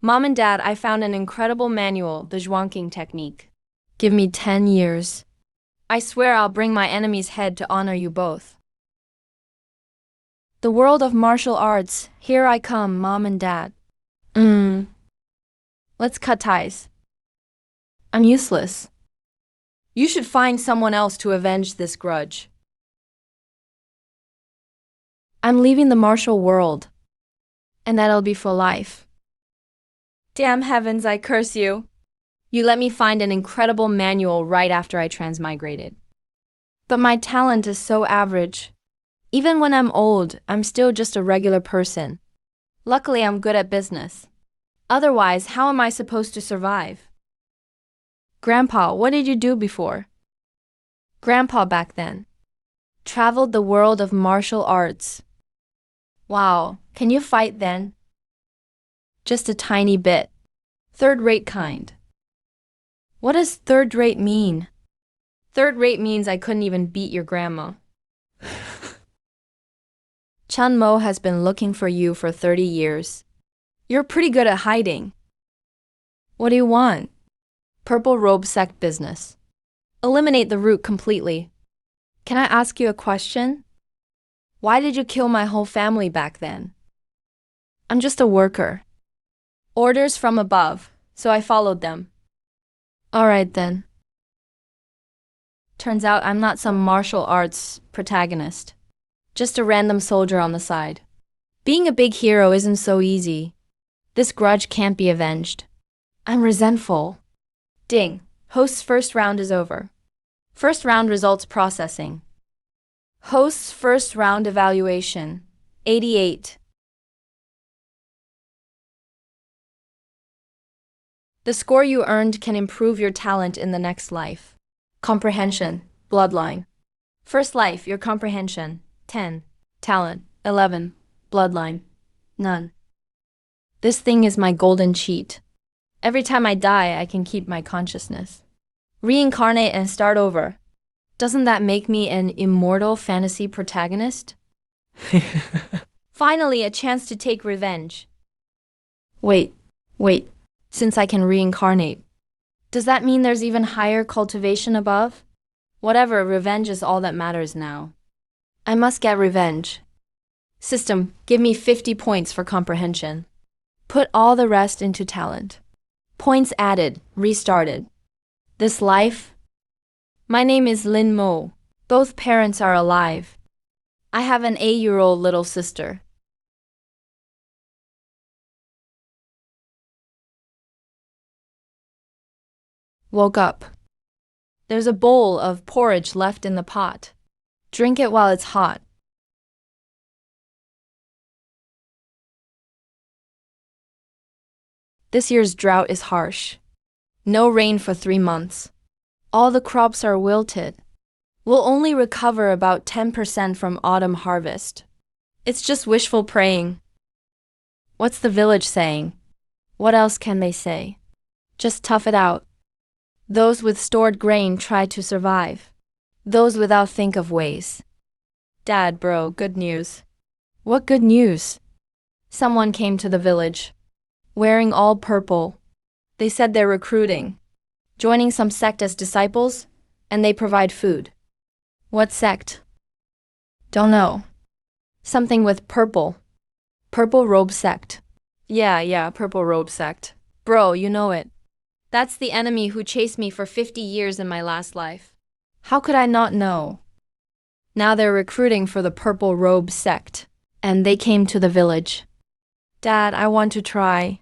Mom and Dad, I found an incredible manual, the Zhuangking technique. Give me 10 years. I swear I'll bring my enemy's head to honor you both. The world of martial arts, here I come, Mom and Dad. Let's cut ties. I'm useless. You should find someone else to avenge this grudge. I'm leaving the martial world, and that'll be for life. Damn heavens, I curse you. You let me find an incredible manual right after I transmigrated. But my talent is so average. Even when I'm old, I'm still just a regular person. Luckily, I'm good at business. Otherwise, how am I supposed to survive? Grandpa, what did you do before? Grandpa back then traveled the world of martial arts. Wow, can you fight then? Just a tiny bit. Third-rate kind. What does third-rate mean? Third-rate means I couldn't even beat your grandma. Chun Mo has been looking for you for 30 years. You're pretty good at hiding. What do you want? Purple robe sect business. Eliminate the root completely. Can I ask you a question? Why did you kill my whole family back then? I'm just a worker. Orders from above, so I followed them. Alright then. Turns out I'm not some martial arts protagonist. Just a random soldier on the side. Being a big hero isn't so easy. This grudge can't be avenged. I'm resentful. Ding. Host's first round is over. First round results processing. Host's first round evaluation. 88. The score you earned can improve your talent in the next life. Comprehension. Bloodline. First life, your comprehension. 10. Talent. 11. Bloodline. None. This thing is my golden cheat. Every time I die, I can keep my consciousness. Reincarnate and start over. Doesn't that make me an immortal fantasy protagonist? Finally, a chance to take revenge. Wait. Since I can reincarnate, does that mean there's even higher cultivation above? Whatever, revenge is all that matters now. I must get revenge. System, give me 50 points for comprehension. Put all the rest into talent. Points added, restarted. This life? My name is Lin Mo. Both parents are alive. I have an 8-year-old little sister. Woke up. There's a bowl of porridge left in the pot. Drink it while it's hot. This year's drought is harsh. No rain for 3 months. All the crops are wilted. We'll only recover about 10% from autumn harvest. It's just wishful praying. What's the village saying? What else can they say? Just tough it out. Those with stored grain try to survive. Those without think of ways. Dad, bro, good news. What good news? Someone came to the village. Wearing all purple. They said they're recruiting. Joining some sect as disciples, and they provide food. What sect? Don't know. Something with purple. Purple robe sect. Yeah, purple robe sect. Bro, you know it. That's the enemy who chased me for 50 years in my last life. How could I not know? Now they're recruiting for the purple robe sect, and they came to the village. Dad, I want to try.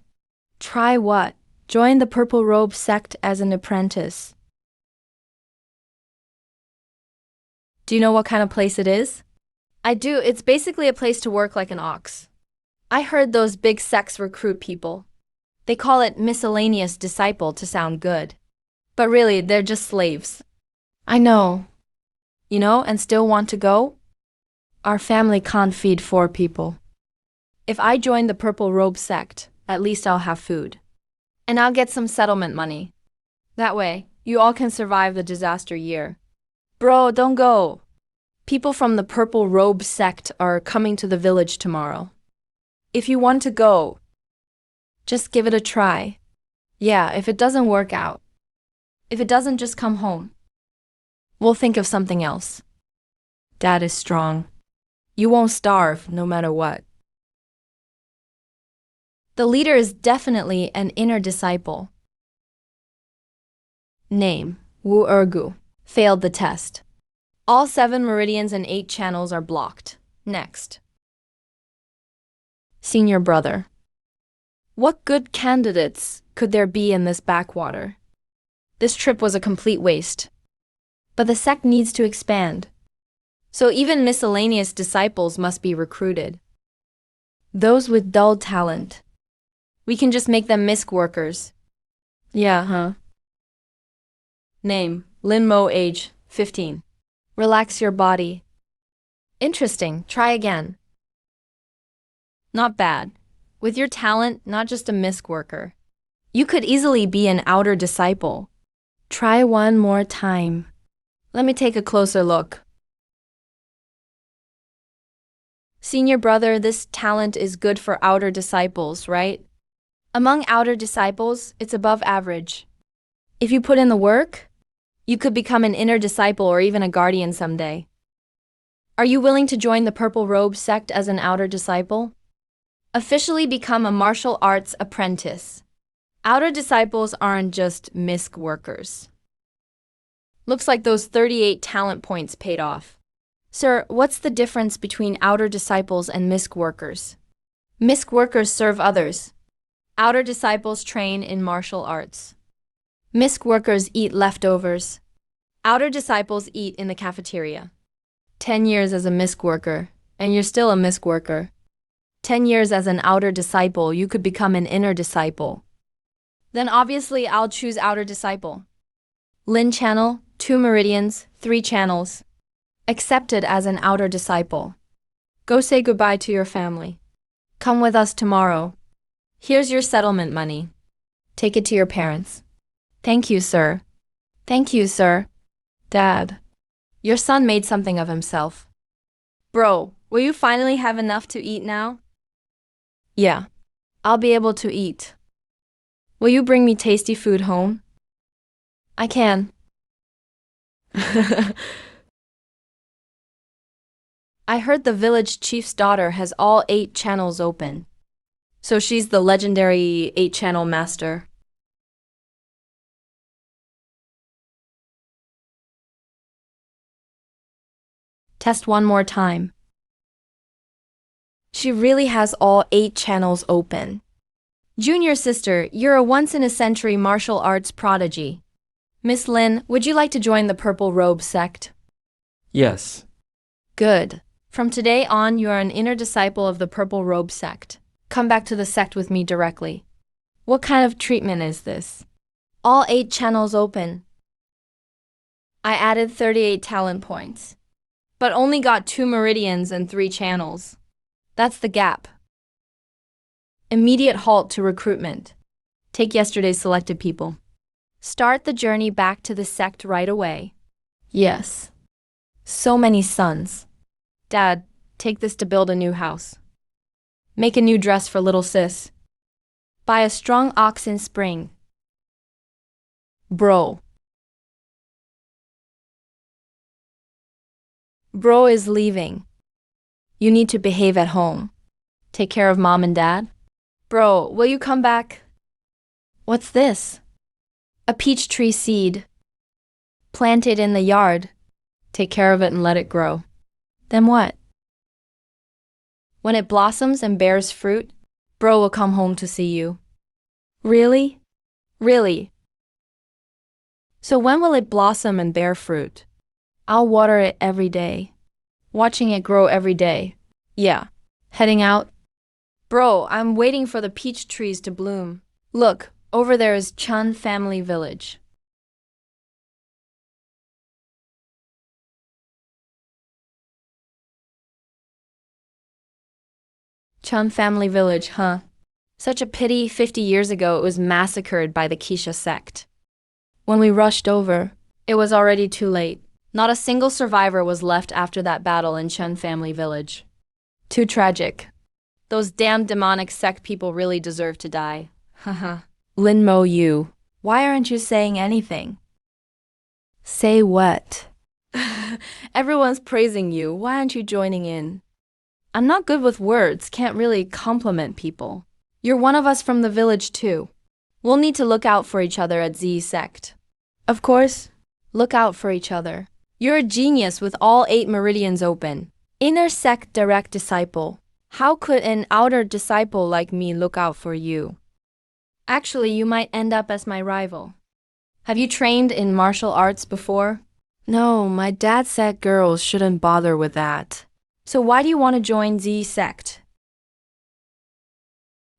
Try what? Join the purple robe sect as an apprentice. Do you know what kind of place it is? I do. It's basically a place to work like an ox. I heard those big sects recruit people. They call it miscellaneous disciple to sound good. But really, they're just slaves. I know. You know, and still want to go? Our family can't feed 4 people. If I join the purple robe sect, at least I'll have food. And I'll get some settlement money. That way, you all can survive the disaster year. Bro, don't go. People from the purple robe sect are coming to the village tomorrow. If you want to go, Just give it a try. Yeah, if it doesn't work out. If it doesn't, just come home. We'll think of something else. Dad is strong. You won't starve, no matter what. The leader is definitely an inner disciple. Name, Wu Ergu. Failed the test. All 7 meridians and 8 channels are blocked. Next. Senior brother. What good candidates could there be in this backwater? This trip was a complete waste. But the sect needs to expand. So even miscellaneous disciples must be recruited. Those with dull talent. We can just make them misc workers. Yeah, huh? Name, Lin Mo, age 15. Relax your body. Interesting, try again. Not bad. With your talent, not just a misc worker. You could easily be an outer disciple. Try one more time. Let me take a closer look. Senior brother, this talent is good for outer disciples, right? Among outer disciples, it's above average. If you put in the work, you could become an inner disciple or even a guardian someday. Are you willing to join the Purple Robe sect as an outer disciple? Officially become a martial arts apprentice. Outer disciples aren't just misc workers. Looks like those 38 talent points paid off. Sir, what's the difference between outer disciples and misc workers? Misc workers serve others. Outer disciples train in martial arts. Misc workers eat leftovers. Outer disciples eat in the cafeteria. 10 years as a misc worker, and you're still a misc worker. 10 years as an outer disciple, you could become an inner disciple. Then obviously I'll choose outer disciple. Lin channel, 2 meridians, 3 channels. Accepted as an outer disciple. Go say goodbye to your family. Come with us tomorrow. Here's your settlement money. Take it to your parents. Thank you, sir. Thank you, sir. Dad. Your son made something of himself. Bro, will you finally have enough to eat now? Yeah. I'll be able to eat. Will you bring me tasty food home? I can. I heard the village chief's daughter has all 8 channels open. So she's the legendary 8-channel master. Test one more time. She really has all 8 channels open. Junior sister, you're a once-in-a-century martial arts prodigy. Miss Lin, would you like to join the Purple Robe sect? Yes. Good. From today on, you are an inner disciple of the Purple Robe sect. Come back to the sect with me directly. What kind of treatment is this? All 8 channels open. I added 38 talent points, but only got 2 meridians and 3 channels. That's the gap. Immediate halt to recruitment. Take yesterday's selected people. Start the journey back to the sect right away. Yes. So many sons. Dad, take this to build a new house. Make a new dress for little sis. Buy a strong ox in spring. Bro. Bro is leaving. You need to behave at home. Take care of mom and dad. Bro, will you come back? What's this? A peach tree seed. Plant it in the yard. Take care of it and let it grow. Then what? When it blossoms and bears fruit, bro will come home to see you. Really? Really? So when will it blossom and bear fruit? I'll water it every day. Watching it grow every day. Yeah. Heading out? Bro, I'm waiting for the peach trees to bloom. Look, over there is Chun Family Village. Chun Family Village, huh? Such a pity 50 years ago it was massacred by the Keisha sect. When we rushed over, it was already too late. Not a single survivor was left after that battle in Chun Family Village. Too tragic. Those damn demonic sect people really deserve to die. Haha. Linmo, you. Why aren't you saying anything? Say what? Everyone's praising you. Why aren't you joining in? I'm not good with words, can't really compliment people. You're one of us from the village too. We'll need to look out for each other at Z sect. Of course, look out for each other. You're a genius with all 8 meridians open. Inner sect direct disciple. How could an outer disciple like me look out for you? Actually, you might end up as my rival. Have you trained in martial arts before? No, my dad said girls shouldn't bother with that. So why do you want to join Z sect?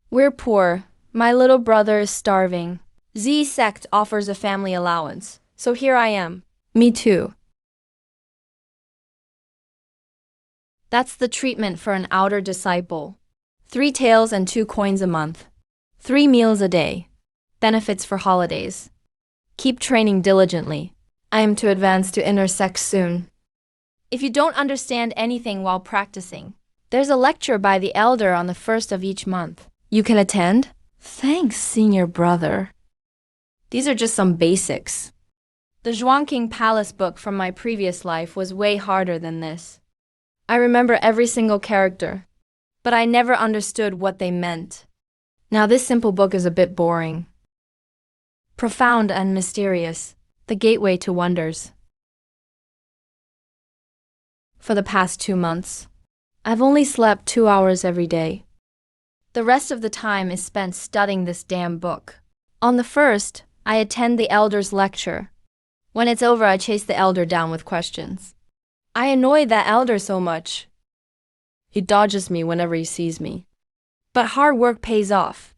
We're poor. My little brother is starving. Z sect offers a family allowance. So here I am. Me too. That's the treatment for an outer disciple. 3 taels and 2 coins a month. 3 meals a day. Benefits for holidays. Keep training diligently. I am to advance to inner sect soon. If you don't understand anything while practicing, there's a lecture by the elder on the 1st of each month. You can attend? Thanks, senior brother. These are just some basics. The Zhuangqing Palace book from my previous life was way harder than this. I remember every single character, but I never understood what they meant. Now this simple book is a bit boring. Profound and mysterious, the gateway to wonders. For the past 2 months, I've only slept 2 hours every day. The rest of the time is spent studying this damn book. On the 1st, I attend the elder's lecture. When it's over, I chase the elder down with questions. I annoy that elder so much. He dodges me whenever he sees me. But hard work pays off.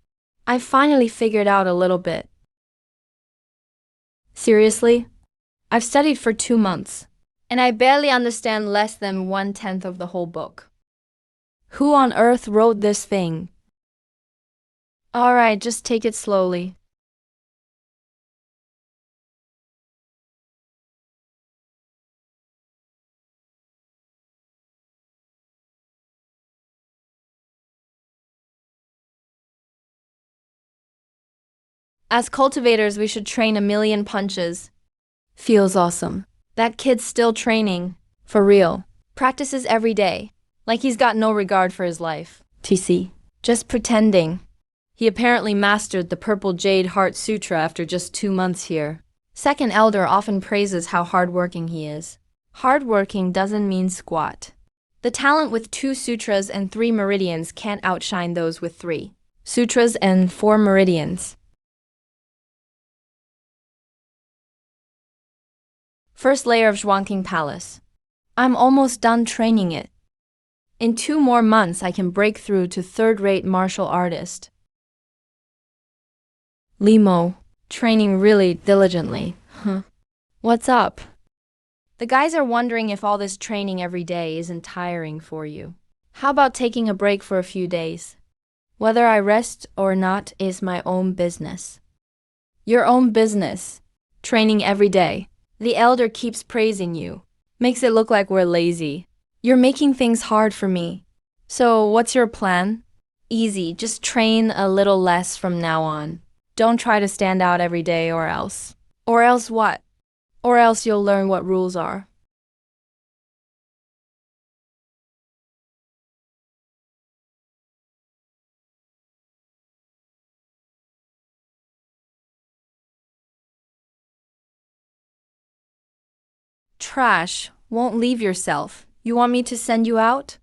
I finally figured out a little bit. Seriously? I've studied for 2 months, and I barely understand less than 1/10 of the whole book. Who on earth wrote this thing? Alright, just take it slowly. As cultivators, we should train 1,000,000 punches. Feels awesome. That kid's still training. For real. Practices every day. Like he's got no regard for his life. TC. Just pretending. He apparently mastered the Purple Jade Heart Sutra after just 2 months here. Second elder often praises how hardworking he is. Hardworking doesn't mean squat. The talent with 2 sutras and 3 meridians can't outshine those with 3 sutras and 4 meridians. First layer of Zhuangqing Palace. I'm almost done training it. In 2 more months, I can break through to 3rd-rate martial artist. Limo, training really diligently. Huh. What's up? The guys are wondering if all this training every day isn't tiring for you. How about taking a break for a few days? Whether I rest or not is my own business. Your own business. Training every day. The elder keeps praising you. Makes it look like we're lazy. You're making things hard for me. So what's your plan? Easy, just train a little less from now on. Don't try to stand out every day or else. Or else what? Or else you'll learn what rules are. Trash, won't leave yourself. You want me to send you out?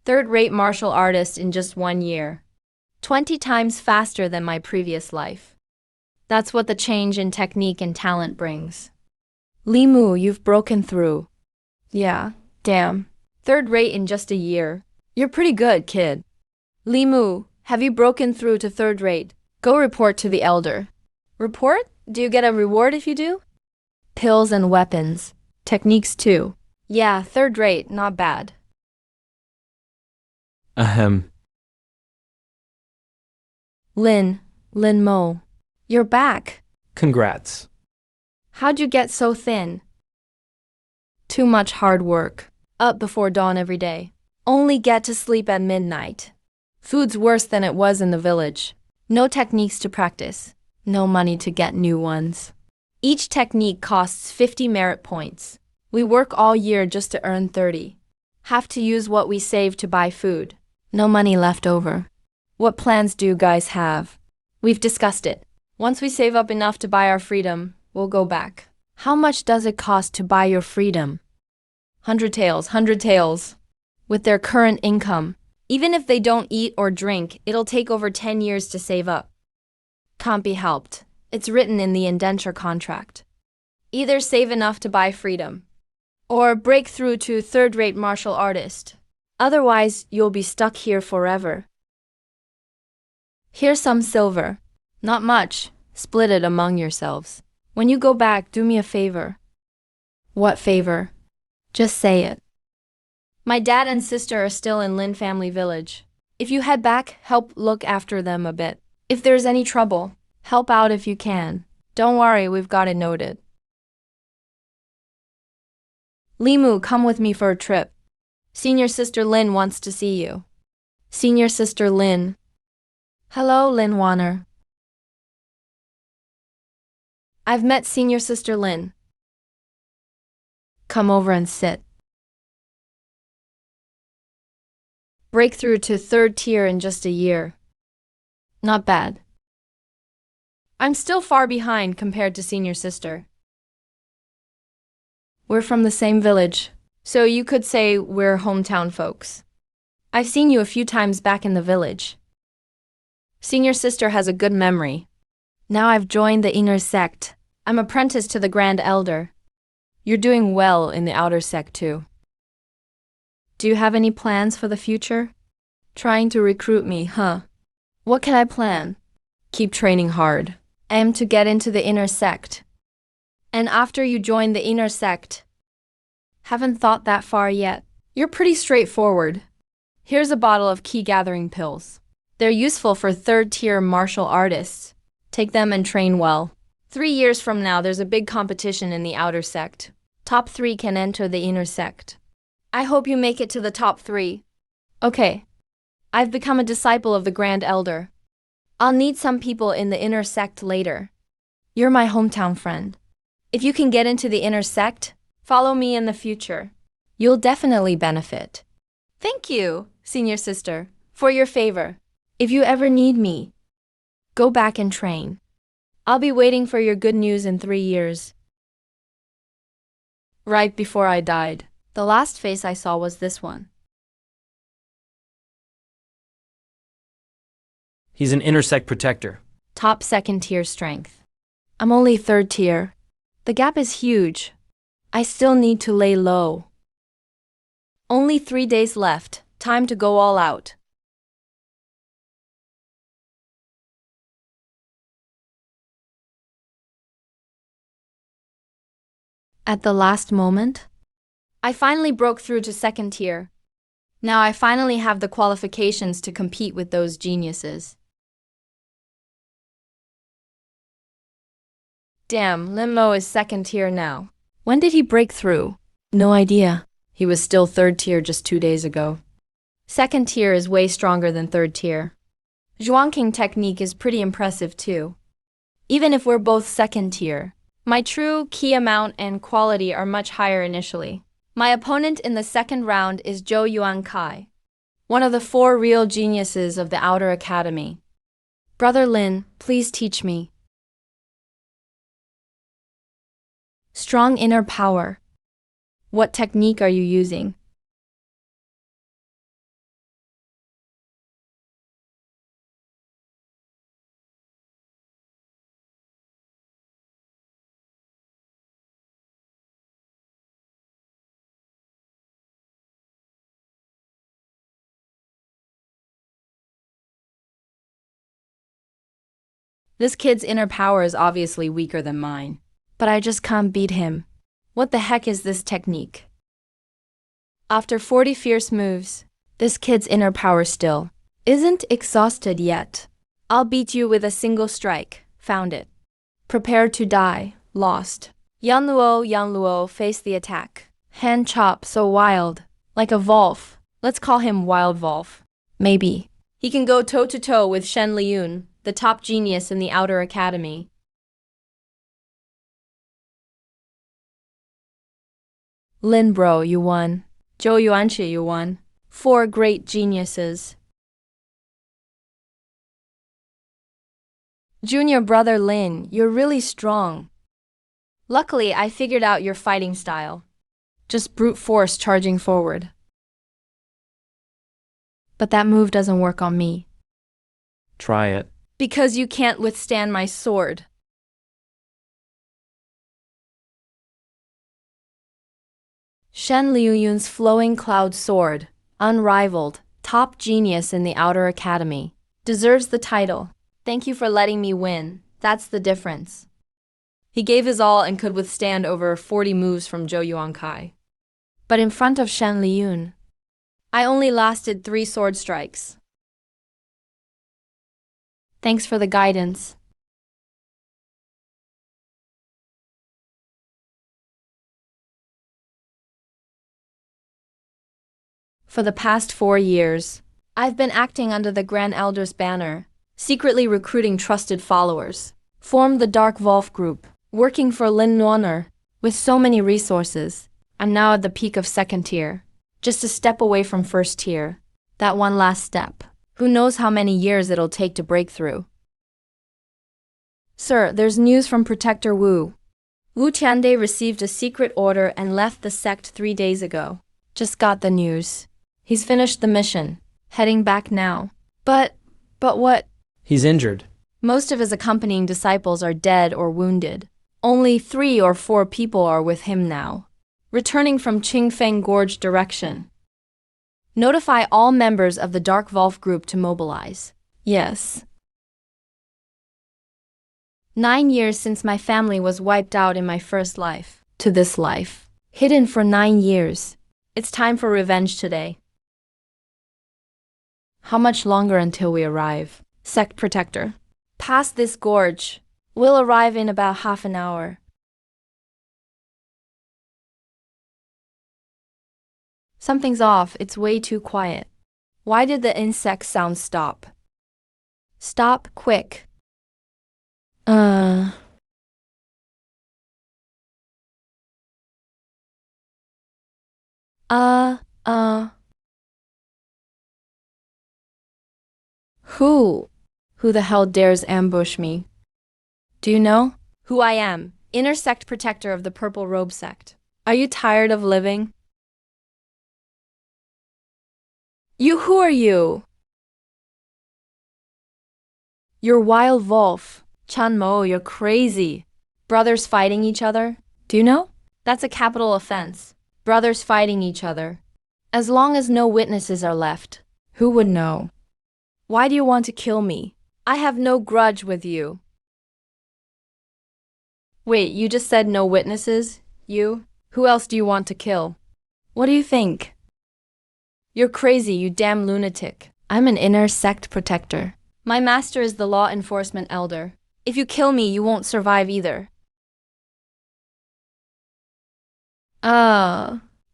Third-rate martial artist in just 1 year. 20 times faster than my previous life. That's what the change in technique and talent brings. Limu, you've broken through. Yeah, damn. 3rd-rate in just a year. You're pretty good, kid. Limu, have you broken through to 3rd-rate? Go report to the elder. Report? Do you get a reward if you do? Pills and weapons. Techniques too. Yeah, 3rd-rate, not bad. Ahem. Lin Mo. You're back. Congrats. How'd you get so thin? Too much hard work. Up before dawn every day. Only get to sleep at midnight. Food's worse than it was in the village. No techniques to practice. No money to get new ones. Each technique costs 50 merit points. We work all year just to earn 30. Have to use what we save to buy food. No money left over. What plans do you guys have? We've discussed it. Once we save up enough to buy our freedom, we'll go back. How much does it cost to buy your freedom? 100 taels. With their current income, even if they don't eat or drink, it'll take over 10 years to save up. Can't be helped. It's written in the indenture contract. Either save enough to buy freedom, or break through to third-rate martial artist. Otherwise, you'll be stuck here forever. Here's some silver. Not much. Split it among yourselves. When you go back, do me a favor. What favor? Just say it. My dad and sister are still in Lin family village. If you head back, help look after them a bit. If there's any trouble, help out if you can. Don't worry, we've got it noted. Limu, come with me for a trip. Senior sister Lin wants to see you. Senior sister Lin. Hello, Lin Warner. I've met senior sister Lin. Come over and sit. Breakthrough to third tier in just a year. Not bad. I'm still far behind compared to senior sister. We're from the same village, so you could say we're hometown folks. I've seen you a few times back in the village. Senior sister has a good memory. Now I've joined the inner sect. I'm apprentice to the Grand Elder. You're doing well in the outer sect too. Do you have any plans for the future? Trying to recruit me, huh? What can I plan? Keep training hard. Aim to get into the inner sect. And after you join the inner sect, haven't thought that far yet. You're pretty straightforward. Here's a bottle of key gathering pills. They're useful for third-tier martial artists. Take them and train well. 3 years from now, there's a big competition in the outer sect. Top 3 can enter the inner sect. I hope you make it to the top 3. Okay. I've become a disciple of the Grand Elder. I'll need some people in the inner sect later. You're my hometown friend. If you can get into the inner sect, follow me in the future. You'll definitely benefit. Thank you, senior sister, for your favor. If you ever need me, go back and train. I'll be waiting for your good news in 3 years. Right before I died, the last face I saw was this one. He's an intersect protector. Top 2nd tier strength. I'm only 3rd tier. The gap is huge. I still need to lay low. Only 3 days left. Time to go all out. At the last moment, I finally broke through to 2nd tier. Now I finally have the qualifications to compete with those geniuses. Damn, Limmo is 2nd tier now. When did he break through? No idea. He was still 3rd tier just 2 days ago. 2nd tier is way stronger than 3rd tier. Zhuangking technique is pretty impressive too. Even if we're both 2nd tier, my true key amount and quality are much higher initially. My opponent in the 2nd round is Zhou Yuan Kai, one of the 4 real geniuses of the Outer Academy. Brother Lin, please teach me. Strong inner power. What technique are you using? This kid's inner power is obviously weaker than mine, but I just can't beat him. What the heck is this technique? After 40 fierce moves, This kid's inner power still isn't exhausted yet. I'll beat you with a single strike. Found it. Prepare to die. Lost. Yan Luo faced the attack. Hand chop so wild. Like a Wolf. Let's call him Wild Wolf. Maybe. He can go toe-to-toe with Shen Liyun, the top genius in the Outer Academy. Lin bro, you won. Zhou Yuanqi, you won. 4 great geniuses. Junior brother Lin, you're really strong. Luckily, I figured out your fighting style. Just brute force charging forward. But that move doesn't work on me. Try it. Because you can't withstand my sword. Shen Liyun's flowing cloud sword, unrivaled, top genius in the Outer Academy, deserves the title. Thank you for letting me win. That's the difference. He gave his all and could withstand over 40 moves from Zhou Yuankai. But in front of Shen Liyun, I only lasted 3 sword strikes. Thanks for the guidance. For the past 4 years, I've been acting under the Grand Elder's banner, secretly recruiting trusted followers. Formed the Dark Wolf Group, working for Lin Nuoner. With so many resources, I'm now at the peak of 2nd tier, just a step away from 1st tier. That one last step. Who knows how many years it'll take to break through. Sir, there's news from Protector Wu. Wu Tiande received a secret order and left the sect 3 days ago. Just got the news. He's finished the mission, heading back now. But what? He's injured. Most of his accompanying disciples are dead or wounded. Only 3 or 4 people are with him now, returning from Qingfeng Gorge direction. Notify all members of the Dark Wolf Group to mobilize. Yes. 9 years since my family was wiped out in my first life. To this life. Hidden for 9 years. It's time for revenge today. How much longer until we arrive? Sect Protector. Past this gorge. We'll arrive in about half an hour. Something's off, it's way too quiet. Why did the insect sound stop? Stop, quick. Who the hell dares ambush me? Do you know who I am? Inner sect protector of the Purple Robe sect. Are you tired of living? Who are you? You're Wild Wolf. Chanmo, you're crazy. Brothers fighting each other? Do you know? That's a capital offense. Brothers fighting each other. As long as no witnesses are left, who would know? Why do you want to kill me? I have no grudge with you. Wait, you just said no witnesses? You? Who else do you want to kill? What do you think? You're crazy, you damn lunatic. I'm an inner sect protector. My master is the law enforcement elder. If you kill me, you won't survive either.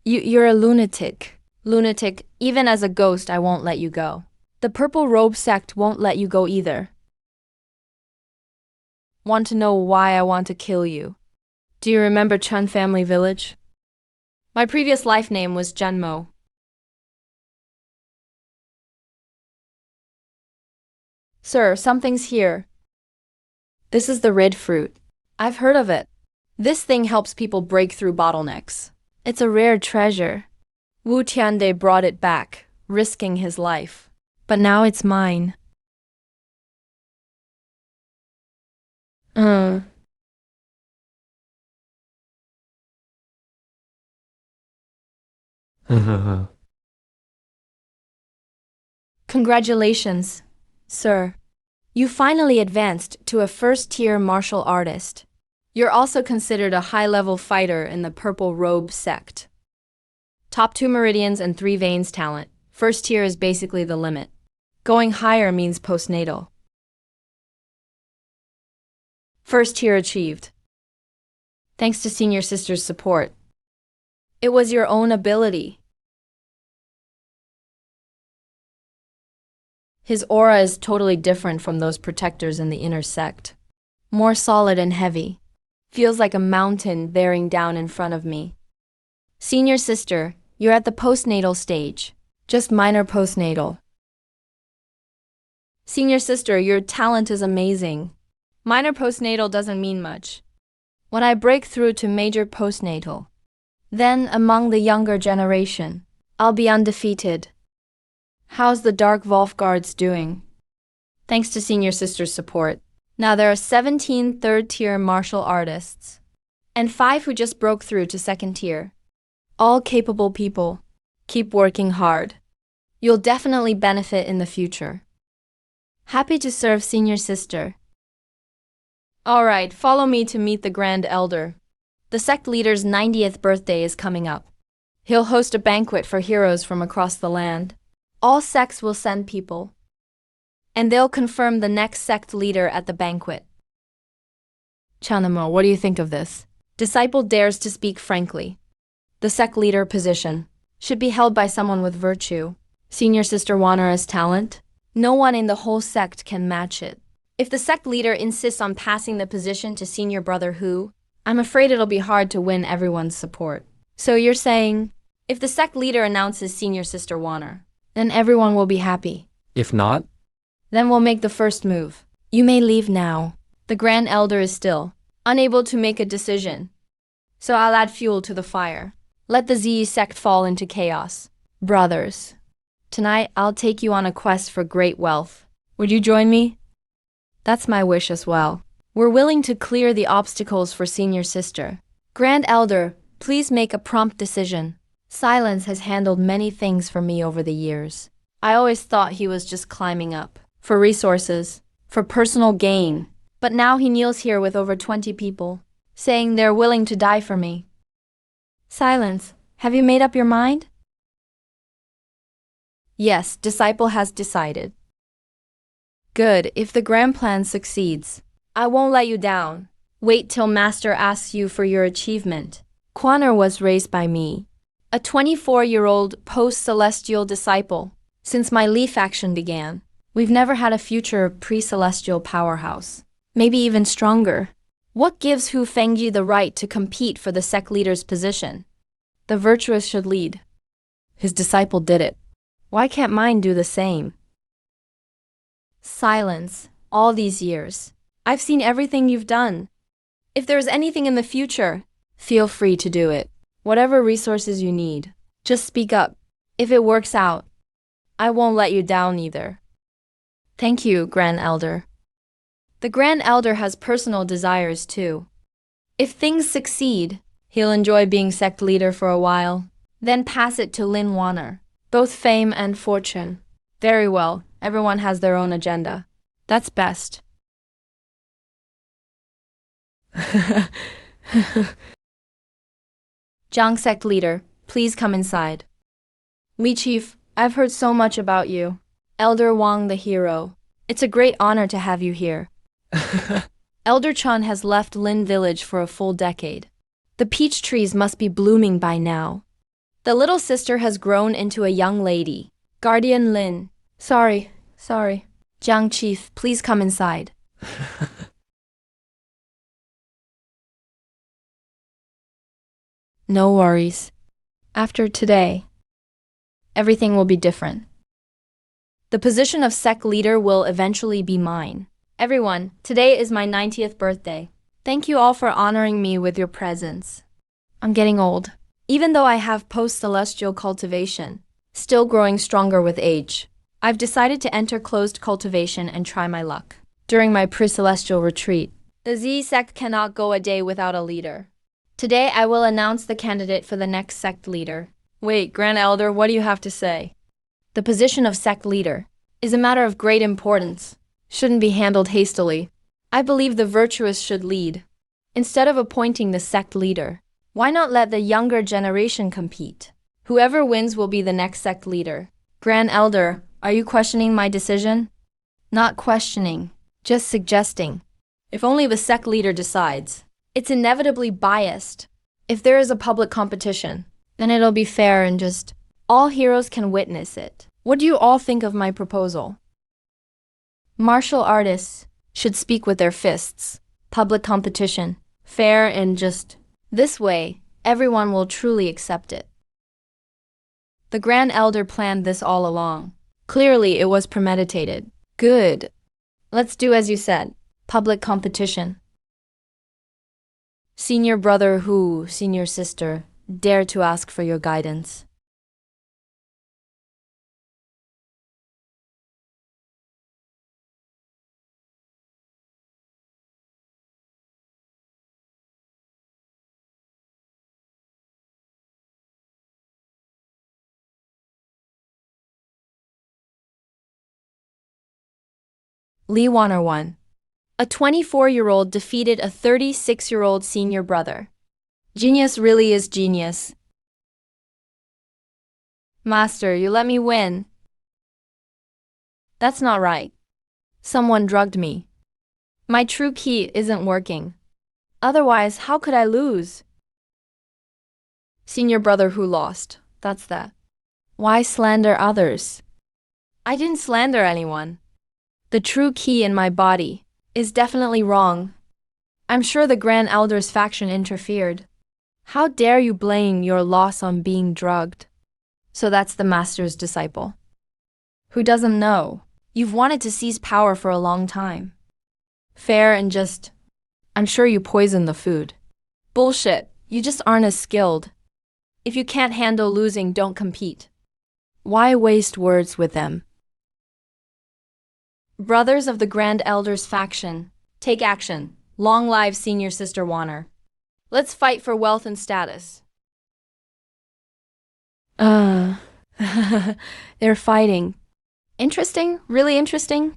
You're a lunatic. Lunatic, even as a ghost, I won't let you go. The Purple Robe sect won't let you go either. Want to know why I want to kill you? Do you remember Chun Family Village? My previous life name was Zhenmo. Sir, something's here. This is the red fruit. I've heard of it. This thing helps people break through bottlenecks. It's a rare treasure. Wu Tiande brought it back, risking his life. But now it's mine. Congratulations, sir. You finally advanced to a first-tier martial artist. You're also considered a high-level fighter in the Purple Robe sect. Top 2 meridians and 3 veins talent. First tier is basically the limit. Going higher means postnatal. First tier achieved. Thanks to senior sister's support. It was your own ability. His aura is totally different from those protectors in the inner sect. More solid and heavy. Feels like a mountain bearing down in front of me. Senior sister, you're at the postnatal stage. Just minor postnatal. Senior sister, your talent is amazing. Minor postnatal doesn't mean much. When I break through to major postnatal, then among the younger generation, I'll be undefeated. How's the Dark Wolf Guards doing? Thanks to senior sister's support. Now there are 17 third-tier martial artists, and 5 who just broke through to second tier. All capable people. Keep working hard. You'll definitely benefit in the future. Happy to serve senior sister. Alright, follow me to meet the Grand Elder. The sect leader's 90th birthday is coming up. He'll host a banquet for heroes from across the land. All sects will send people, and they'll confirm the next sect leader at the banquet. Chanamo, what do you think of this? Disciple dares to speak frankly. The sect leader position should be held by someone with virtue. Senior sister Wanara's talent? No one in the whole sect can match it. If the sect leader insists on passing the position to senior brother Hu, I'm afraid it'll be hard to win everyone's support. So you're saying, if the sect leader announces senior sister Wanar, then everyone will be happy. If not, then we'll make the first move. You may leave now. The Grand Elder is still unable to make a decision. So I'll add fuel to the fire. Let the Z sect fall into chaos. Brothers, tonight I'll take you on a quest for great wealth. Would you join me? That's my wish as well. We're willing to clear the obstacles for senior sister. Grand Elder, please make a prompt decision. Silence has handled many things for me over the years. I always thought he was just climbing up. For resources, for personal gain. But now he kneels here with over 20 people, saying they're willing to die for me. Silence, have you made up your mind? Yes, Disciple has decided. Good, if the grand plan succeeds, I won't let you down. Wait till Master asks you for your achievement. Quaner was raised by me, a 24-year-old post-celestial disciple. Since my Li faction began, we've never had a future pre-celestial powerhouse. Maybe even stronger. What gives Hu Fengji the right to compete for the sect leader's position? The virtuous should lead. His disciple did it. Why can't mine do the same? Silence. All these years, I've seen everything you've done. If there's anything in the future, feel free to do it. Whatever resources you need, just speak up. If it works out, I won't let you down either. Thank you, Grand Elder. The Grand Elder has personal desires too. If things succeed, he'll enjoy being sect leader for a while, then pass it to Lin Waner. Both fame and fortune. Very well, everyone has their own agenda. That's best. Jiang sect leader, please come inside. Li Chief, I've heard so much about you. Elder Wang the hero. It's a great honor to have you here. Elder Chun has left Lin Village for a full decade. The peach trees must be blooming by now. The little sister has grown into a young lady. Guardian Lin. Sorry. Jiang Chief, please come inside. No worries. After today, everything will be different. The position of sect leader will eventually be mine. Everyone, today is my 90th birthday. Thank you all for honoring me with your presence. I'm getting old. Even though I have post-celestial cultivation, still growing stronger with age, I've decided to enter closed cultivation and try my luck. During my pre-celestial retreat, the Z sect cannot go a day without a leader. Today I will announce the candidate for the next sect leader. Wait, Grand Elder, what do you have to say? The position of sect leader is a matter of great importance. Shouldn't be handled hastily. I believe the virtuous should lead. Instead of appointing the sect leader, why not let the younger generation compete? Whoever wins will be the next sect leader. Grand Elder, are you questioning my decision? Not questioning, just suggesting. If only the sect leader decides. It's inevitably biased. If there is a public competition, then it'll be fair and just all heroes can witness it. What do you all think of my proposal? Martial artists should speak with their fists. Public competition, fair and just. This way, everyone will truly accept it. The Grand Elder planned this all along. Clearly, it was premeditated. Good. Let's do as you said. Public competition. Senior brother who, senior sister, dare to ask for your guidance. Lee Warner won. A 24-year-old defeated a 36-year-old senior brother. Genius really is genius. Master, you let me win. That's not right. Someone drugged me. My true key isn't working. Otherwise, how could I lose? Senior brother who lost. That's that. Why slander others? I didn't slander anyone. The true key in my body is definitely wrong. I'm sure the Grand Elder's faction interfered. How dare you blame your loss on being drugged? So that's the Master's disciple. Who doesn't know? You've wanted to seize power for a long time. Fair and just. I'm sure you poisoned the food. Bullshit. You just aren't as skilled. If you can't handle losing, don't compete. Why waste words with them? Brothers of the Grand Elder's faction, take action. Long live Senior Sister Warner. Let's fight for wealth and status. They're fighting. Interesting? Really interesting?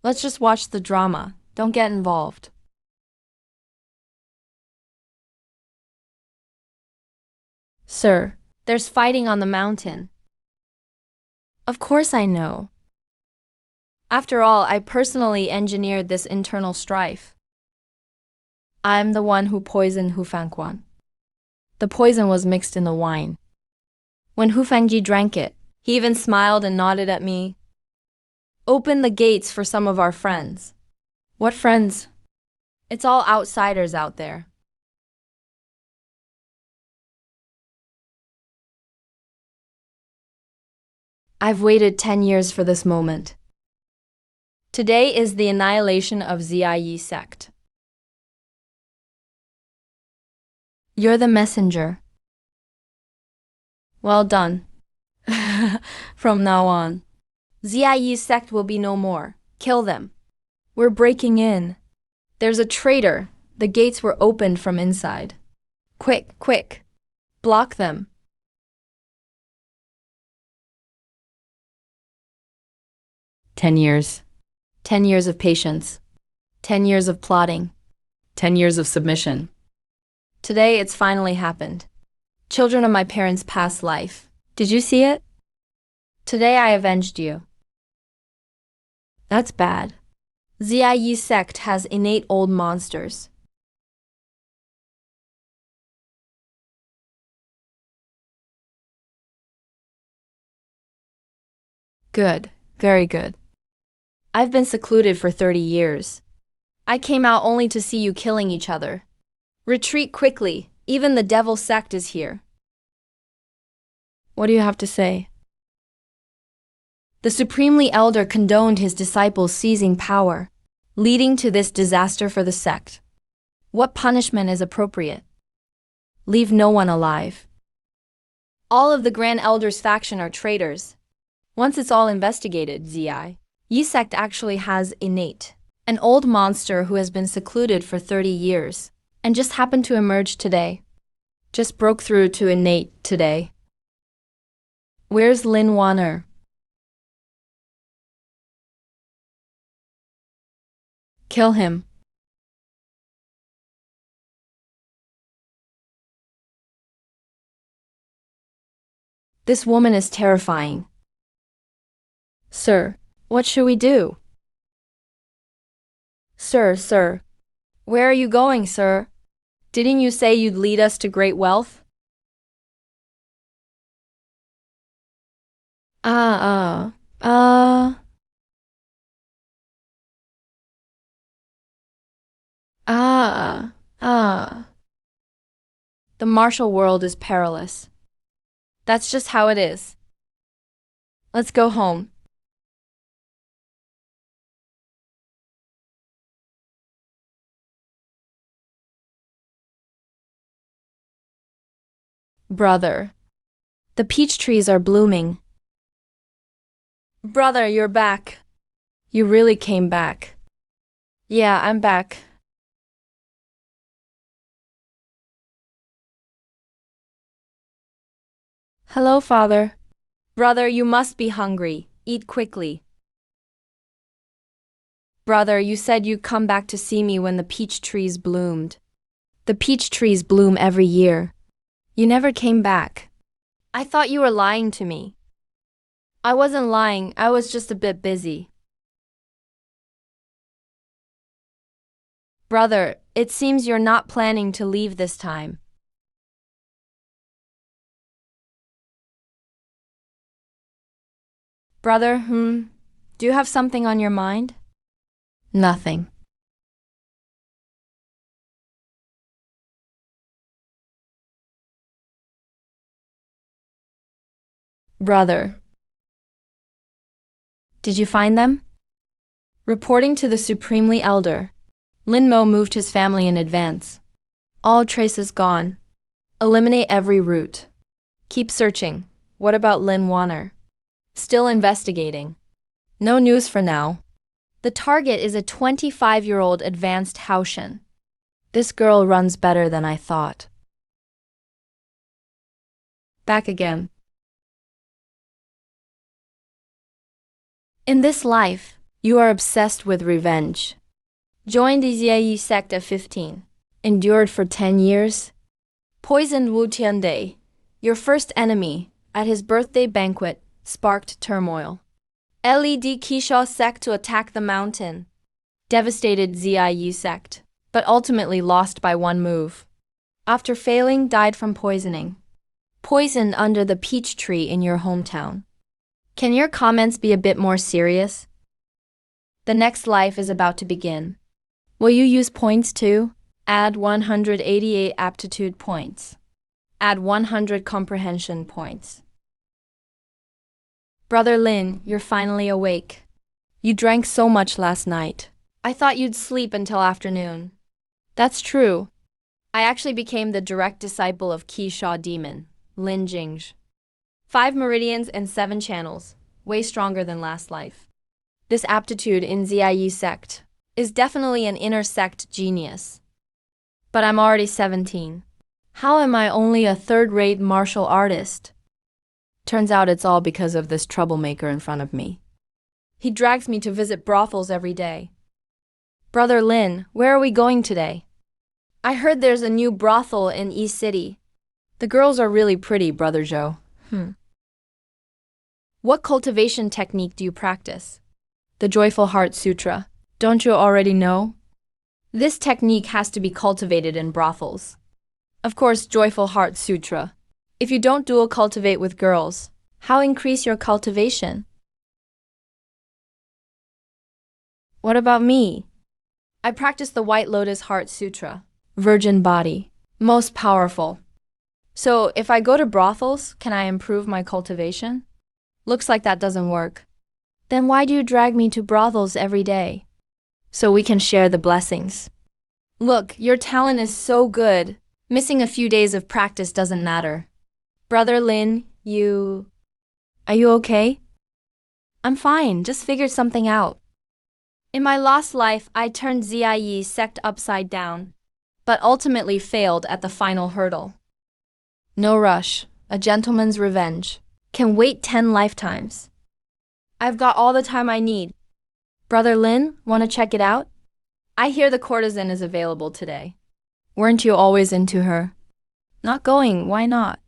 Let's just watch the drama. Don't get involved. Sir, there's fighting on the mountain. Of course I know. After all, I personally engineered this internal strife. I'm the one who poisoned Hu Fangguan. The poison was mixed in the wine. When Hu Fangji drank it, he even smiled and nodded at me. Open the gates for some of our friends. What friends? It's all outsiders out there. I've waited 10 years for this moment. Today is the annihilation of Ziayi sect. You're the messenger. Well done. From now on, Ziayi sect will be no more. Kill them. We're breaking in. There's a traitor. The gates were opened from inside. Quick, quick. Block them. "10 years. 10 years of patience. 10 years of plotting. 10 years of submission. Today it's finally happened. Children of my parents' past life. Did you see it? Today I avenged you." That's bad. Ziayi sect has innate old monsters. Good, very good. I've been secluded for 30 years. I came out only to see you killing each other. Retreat quickly. Even the devil sect is here. What do you have to say? The Supremely Elder condoned his disciples seizing power, leading to this disaster for the sect. What punishment is appropriate? Leave no one alive. All of the Grand Elder's faction are traitors. Once it's all investigated, Yi sect actually has innate, an old monster who has been secluded for 30 years, and just happened to emerge today. Just broke through to innate today. Where's Lin Warner? Kill him. This woman is terrifying. Sir, what should we do? Sir, where are you going, sir? Didn't you say you'd lead us to great wealth? Ah, uh, ah, ah. The martial world is perilous. That's just how it is. Let's go home. Brother, the peach trees are blooming. Brother, you're back. You really came back. Yeah, I'm back. Hello, father. Brother, you must be hungry. Eat quickly. Brother, you said you'd come back to see me when the peach trees bloomed. The peach trees bloom every year. You never came back. I thought you were lying to me. I wasn't lying, I was just a bit busy. Brother, it seems you're not planning to leave this time. Brother, do you have something on your mind? Nothing. Brother, did you find them? Reporting to the Supremely Elder, Lin Mo moved his family in advance. All traces gone. Eliminate every route. Keep searching. What about Lin Wanner? Still investigating. No news for now. The target is a 25-year-old advanced Haoshan. This girl runs better than I thought. Back again. In this life, you are obsessed with revenge. Joined the Zieyi sect at 15. Endured for 10 years. Poisoned Wu Tiande, your first enemy, at his birthday banquet, sparked turmoil. Led Kisha sect to attack the mountain. Devastated Ziyi sect, but ultimately lost by one move. After failing, died from poisoning. Poisoned under the peach tree in your hometown. Can your comments be a bit more serious? The next life is about to begin. Will you use points too? Add 188 aptitude points. Add 100 comprehension points. Brother Lin, you're finally awake. You drank so much last night. I thought you'd sleep until afternoon. That's true. I actually became the direct disciple of Qi Sha Demon, Lin Jingzhi. 5 meridians and 7 channels, way stronger than last life. This aptitude in Ziyi sect is definitely an inner sect genius. But I'm already 17. How am I only a third-rate martial artist? Turns out it's all because of this troublemaker in front of me. He drags me to visit brothels every day. Brother Lin, where are we going today? I heard there's a new brothel in East City. The girls are really pretty, Brother Zhou. What cultivation technique do you practice? The Joyful Heart Sutra. Don't you already know? This technique has to be cultivated in brothels. Of course, Joyful Heart Sutra. If you don't dual cultivate with girls, how increase your cultivation? What about me? I practice the White Lotus Heart Sutra. Virgin body. Most powerful. So, if I go to brothels, can I improve my cultivation? Looks like that doesn't work. Then why do you drag me to brothels every day? So we can share the blessings. Look, your talent is so good. Missing a few days of practice doesn't matter. Brother Lin, Are you okay? I'm fine, just figured something out. In my lost life, I turned Ziyi sect upside down, but ultimately failed at the final hurdle. No rush, a gentleman's revenge. Can wait 10 lifetimes. I've got all the time I need. Brother Lin, want to check it out? I hear the courtesan is available today. Weren't you always into her? Not going, why not?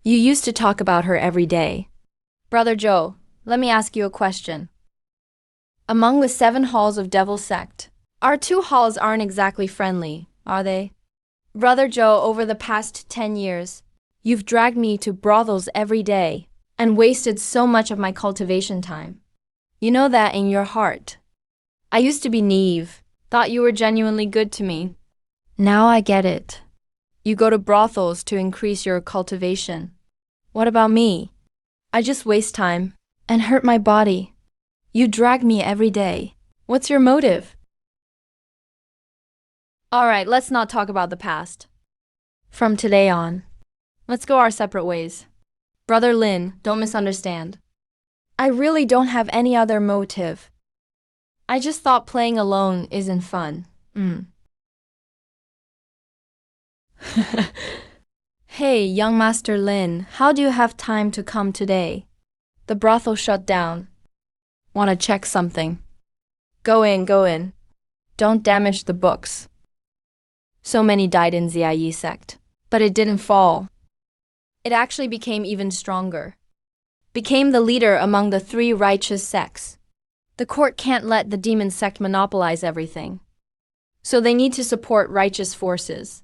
You used to talk about her every day. Brother Zhou, let me ask you a question. Among the 7 halls of Devil Sect, our 2 halls aren't exactly friendly, are they? Brother Joe, over the past 10 years, you've dragged me to brothels every day and wasted so much of my cultivation time. You know that in your heart. I used to be naive, thought you were genuinely good to me. Now I get it. You go to brothels to increase your cultivation. What about me? I just waste time and hurt my body. You drag me every day. What's your motive? Alright, let's not talk about the past. From today on, let's go our separate ways. Brother Lin, don't misunderstand. I really don't have any other motive. I just thought playing alone isn't fun. Hey, young Master Lin, how do you have time to come today? The brothel shut down. Want to check something? Go in, go in. Don't damage the books. So many died in Ziayi sect, but it didn't fall. It actually became even stronger. Became the leader among the 3 righteous sects. The court can't let the demon sect monopolize everything. So they need to support righteous forces.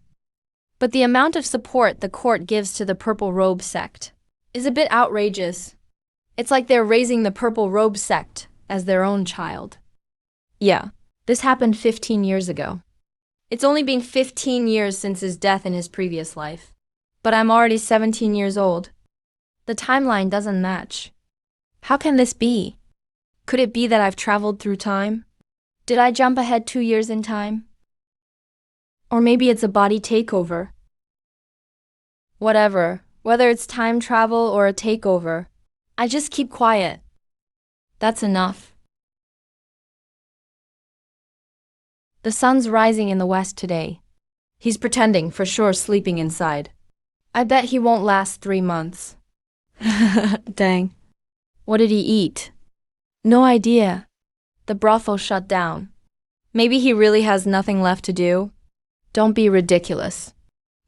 But the amount of support the court gives to the purple robe sect is a bit outrageous. It's like they're raising the purple robe sect as their own child. Yeah, this happened 15 years ago. It's only been 15 years since his death in his previous life. But I'm already 17 years old. The timeline doesn't match. How can this be? Could it be that I've traveled through time? Did I jump ahead 2 years in time? Or maybe it's a body takeover. Whatever, whether it's time travel or a takeover, I just keep quiet. That's enough. The sun's rising in the west today. He's pretending, for sure, sleeping inside. I bet he won't last 3 months. Dang. What did he eat? No idea. The brothel shut down. Maybe he really has nothing left to do. Don't be ridiculous.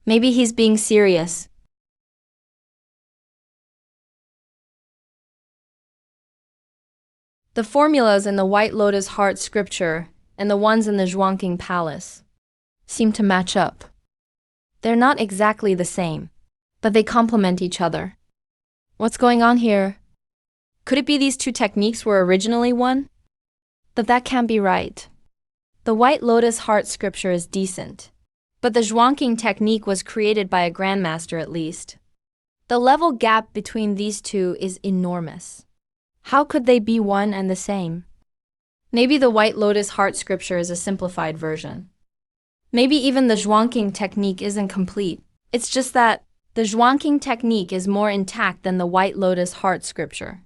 Maybe he's being serious. The formulas in the White Lotus Heart scripture and the ones in the Zhuangqing Palace seem to match up. They're not exactly the same, but they complement each other. What's going on here? Could it be these 2 techniques were originally one? But that can't be right. The White Lotus Heart scripture is decent, but the Zhuangqing technique was created by a grandmaster at least. The level gap between these 2 is enormous. How could they be one and the same? Maybe the White Lotus Heart scripture is a simplified version. Maybe even the Zhuangqing technique isn't complete. It's just that the Zhuangqing technique is more intact than the White Lotus Heart scripture.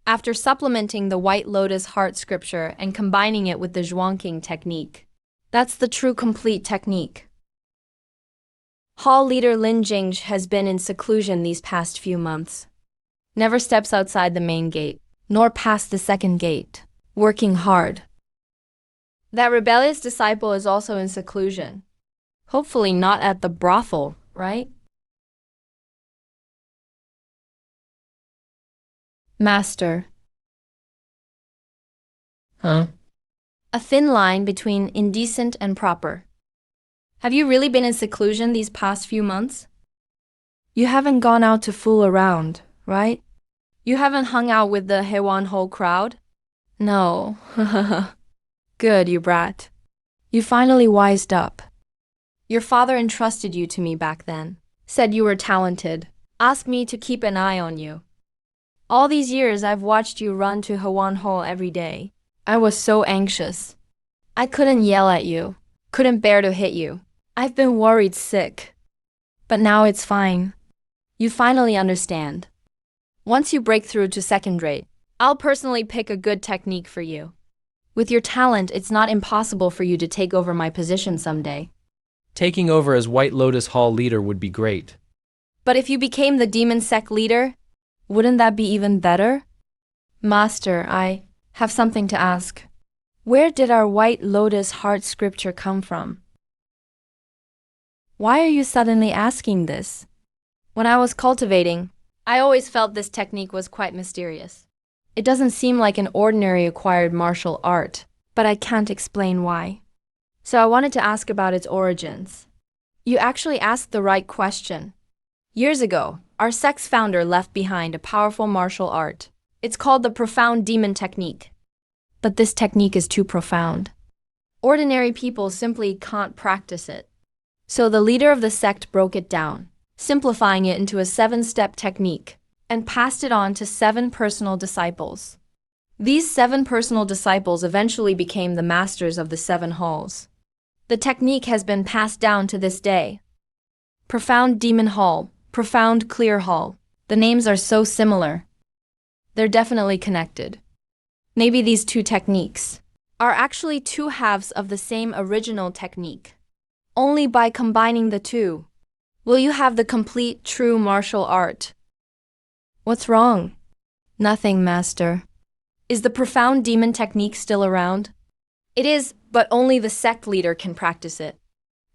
After supplementing the White Lotus Heart scripture and combining it with the Zhuangqing technique, that's the true complete technique. Hall leader Lin Jing has been in seclusion these past few months. Never steps outside the main gate, nor past the second gate, working hard. That rebellious disciple is also in seclusion. Hopefully not at the brothel, right? Master. Huh? A thin line between indecent and proper. Have you really been in seclusion these past few months? You haven't gone out to fool around, right? You haven't hung out with the Hewan Ho crowd? No. Good, you brat. You finally wised up. Your father entrusted you to me back then. Said you were talented. Asked me to keep an eye on you. All these years I've watched you run to Hewan Ho every day. I was so anxious. I couldn't yell at you. Couldn't bear to hit you. I've been worried sick. But now it's fine. You finally understand. Once you break through to second rate, I'll personally pick a good technique for you. With your talent, it's not impossible for you to take over my position someday. Taking over as White Lotus Hall leader would be great. But if you became the demon sect leader, wouldn't that be even better? Master, I have something to ask. Where did our White Lotus Heart scripture come from? Why are you suddenly asking this? When I was cultivating, I always felt this technique was quite mysterious. It doesn't seem like an ordinary acquired martial art, but I can't explain why. So I wanted to ask about its origins. You actually asked the right question. Years ago, our sect's founder left behind a powerful martial art. It's called the Profound Demon Technique. But this technique is too profound. Ordinary people simply can't practice it. So the leader of the sect broke it down, simplifying it into a 7-step technique, and passed it on to 7 personal disciples. These 7 personal disciples eventually became the masters of the 7 halls. The technique has been passed down to this day. Profound Demon Hall, Profound Clear Hall. The names are so similar. They're definitely connected. Maybe these 2 techniques are actually 2 halves of the same original technique. Only by combining the 2 will you have the complete true martial art. What's wrong? Nothing, Master. Is the Profound Demon Technique still around? It is, but only the sect leader can practice it.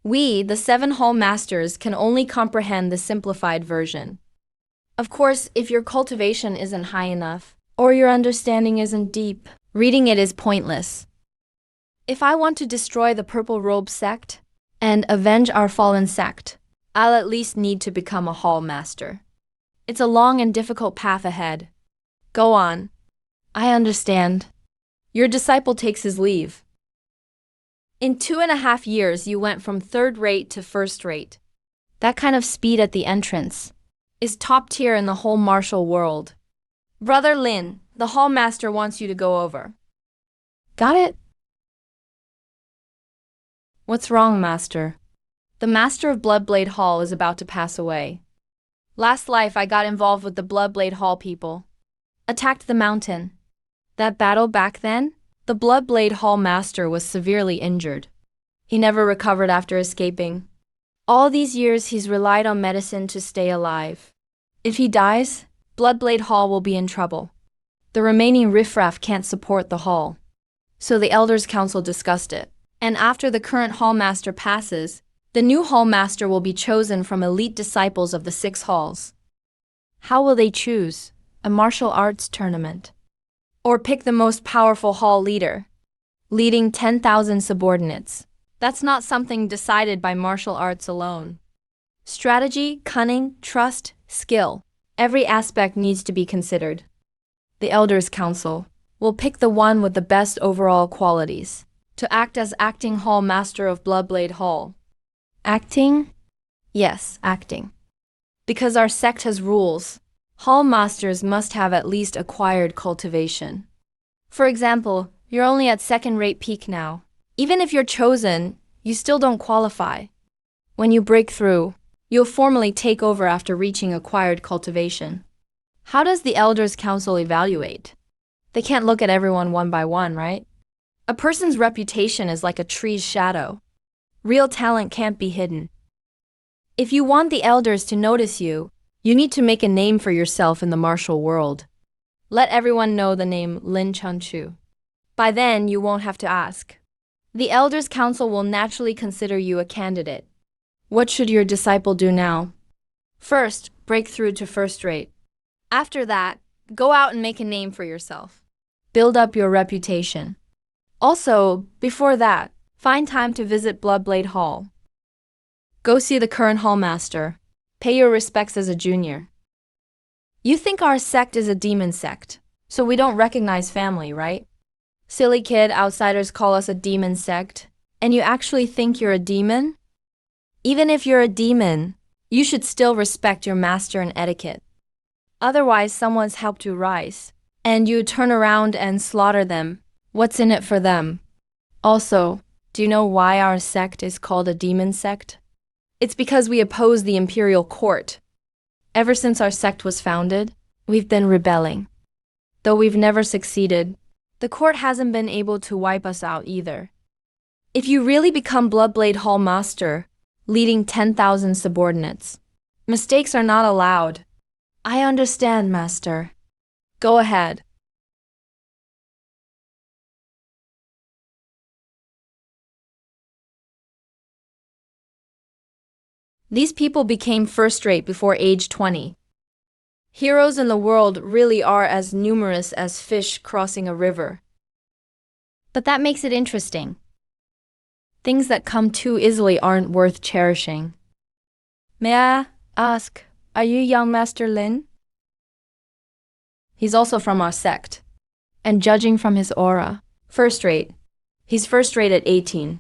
We, the 7 Hall Masters, can only comprehend the simplified version. Of course, if your cultivation isn't high enough, or your understanding isn't deep, reading it is pointless. If I want to destroy the Purple Robe sect and avenge our fallen sect, I'll at least need to become a Hall Master. It's a long and difficult path ahead. Go on. I understand. Your disciple takes his leave. In 2.5 years, you went from 3rd rate to 1st rate. That kind of speed at the entrance is top tier in the whole martial world. Brother Lin, the Hall Master wants you to go over. Got it? What's wrong, Master? The Master of Bloodblade Hall is about to pass away. Last life, I got involved with the Bloodblade Hall people. Attacked the mountain. That battle back then, the Bloodblade Hall Master was severely injured. He never recovered after escaping. All these years, he's relied on medicine to stay alive. If he dies, Bloodblade Hall will be in trouble. The remaining riffraff can't support the hall. So the Elders' Council discussed it. And after the current Hall Master passes, the new Hall Master will be chosen from elite disciples of the 6 halls. How will they choose? A martial arts tournament? Or pick the most powerful hall leader, leading 10,000 subordinates? That's not something decided by martial arts alone. Strategy, cunning, trust, skill. Every aspect needs to be considered. The Elders' Council will pick the one with the best overall qualities to act as acting Hall Master of Bloodblade Hall. Acting? Yes, acting. Because our sect has rules, Hall Masters must have at least acquired cultivation. For example, you're only at 2nd-rate peak now. Even if you're chosen, you still don't qualify. When you break through, you'll formally take over after reaching acquired cultivation. How does the Elders' Council evaluate? They can't look at everyone one by one, right? A person's reputation is like a tree's shadow. Real talent can't be hidden. If you want the elders to notice you, you need to make a name for yourself in the martial world. Let everyone know the name Lin Chunchu. By then, you won't have to ask. The Elders' Council will naturally consider you a candidate. What should your disciple do now? First, break through to 1st rate. After that, go out and make a name for yourself. Build up your reputation. Also, before that, find time to visit Bloodblade Hall. Go see the current Hall Master. Pay your respects as a junior. You think our sect is a demon sect, so we don't recognize family, right? Silly kid, outsiders call us a demon sect, and you actually think you're a demon? Even if you're a demon, you should still respect your master and etiquette. Otherwise, someone's helped you rise, and you turn around and slaughter them. What's in it for them? Also, do you know why our sect is called a demon sect? It's because we oppose the imperial court. Ever since our sect was founded, we've been rebelling. Though we've never succeeded, the court hasn't been able to wipe us out either. If you really become Bloodblade Hall Master, leading 10,000 subordinates, mistakes are not allowed. I understand, Master. Go ahead. These people became 1st rate before age 20. Heroes in the world really are as numerous as fish crossing a river. But that makes it interesting. Things that come too easily aren't worth cherishing. May I ask, are you young Master Lin? He's also from our sect. And judging from his aura, first rate. He's first rate at 18.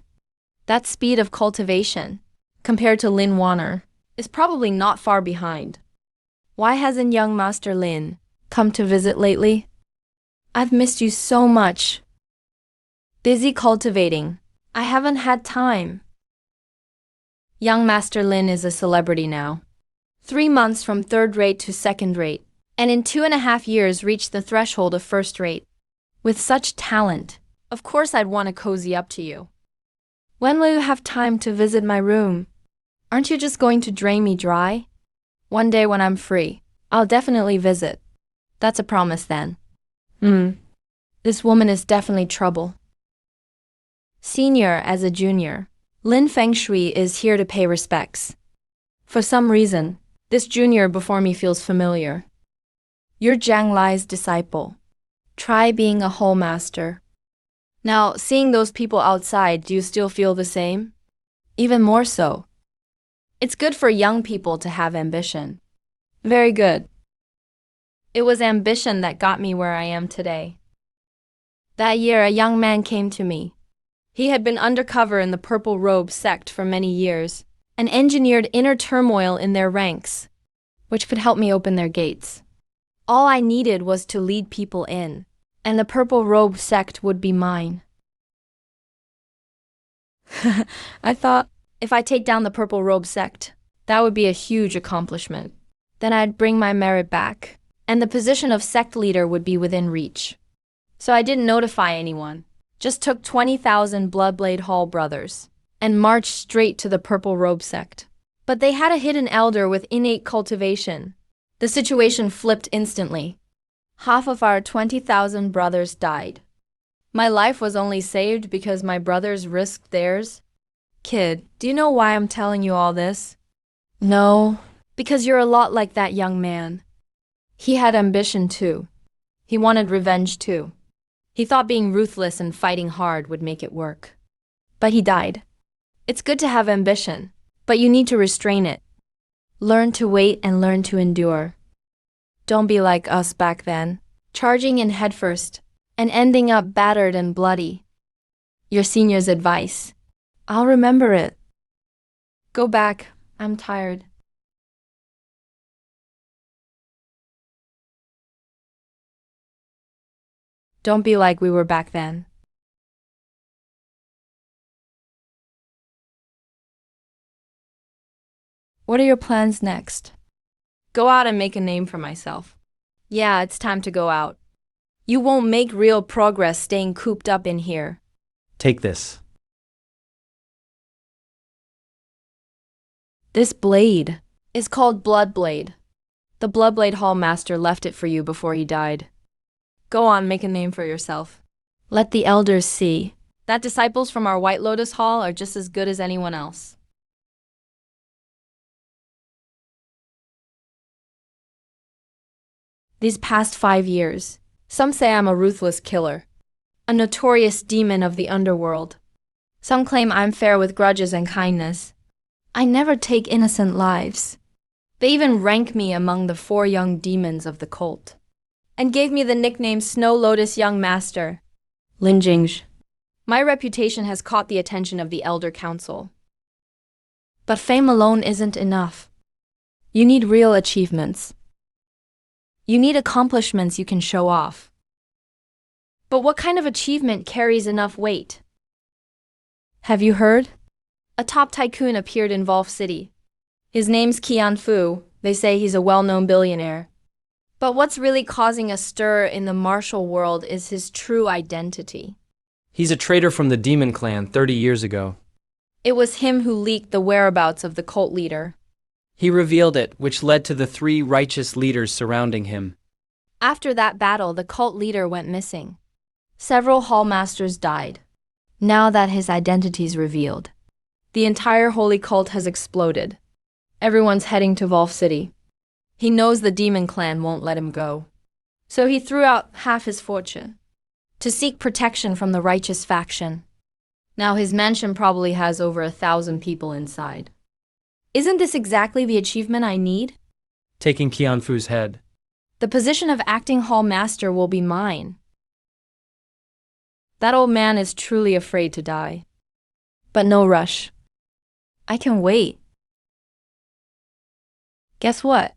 That speed of cultivation, compared to Lin Warner, is probably not far behind. Why hasn't young Master Lin come to visit lately? I've missed you so much. Busy cultivating. I haven't had time. Young Master Lin is a celebrity now. 3 months from third rate to second rate, and in 2.5 years reached the threshold of first rate. With such talent, of course I'd want to cozy up to you. When will you have time to visit my room? Aren't you just going to drain me dry? One day when I'm free, I'll definitely visit. That's a promise then. This woman is definitely trouble. Senior as a junior, Lin Fengshui is here to pay respects. For some reason, this junior before me feels familiar. You're Jiang Lai's disciple. Try being a whole master. Now, seeing those people outside, do you still feel the same? Even more so. It's good for young people to have ambition. Very good. It was ambition that got me where I am today. That year, a young man came to me. He had been undercover in the Purple Robe sect for many years and engineered inner turmoil in their ranks, which could help me open their gates. All I needed was to lead people in, and the Purple Robe sect would be mine. I thought, if I take down the Purple Robe sect, that would be a huge accomplishment. Then I'd bring my merit back, and the position of sect leader would be within reach. So I didn't notify anyone, just took 20,000 Bloodblade Hall brothers, and marched straight to the Purple Robe sect. But they had a hidden elder with innate cultivation. The situation flipped instantly. Half of our 20,000 brothers died. My life was only saved because my brothers risked theirs. Kid, do you know why I'm telling you all this? No, because you're a lot like that young man. He had ambition too. He wanted revenge too. He thought being ruthless and fighting hard would make it work. But he died. It's good to have ambition, but you need to restrain it. Learn to wait and learn to endure. Don't be like us back then, charging in headfirst and ending up battered and bloody. Your senior's advice. I'll remember it. Go back. I'm tired. Don't be like we were back then. What are your plans next? Go out and make a name for myself. Yeah, it's time to go out. You won't make real progress staying cooped up in here. Take this. This blade is called Bloodblade. The Bloodblade Hall Master left it for you before he died. Go on, make a name for yourself. Let the elders see that disciples from our White Lotus Hall are just as good as anyone else. These past 5 years, some say I'm a ruthless killer, a notorious demon of the underworld. Some claim I'm fair with grudges and kindness. I never take innocent lives. They even rank me among the 4 young demons of the cult, and gave me the nickname Snow Lotus Young Master, Lin Jingzhi. My reputation has caught the attention of the Elder Council. But fame alone isn't enough. You need real achievements. You need accomplishments you can show off. But what kind of achievement carries enough weight? Have you heard? A top tycoon appeared in Wolf City. His name's Qian Fu. They say he's a well-known billionaire. But what's really causing a stir in the martial world is his true identity. He's a traitor from the Demon Clan 30 years ago. It was him who leaked the whereabouts of the cult leader. He revealed it, which led to the 3 righteous leaders surrounding him. After that battle, the cult leader went missing. Several hall masters died. Now that his identity's revealed, the entire holy cult has exploded. Everyone's heading to Wolf City. He knows the demon clan won't let him go. So he threw out half his fortune to seek protection from the righteous faction. Now his mansion probably has over 1,000 people inside. Isn't this exactly the achievement I need? Taking Qianfu's head. The position of acting hall master will be mine. That old man is truly afraid to die. But no rush. I can wait. Guess what?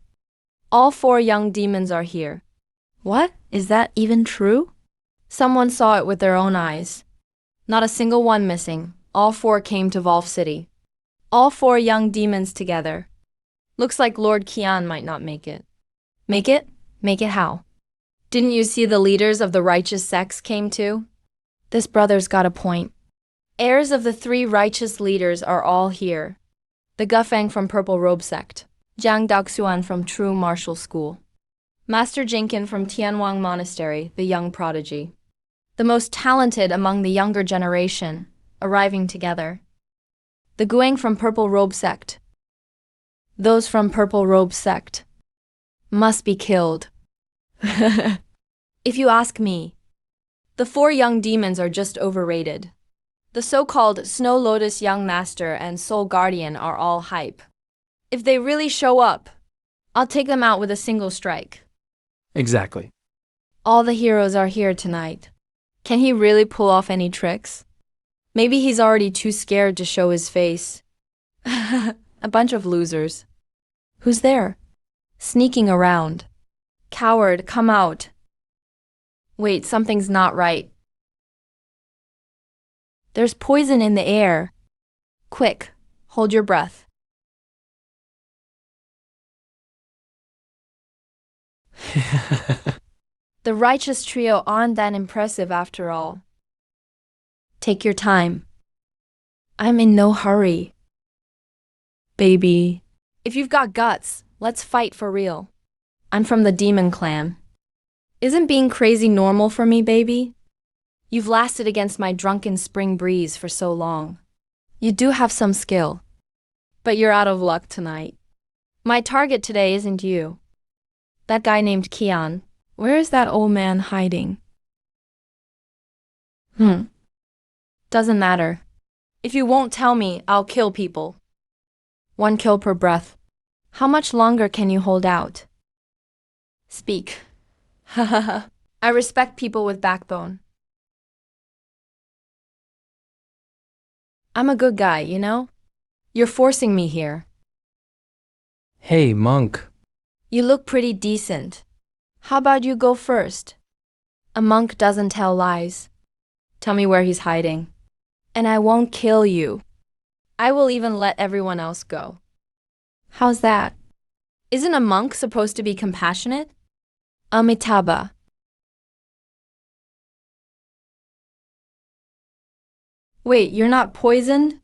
All 4 young demons are here. What? Is that even true? Someone saw it with their own eyes. Not a single one missing. All 4 came to Volf City. All 4 young demons together. Looks like Lord Qian might not make it. Make it? Make it how? Didn't you see the leaders of the righteous sects came too? This brother's got a point. Heirs of the 3 righteous leaders are all here. The Gufang from Purple Robe Sect, Jiang Daoxuan from True Martial School, Master Jinkin from Tianwang Monastery, the young prodigy. The most talented among the younger generation, arriving together. The Guang from Purple Robe Sect. Those from Purple Robe Sect must be killed. If you ask me, the 4 young demons are just overrated. The so-called Snow Lotus Young Master and Soul Guardian are all hype. If they really show up, I'll take them out with a single strike. Exactly. All the heroes are here tonight. Can he really pull off any tricks? Maybe he's already too scared to show his face. A bunch of losers. Who's there? Sneaking around. Coward, come out. Wait, something's not right. There's poison in the air. Quick, hold your breath. The righteous trio aren't that impressive after all. Take your time. I'm in no hurry. Baby, if you've got guts, let's fight for real. I'm from the demon clan. Isn't being crazy normal for me, baby? You've lasted against my drunken spring breeze for so long. You do have some skill. But you're out of luck tonight. My target today isn't you. That guy named Qian. Where is that old man hiding? Doesn't matter. If you won't tell me, I'll kill people. 1 kill per breath. How much longer can you hold out? Speak. I respect people with backbone. I'm a good guy, you know? You're forcing me here. Hey, monk. You look pretty decent. How about you go first? A monk doesn't tell lies. Tell me where he's hiding. And I won't kill you. I will even let everyone else go. How's that? Isn't a monk supposed to be compassionate? Amitabha. Wait, you're not poisoned?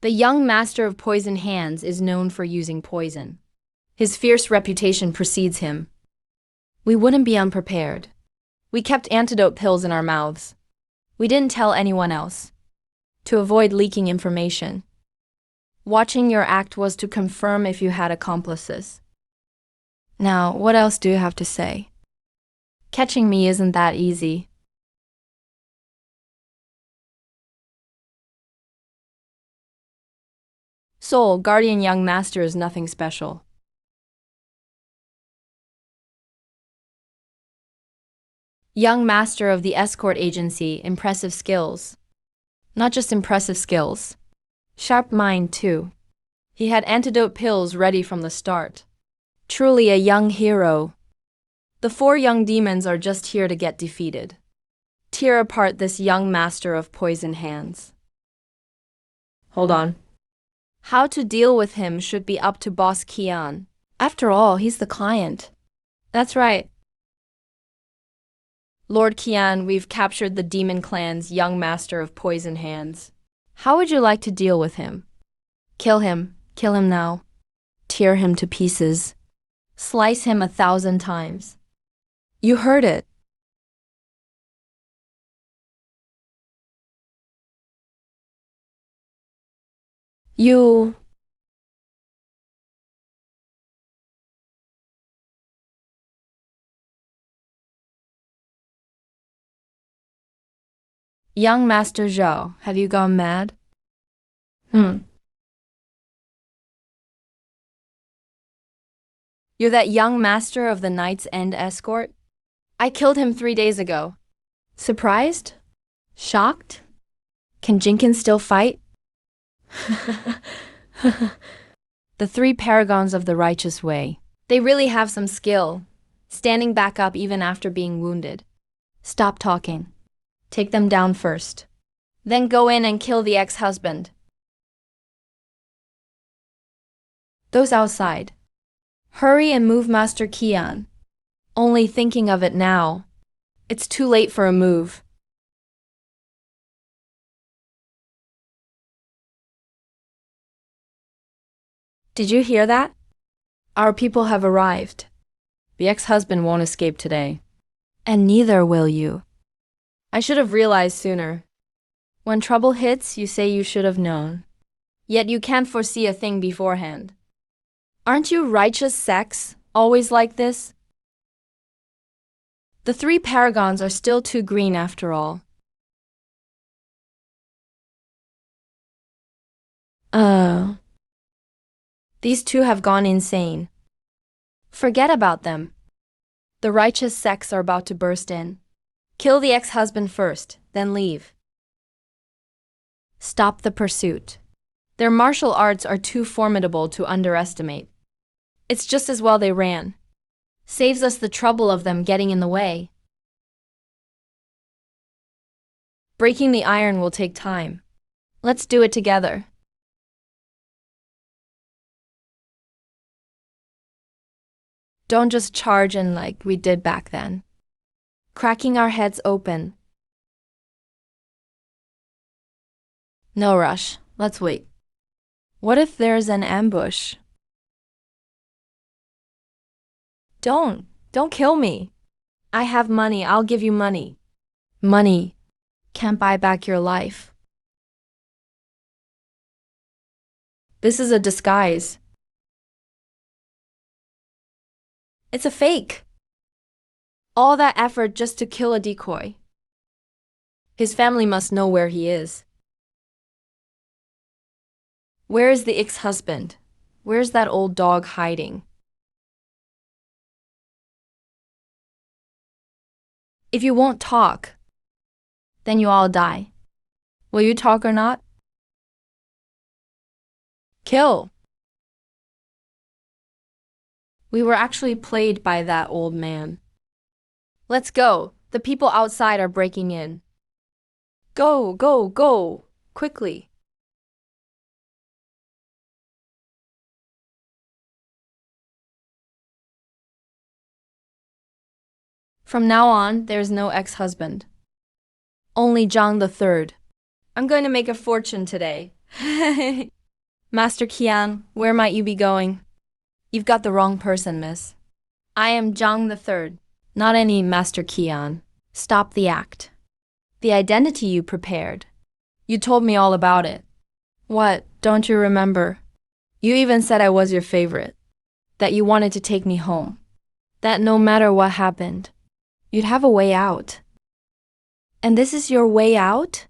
The young master of poison hands is known for using poison. His fierce reputation precedes him. We wouldn't be unprepared. We kept antidote pills in our mouths. We didn't tell anyone else. To avoid leaking information. Watching your act was to confirm if you had accomplices. Now, what else do you have to say? Catching me isn't that easy. Soul, guardian young master is nothing special. Young master of the escort agency, impressive skills. Not just impressive skills. Sharp mind, too. He had antidote pills ready from the start. Truly a young hero. The 4 young demons are just here to get defeated. Tear apart this young master of poison hands. Hold on. How to deal with him should be up to Boss Qian. After all, he's the client. That's right. Lord Qian, we've captured the demon clan's young master of poison hands. How would you like to deal with him? Kill him. Kill him now. Tear him to pieces. Slice him 1,000 times. You heard it. You Young Master Zhao, have you gone mad? Hmm. You're that young master of the Knight's End escort? I killed him 3 days ago. Surprised? Shocked? Can Jenkins still fight? The three paragons of the righteous way. They really have some skill, standing back up even after being wounded. Stop talking. Take them down first. Then go in and kill the ex-husband. Those outside. Hurry and move Master Qian. Only thinking of it now. It's too late for a move. Did you hear that? Our people have arrived. The ex-husband won't escape today. And neither will you. I should have realized sooner. When trouble hits, you say you should have known. Yet you can't foresee a thing beforehand. Aren't you righteous sects, always like this? The three paragons are still too green after all. These two have gone insane. Forget about them. The righteous sects are about to burst in. Kill the ex-husband first, then leave. Stop the pursuit. Their martial arts are too formidable to underestimate. It's just as well they ran. Saves us the trouble of them getting in the way. Breaking the iron will take time. Let's do it together. Don't just charge in like we did back then. Cracking our heads open. No rush. Let's wait. What if there's an ambush? Don't kill me. I have money. I'll give you money. Money can't buy back your life. This is a disguise. It's a fake. All that effort just to kill a decoy. His family must know where he is. Where is the ex-husband? Where's that old dog hiding? If you won't talk, then you all die. Will you talk or not? Kill. We were actually played by that old man. Let's go. The people outside are breaking in. Go, go, go. Quickly. From now on, there's no ex-husband. Only Zhang the Third. I'm going to make a fortune today. Master Qian, where might you be going? You've got the wrong person, miss. I am Zhang the Third, not any Master Qian. Stop the act. The identity you prepared. You told me all about it. What, don't you remember? You even said I was your favorite. That you wanted to take me home. That no matter what happened, you'd have a way out. And this is your way out?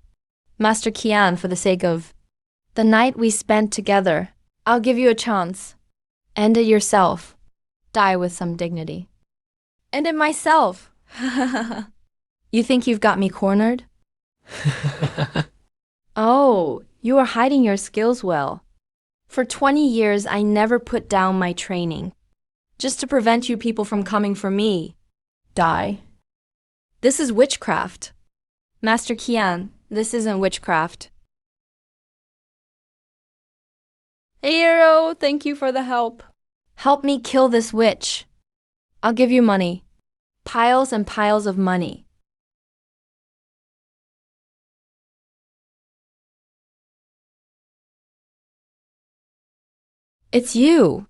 Master Qian, for the sake of the night we spent together, I'll give you a chance. End it yourself. Die with some dignity. End it myself. You think you've got me cornered? Oh, you are hiding your skills well. For 20 years, I never put down my training. Just to prevent you people from coming for me. Die. This is witchcraft. Master Qian, this isn't witchcraft. Hero, thank you for the help. Help me kill this witch. I'll give you money. Piles and piles of money. It's you.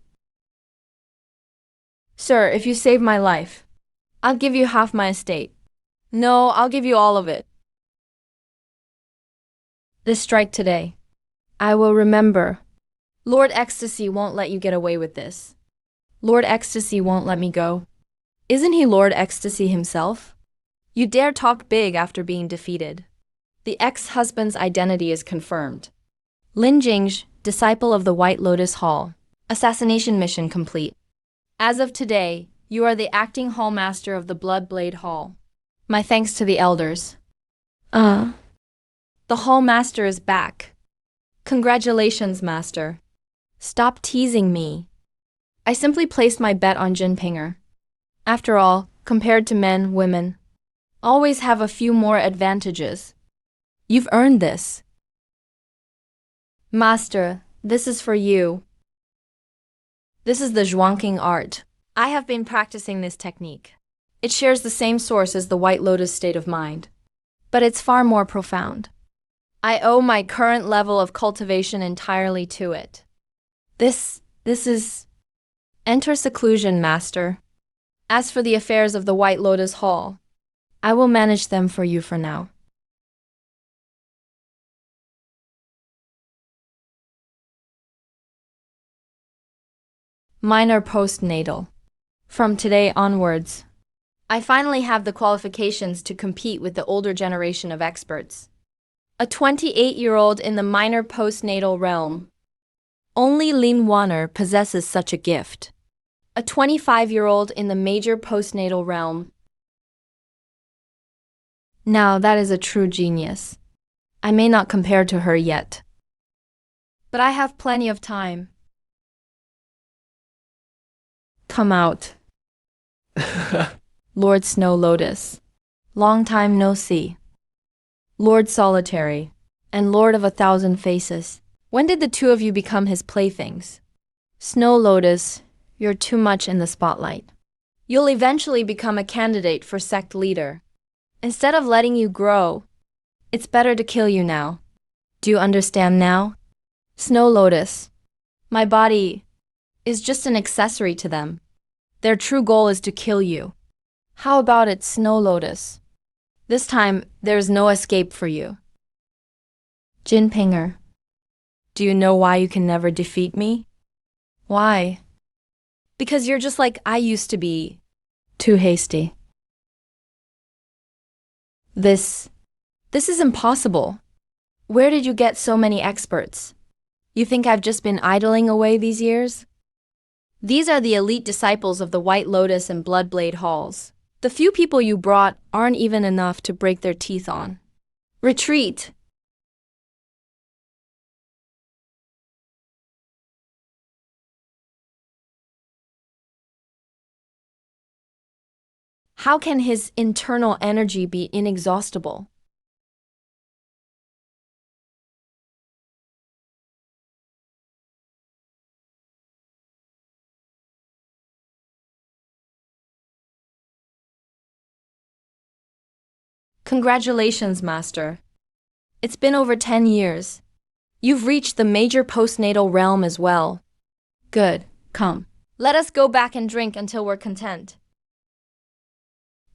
Sir, if you save my life, I'll give you half my estate. No, I'll give you all of it. This strike today. I will remember. Lord Ecstasy won't let you get away with this. Lord Ecstasy won't let me go. Isn't he Lord Ecstasy himself? You dare talk big after being defeated. The ex-husband's identity is confirmed. Lin Jingzhe, disciple of the White Lotus Hall. Assassination mission complete. As of today, you are the acting hall master of the Bloodblade Hall. My thanks to the elders. The hall master is back. Congratulations, master. Stop teasing me. I simply placed my bet on Jinpinger. After all, compared to men, women always have a few more advantages. You've earned this. Master, this is for you. This is the Zhuangqing art. I have been practicing this technique. It shares the same source as the White Lotus state of mind, but it's far more profound. I owe my current level of cultivation entirely to it. This is... Enter seclusion, master. As for the affairs of the White Lotus Hall, I will manage them for you for now. Minor postnatal. From today onwards, I finally have the qualifications to compete with the older generation of experts. A 28-year-old in the minor postnatal realm. Only Lin Wanner possesses such a gift. A 25-year-old in the major postnatal realm. Now that is a true genius. I may not compare to her yet, but I have plenty of time. Come out. Lord Snow Lotus. Long time no see. Lord Solitary, and Lord of 1,000 Faces. When did the two of you become his playthings? Snow Lotus, you're too much in the spotlight. You'll eventually become a candidate for sect leader. Instead of letting you grow, it's better to kill you now. Do you understand now? Snow Lotus, my body is just an accessory to them. Their true goal is to kill you. How about it, Snow Lotus? This time, there is no escape for you. Jinpinger, do you know why you can never defeat me? Why? Because you're just like I used to be. Too hasty. This is impossible. Where did you get so many experts? You think I've just been idling away these years? These are the elite disciples of the White Lotus and Bloodblade halls. The few people you brought aren't even enough to break their teeth on. Retreat! How can his internal energy be inexhaustible? Congratulations, Master. It's been over 10 years. You've reached the major postnatal realm as well. Good. Come. Let us go back and drink until we're content.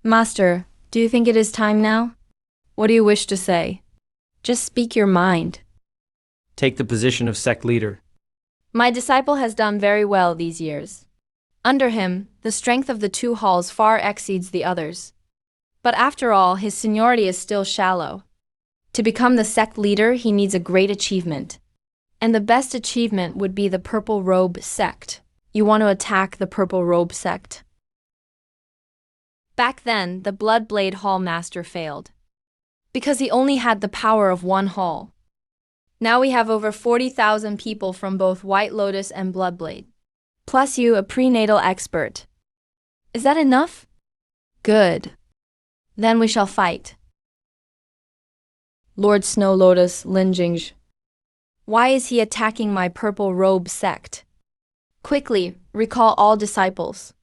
Master, do you think it is time now? What do you wish to say? Just speak your mind. Take the position of sect leader. My disciple has done very well these years. Under him, the strength of the two halls far exceeds the others. But after all, his seniority is still shallow. To become the sect leader, he needs a great achievement. And the best achievement would be the Purple Robe sect. You want to attack the Purple Robe sect. Back then, the Bloodblade Hall Master failed, because he only had the power of one hall. Now we have over 40,000 people from both White Lotus and Bloodblade. Plus you, a prenatal expert. Is that enough? Good. Then we shall fight. Lord Snow Lotus, Lin Jingzhe. Why is he attacking my Purple Robe sect? Quickly, recall all disciples.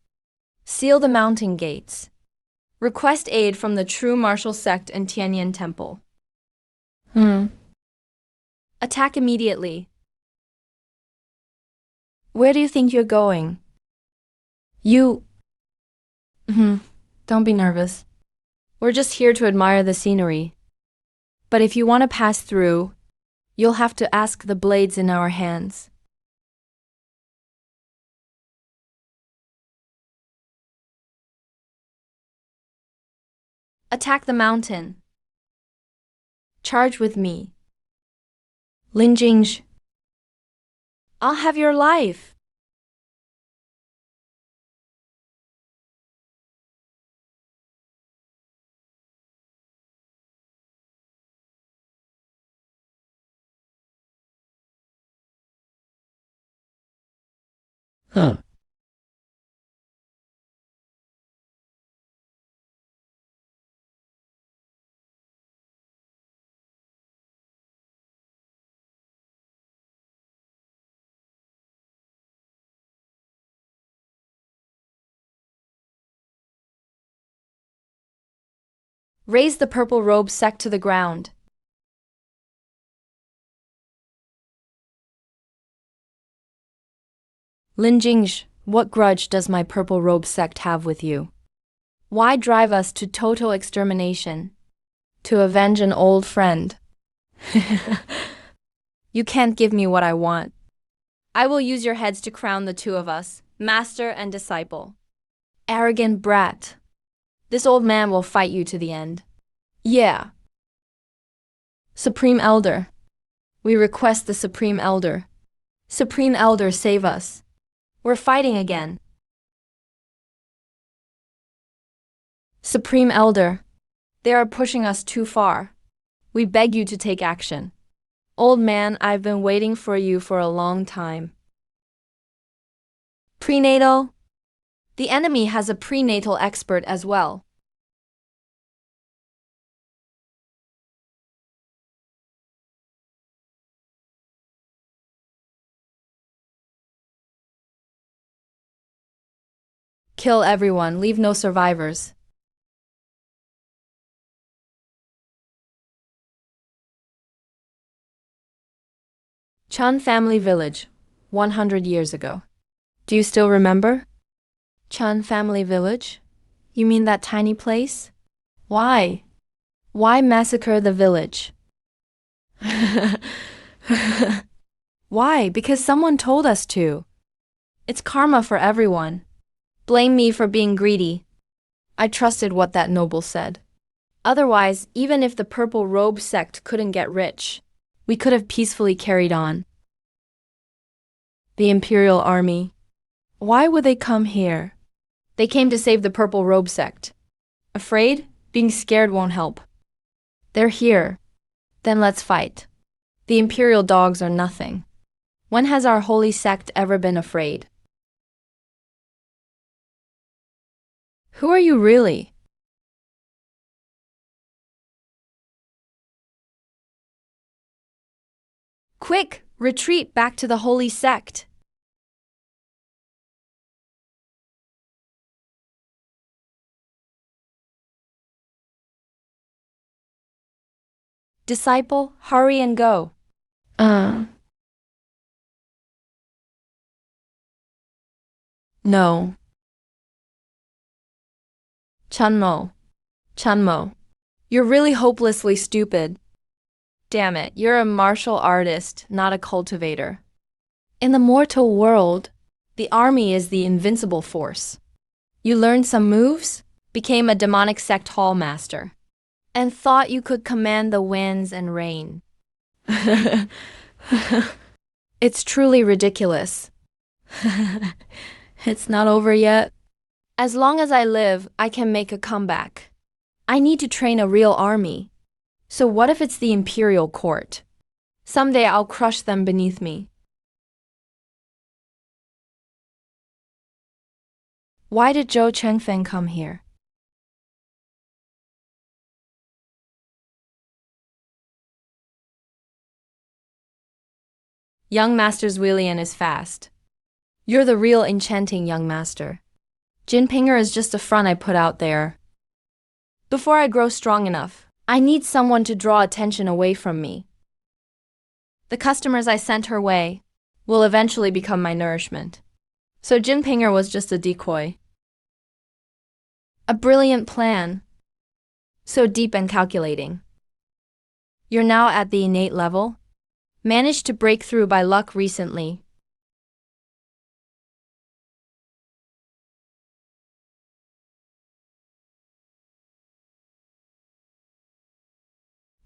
Seal the mountain gates. Request aid from the true martial sect and Tianyan Temple. Attack immediately. Where do you think you're going? Don't be nervous. We're just here to admire the scenery. But if you want to pass through, you'll have to ask the blades in our hands. Attack the mountain. Charge with me. Lin Jingzhi. I'll have your life. Huh. Raise the purple robe sect to the ground. Lin Jingzhi, what grudge does my purple robe sect have with you? Why drive us to total extermination? To avenge an old friend. You can't give me what I want. I will use your heads to crown the two of us, master and disciple. Arrogant brat. This old man will fight you to the end. Yeah. Supreme Elder. We request the Supreme Elder. Supreme Elder, save us. We're fighting again. Supreme Elder. They are pushing us too far. We beg you to take action. Old man, I've been waiting for you for a long time. Prenatal. The enemy has a prenatal expert as well. Kill everyone, leave no survivors. Chun Family Village, 100 years ago. Do you still remember? Chun Family Village? You mean that tiny place? Why? Why massacre the village? Why? Because someone told us to. It's karma for everyone. Blame me for being greedy. I trusted what that noble said. Otherwise, even if the purple robe sect couldn't get rich, we could have peacefully carried on. The Imperial Army. Why would they come here? They came to save the purple robe sect. Afraid? Being scared won't help. They're here. Then let's fight. The Imperial dogs are nothing. When has our holy sect ever been afraid? Who are you really? Quick! Retreat back to the holy sect! Disciple, hurry and go. No. Chunmo. Chunmo. You're really hopelessly stupid. Damn it, you're a martial artist, not a cultivator. In the mortal world, the army is the invincible force. You learned some moves, became a demonic sect hall master, and thought you could command the winds and rain. It's truly ridiculous. It's not over yet. As long as I live, I can make a comeback. I need to train a real army. So what if it's the Imperial Court? Someday I'll crush them beneath me. Why did Zhou Chengfeng come here? Young Master Zuilian is fast. You're the real enchanting young master. Jinpinger is just a front I put out there. Before I grow strong enough, I need someone to draw attention away from me. The customers I sent her way will eventually become my nourishment. So Jinpinger was just a decoy. A brilliant plan. So deep and calculating. You're now at the innate level. Managed to break through by luck recently.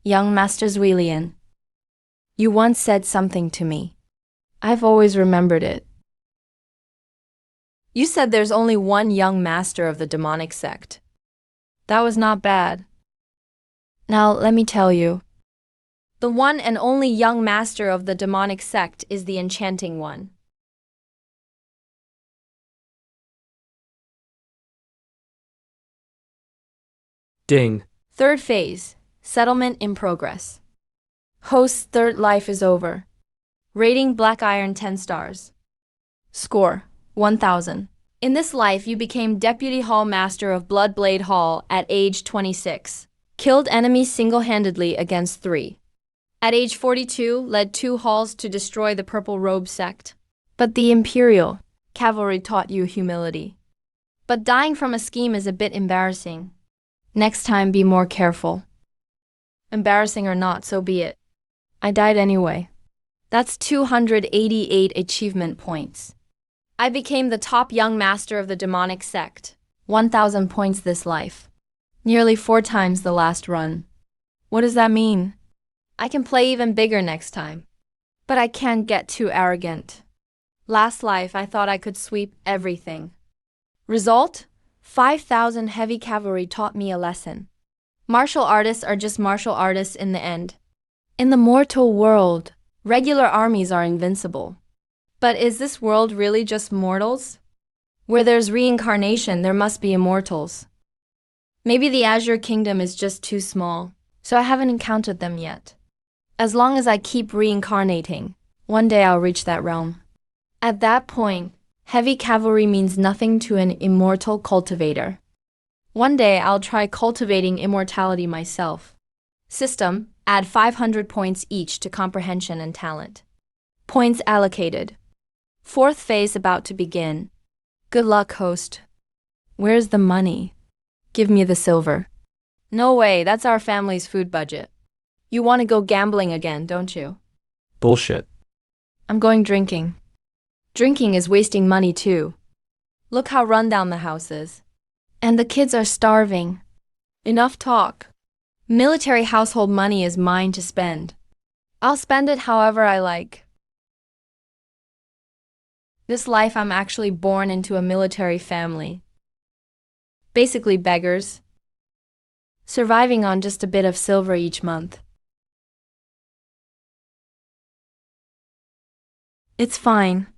Young Master Zwillian. You once said something to me. I've always remembered it. You said there's only one young master of the demonic sect. That was not bad. Now, let me tell you. The one and only young master of the demonic sect is the enchanting one. Ding. Third phase. Settlement in progress. Host's third life is over. Rating Black Iron 10 stars. Score 1000. In this life, you became Deputy Hall Master of Bloodblade Hall at age 26. Killed enemies single-handedly against 3. At age 42, led 2 halls to destroy the Purple Robe sect. But the Imperial Cavalry taught you humility. But dying from a scheme is a bit embarrassing. Next time, be more careful. Embarrassing or not, so be it. I died anyway. That's 288 achievement points. I became the top young master of the demonic sect. 1000 points this life. Nearly 4 times the last run. What does that mean? I can play even bigger next time. But I can't get too arrogant. Last life, I thought I could sweep everything. Result? 5,000 heavy cavalry taught me a lesson. Martial artists are just martial artists in the end. In the mortal world, regular armies are invincible. But is this world really just mortals? Where there's reincarnation, there must be immortals. Maybe the Azure Kingdom is just too small, so I haven't encountered them yet. As long as I keep reincarnating, one day I'll reach that realm. At that point, heavy cavalry means nothing to an immortal cultivator. One day I'll try cultivating immortality myself. System, add 500 points each to comprehension and talent. Points allocated. 4th phase about to begin. Good luck, host. Where's the money? Give me the silver. No way, that's our family's food budget. You want to go gambling again, don't you? Bullshit. I'm going drinking. Drinking is wasting money too. Look how run down the house is. And the kids are starving. Enough talk. Military household money is mine to spend. I'll spend it however I like. This life, I'm actually born into a military family. Basically beggars. Surviving on just a bit of silver each month. It's fine.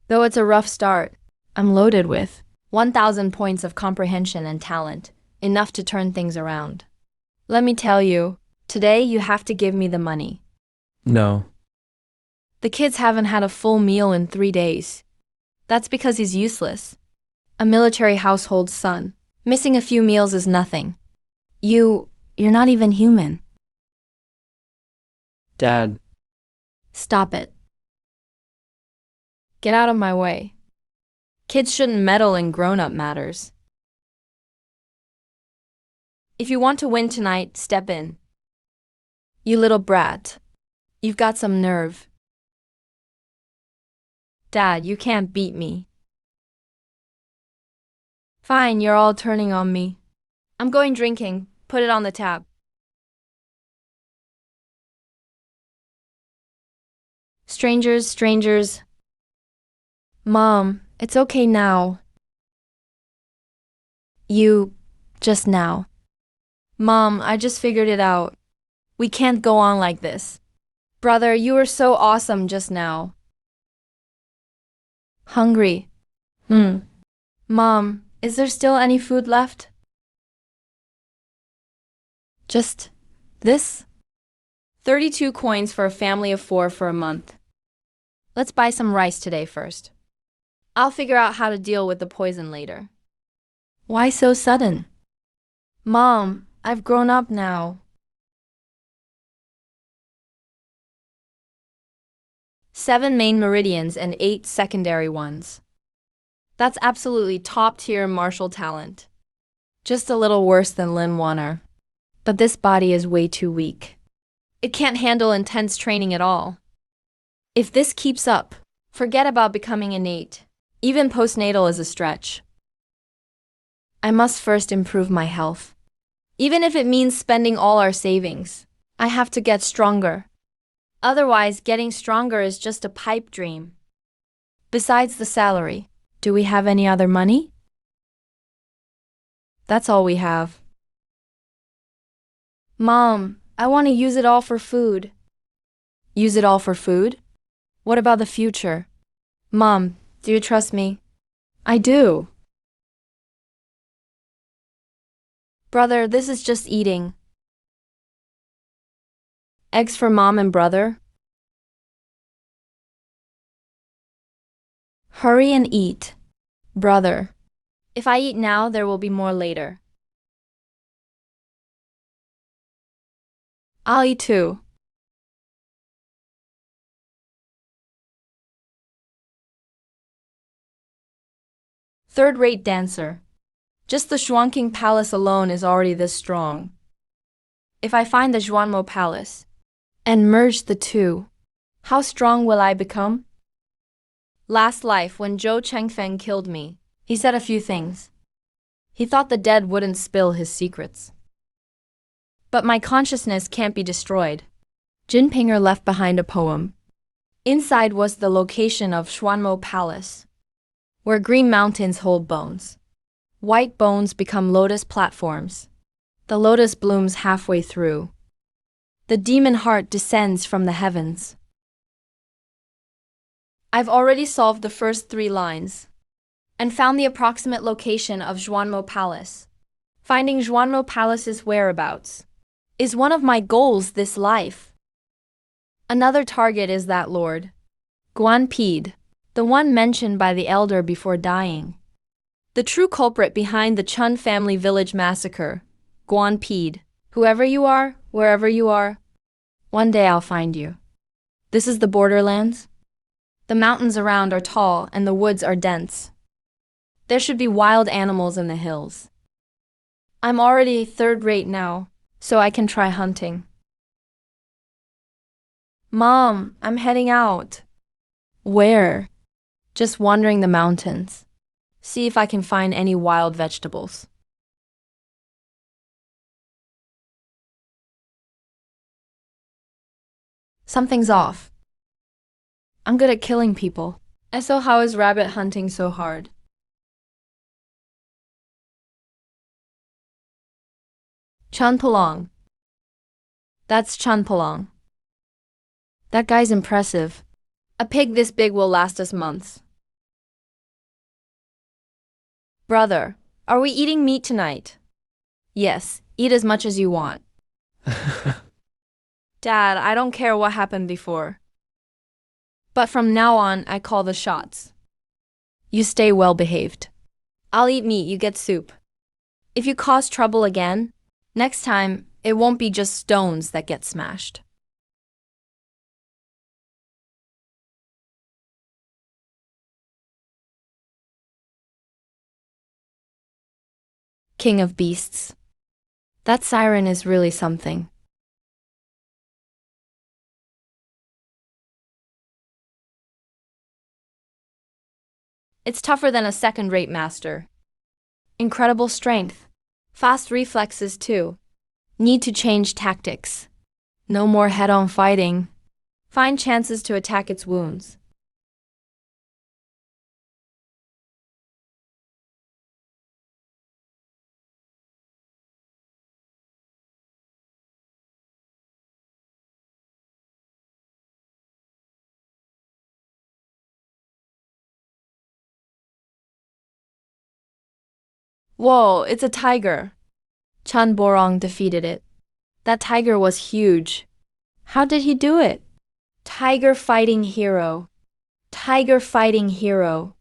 Though it's a rough start, I'm loaded with 1000 points of comprehension and talent, enough to turn things around. Let me tell you, today you have to give me the money. No. The kids haven't had a full meal in 3 days. That's because he's useless. A military household's son. Missing a few meals is nothing. You're not even human. Dad. Stop it. Get out of my way. Kids shouldn't meddle in grown-up matters. If you want to win tonight, step in. You little brat. You've got some nerve. Dad, you can't beat me. Fine, you're all turning on me. I'm going drinking. Put it on the tab. Strangers. Mom, it's okay now. Just now. Mom, I just figured it out. We can't go on like this. Brother, you were so awesome just now. Hungry. Mom, is there still any food left? Just this? 32 coins for a family of 4 for a month. Let's buy some rice today first. I'll figure out how to deal with the poison later. Why so sudden? Mom, I've grown up now. 7 main meridians and 8 secondary ones. That's absolutely top-tier martial talent. Just a little worse than Lin Wanner. But this body is way too weak. It can't handle intense training at all. If this keeps up, forget about becoming innate. Even postnatal is a stretch. I must first improve my health. Even if it means spending all our savings. I have to get stronger. Otherwise, getting stronger is just a pipe dream. Besides the salary, do we have any other money? That's all we have. Mom, I want to use it all for food. Use it all for food? What about the future? Mom, do you trust me? I do. Brother, this is just eating. Eggs for mom and brother? Hurry and eat. Brother. If I eat now, there will be more later. I'll eat too. Third-rate dancer. Just the Xuanqing Palace alone is already this strong. If I find the Zhuanmo Palace and merge the two, how strong will I become? Last life, when Zhou Chengfeng killed me, he said a few things. He thought the dead wouldn't spill his secrets. But my consciousness can't be destroyed. Jinpinger left behind a poem. Inside was the location of Xuanmo Palace, where green mountains hold bones. White bones become lotus platforms. The lotus blooms halfway through. The demon heart descends from the heavens. I've already solved the first 3 lines and found the approximate location of Zhuanmo Palace. Finding Zhuanmo Palace's whereabouts is one of my goals this life. Another target is that lord, Guan Pid, the one mentioned by the elder before dying. The true culprit behind the Chun family village massacre, Guan Pid. Whoever you are, wherever you are, one day I'll find you. This is the borderlands. The mountains around are tall and the woods are dense. There should be wild animals in the hills. I'm already third-rate now, so I can try hunting. Mom, I'm heading out. Where? Just wandering the mountains. See if I can find any wild vegetables. Something's off. I'm good at killing people. So how is rabbit hunting so hard? Chun Palong. That's Chun Palong. That guy's impressive. A pig this big will last us months. Brother, are we eating meat tonight? Yes, eat as much as you want. Dad, I don't care what happened before. But from now on, I call the shots. You stay well behaved. I'll eat meat, you get soup. If you cause trouble again, next time, it won't be just stones that get smashed. King of beasts. That siren is really something. It's tougher than a second-rate master. Incredible strength. Fast reflexes too. Need to change tactics. No more head-on fighting. Find chances to attack its wounds. Whoa, it's a tiger. Chan Borong defeated it. That tiger was huge. How did he do it? Tiger fighting hero. Tiger fighting hero.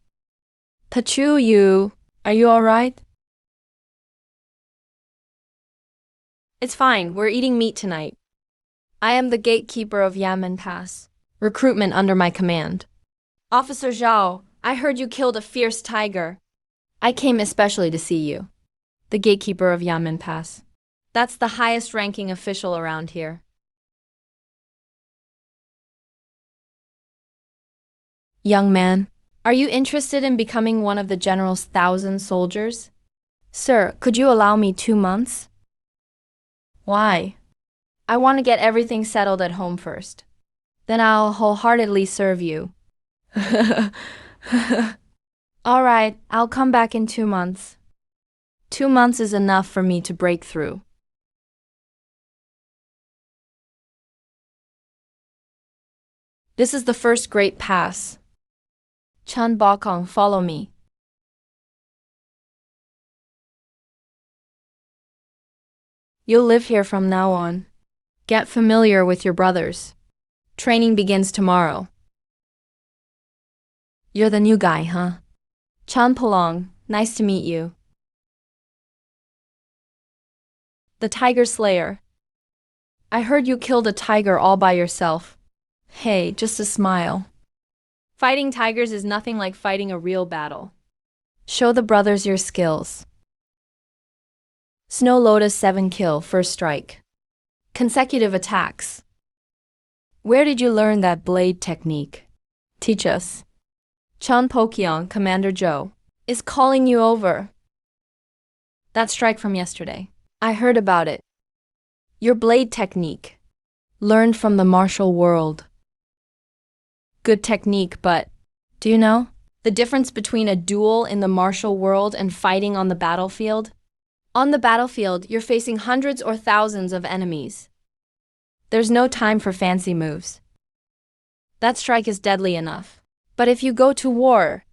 Tachu Yu, are you alright? It's fine, we're eating meat tonight. I am the gatekeeper of Yamen Pass. Recruitment under my command. Officer Zhao, I heard you killed a fierce tiger. I came especially to see you. The gatekeeper of Yamen Pass. That's the highest ranking official around here. Young man, are you interested in becoming one of the general's 1,000 soldiers? Sir, could you allow me 2 months? Why? I want to get everything settled at home first. Then I'll wholeheartedly serve you. All right, I'll come back in 2 months. 2 months is enough for me to break through. This is the first great pass. Chun Bakong, follow me. You'll live here from now on. Get familiar with your brothers. Training begins tomorrow. You're the new guy, huh? Chun Palong, nice to meet you. The Tiger Slayer. I heard you killed a tiger all by yourself. Hey, just a smile. Fighting tigers is nothing like fighting a real battle. Show the brothers your skills. Snow Lotus 7 kill, first strike. Consecutive attacks. Where did you learn that blade technique? Teach us. Chun Pokyong, Commander Joe, is calling you over. That strike from yesterday. I heard about it. Your blade technique. Learned from the martial world. Good technique, but do you know the difference between a duel in the martial world and fighting on the battlefield? On the battlefield, you're facing hundreds or thousands of enemies. There's no time for fancy moves. That strike is deadly enough. But if you go to war,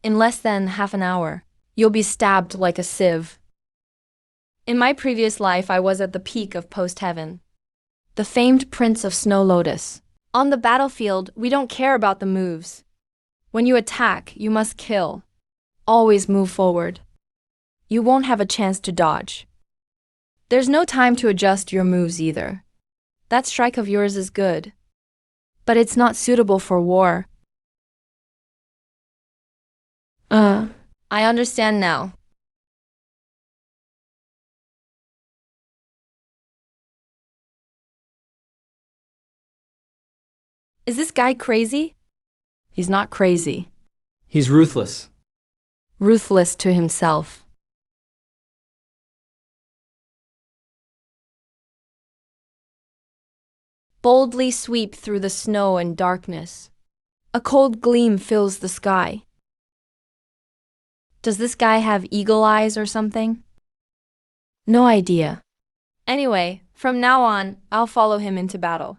in less than half an hour, you'll be stabbed like a sieve. In my previous life, I was at the peak of post-heaven, the famed Prince of Snow Lotus. On the battlefield, we don't care about the moves. When you attack, you must kill. Always move forward. You won't have a chance to dodge. There's no time to adjust your moves either. That strike of yours is good, but it's not suitable for war. I understand now. Is this guy crazy? He's not crazy. He's ruthless. Ruthless to himself. Boldly sweep through the snow and darkness. A cold gleam fills the sky. Does this guy have eagle eyes or something? No idea. Anyway, from now on, I'll follow him into battle.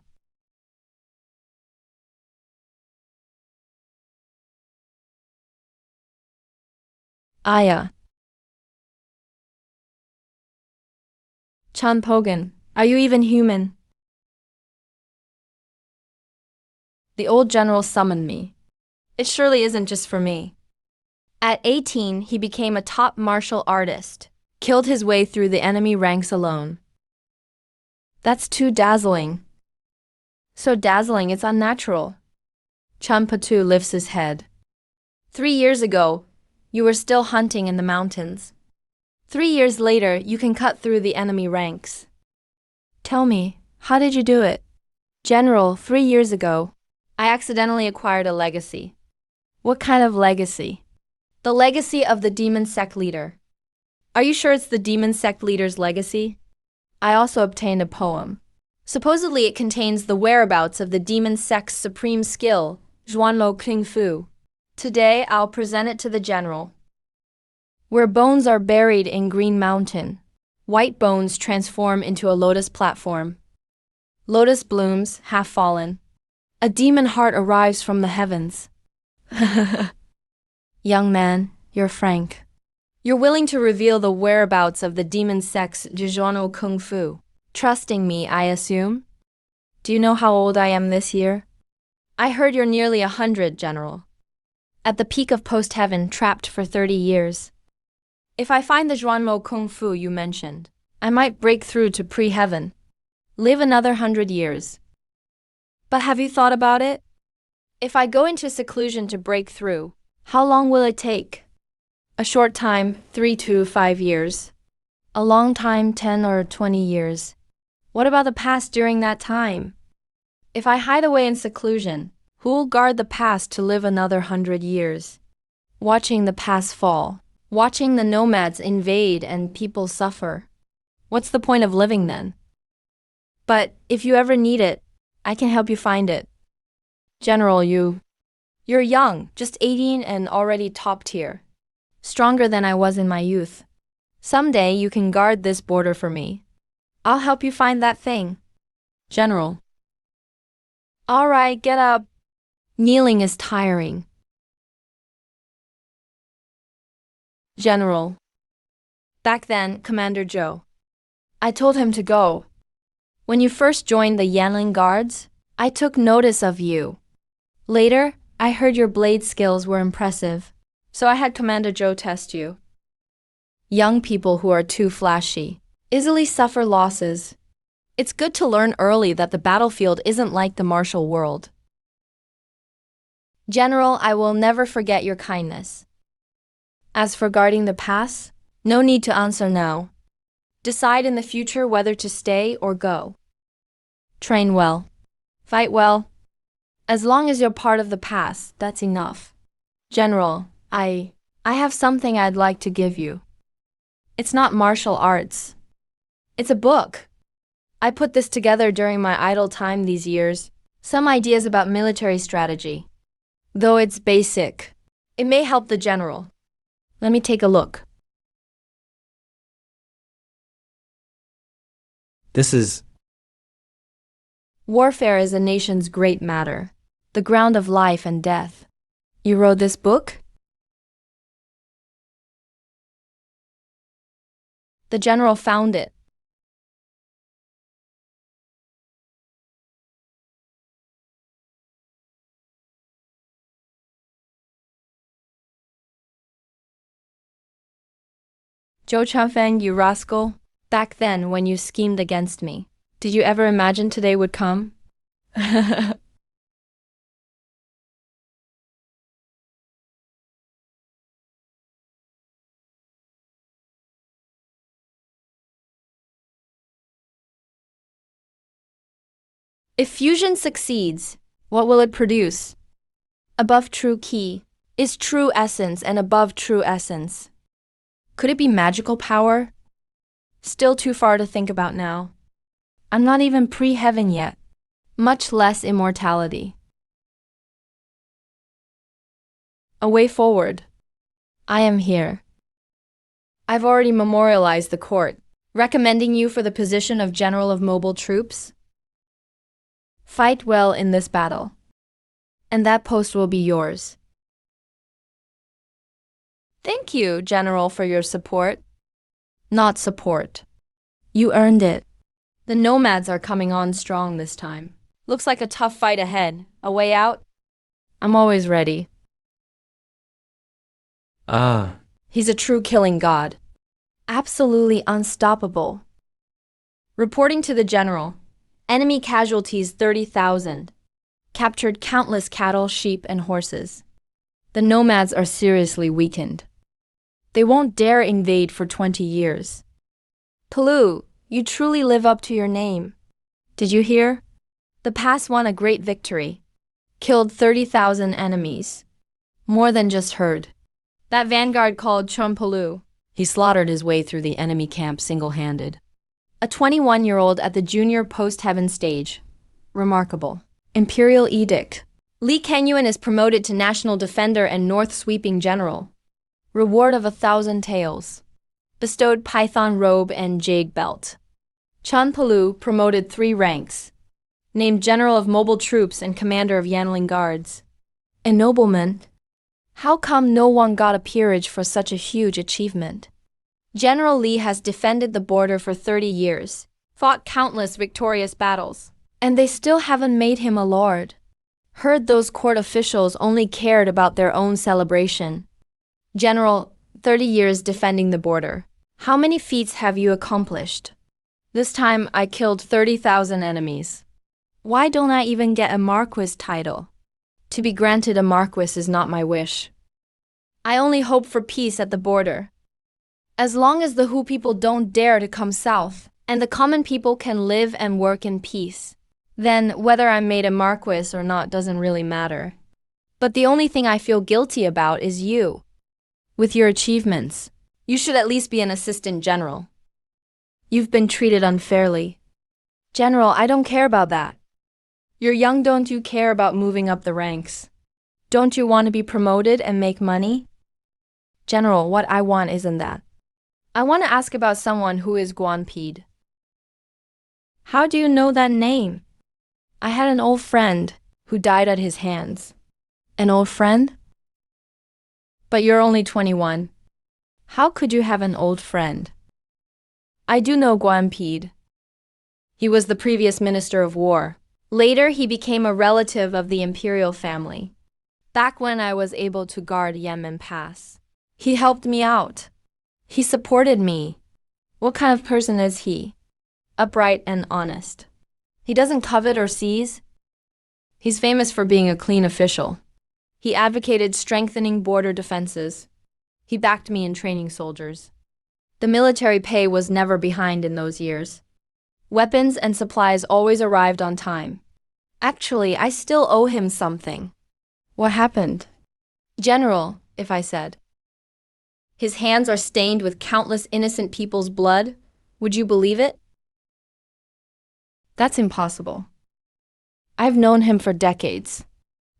Aya. Chun Pogan, are you even human? The old general summoned me. It surely isn't just for me. At 18, he became a top martial artist, killed his way through the enemy ranks alone. That's too dazzling. So dazzling it's unnatural. Chun Patu lifts his head. 3 years ago, you were still hunting in the mountains. 3 years later, you can cut through the enemy ranks. Tell me, how did you do it? General, 3 years ago, I accidentally acquired a legacy. What kind of legacy? The legacy of the demon sect leader. Are you sure it's the demon sect leader's legacy? I also obtained a poem. Supposedly it contains the whereabouts of the demon sect's supreme skill, Zhuanlo Kung Fu. Today I'll present it to the general. Where bones are buried in Green Mountain, white bones transform into a lotus platform. Lotus blooms, half fallen. A demon heart arrives from the heavens. Young man, you're frank. You're willing to reveal the whereabouts of the demon sect's Zhuanlo Kung Fu. Trusting me, I assume? Do you know how old I am this year? I heard you're nearly 100, General. At the peak of post-heaven, trapped for 30 years. If I find the Zhuanlo Kung Fu you mentioned, I might break through to pre-heaven. Live another 100 years. But have you thought about it? If I go into seclusion to break through, how long will it take? A short time, 3 to 5 years. A long time, 10 or 20 years. What about the past during that time? If I hide away in seclusion, who'll guard the past to live another 100 years? Watching the past fall, watching the nomads invade and people suffer. What's the point of living then? But if you ever need it, I can help you find it. General, you're young, just 18 and already top tier. Stronger than I was in my youth. Someday you can guard this border for me. I'll help you find that thing. General. All right, get up. Kneeling is tiring. General. Back then, Commander Joe. I told him to go. When you first joined the Yanling Guards, I took notice of you. Later, I heard your blade skills were impressive, so I had Commander Joe test you. Young people who are too flashy easily suffer losses. It's good to learn early that the battlefield isn't like the martial world. General, I will never forget your kindness. As for guarding the pass, no need to answer now. Decide in the future whether to stay or go. Train well. Fight well. As long as you're part of the pass, that's enough. General, I have something I'd like to give you. It's not martial arts. It's a book. I put this together during my idle time these years. Some ideas about military strategy. Though it's basic, it may help the general. Let me take a look. This is... Warfare is a nation's great matter, the ground of life and death. You wrote this book? The general found it. Zhou Chanfeng, you rascal. Back then, when you schemed against me, did you ever imagine today would come? If fusion succeeds, what will it produce? Above true key is true essence and above true essence. Could it be magical power? Still too far to think about now. I'm not even pre-heaven yet, much less immortality. A way forward. I am here. I've already memorialized the court, recommending you for the position of General of Mobile Troops. Fight well in this battle, and that post will be yours. Thank you, General, for your support. Not support. You earned it. The nomads are coming on strong this time. Looks like a tough fight ahead. A way out? I'm always ready. Ah. He's a true killing god. Absolutely unstoppable. Reporting to the general. Enemy casualties 30,000. Captured countless cattle, sheep, and horses. The nomads are seriously weakened. They won't dare invade for 20 years. Palu, you truly live up to your name. Did you hear? The pass won a great victory. Killed 30,000 enemies. More than just heard. That vanguard called Chun Palu. He slaughtered his way through the enemy camp single-handed. A 21-year-old at the junior post-heaven stage. Remarkable. Imperial edict. Li Kengyuan is promoted to National Defender and North Sweeping General. Reward of 1,000 taels. Bestowed Python robe and jade belt. Chun Palu promoted 3 ranks. Named General of Mobile Troops and Commander of Yanling Guards. Ennoblement. How come no one got a peerage for such a huge achievement? General Li has defended the border for 30 years, fought countless victorious battles, and they still haven't made him a lord. Heard those court officials only cared about their own celebration. General, 30 years defending the border. How many feats have you accomplished? This time I killed 30,000 enemies. Why don't I even get a Marquis title? To be granted a Marquis is not my wish. I only hope for peace at the border. As long as the Hu people don't dare to come south, and the common people can live and work in peace, then whether I'm made a Marquis or not doesn't really matter. But the only thing I feel guilty about is you. With your achievements, you should at least be an assistant general. You've been treated unfairly. General, I don't care about that. You're young, don't you care about moving up the ranks? Don't you want to be promoted and make money? General, what I want isn't that. I want to ask about someone who is Guanpede. How do you know that name? I had an old friend who died at his hands. An old friend? But you're only 21. How could you have an old friend? I do know Guanpede. He was the previous Minister of War. Later, he became a relative of the imperial family. Back when I was able to guard Yemen Pass, he helped me out. He supported me. What kind of person is he? Upright and honest. He doesn't covet or seize. He's famous for being a clean official. He advocated strengthening border defenses. He backed me in training soldiers. The military pay was never behind in those years. Weapons and supplies always arrived on time. Actually, I still owe him something. What happened? General, if I said. His hands are stained with countless innocent people's blood. Would you believe it? That's impossible. I've known him for decades.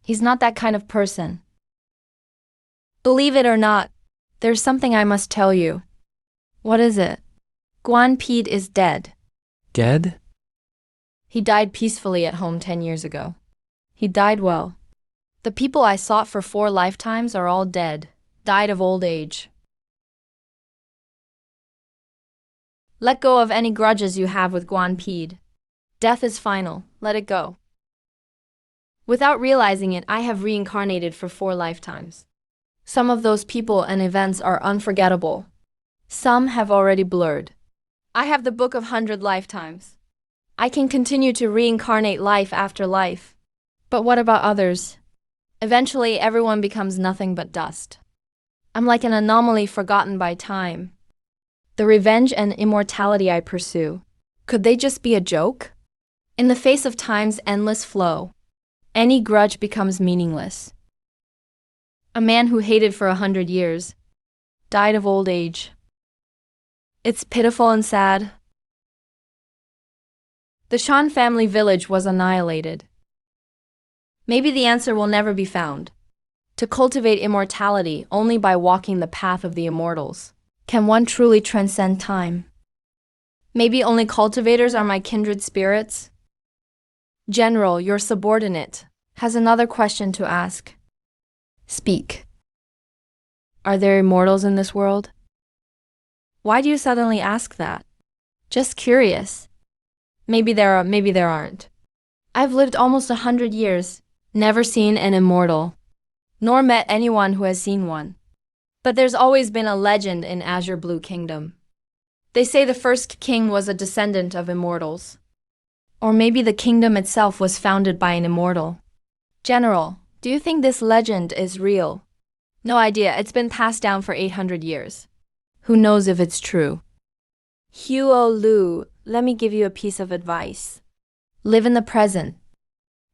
He's not that kind of person. Believe it or not, there's something I must tell you. What is it? Guanpede is dead. Dead? He died peacefully at home 10 years ago. He died well. The people I sought for 4 lifetimes are all dead, died of old age. Let go of any grudges you have with Guanpede. Death is final, let it go. Without realizing it, I have reincarnated for 4 lifetimes. Some of those people and events are unforgettable. Some have already blurred. I have the book of 100 lifetimes. I can continue to reincarnate life after life. But what about others? Eventually, everyone becomes nothing but dust. I'm like an anomaly forgotten by time. The revenge and immortality I pursue, could they just be a joke? In the face of time's endless flow, any grudge becomes meaningless. A man who hated for 100 years died of old age. It's pitiful and sad. The Shan family village was annihilated. Maybe the answer will never be found. To cultivate immortality only by walking the path of the immortals. Can one truly transcend time? Maybe only cultivators are my kindred spirits? General, your subordinate, has another question to ask. Speak. Are there immortals in this world? Why do you suddenly ask that? Just curious. Maybe there are, maybe there aren't. I've lived almost 100 years, never seen an immortal, nor met anyone who has seen one. But there's always been a legend in Azure Blue Kingdom. They say the first king was a descendant of immortals. Or maybe the kingdom itself was founded by an immortal. General, do you think this legend is real? No idea, it's been passed down for 800 years. Who knows if it's true? Huo Lu, let me give you a piece of advice. Live in the present.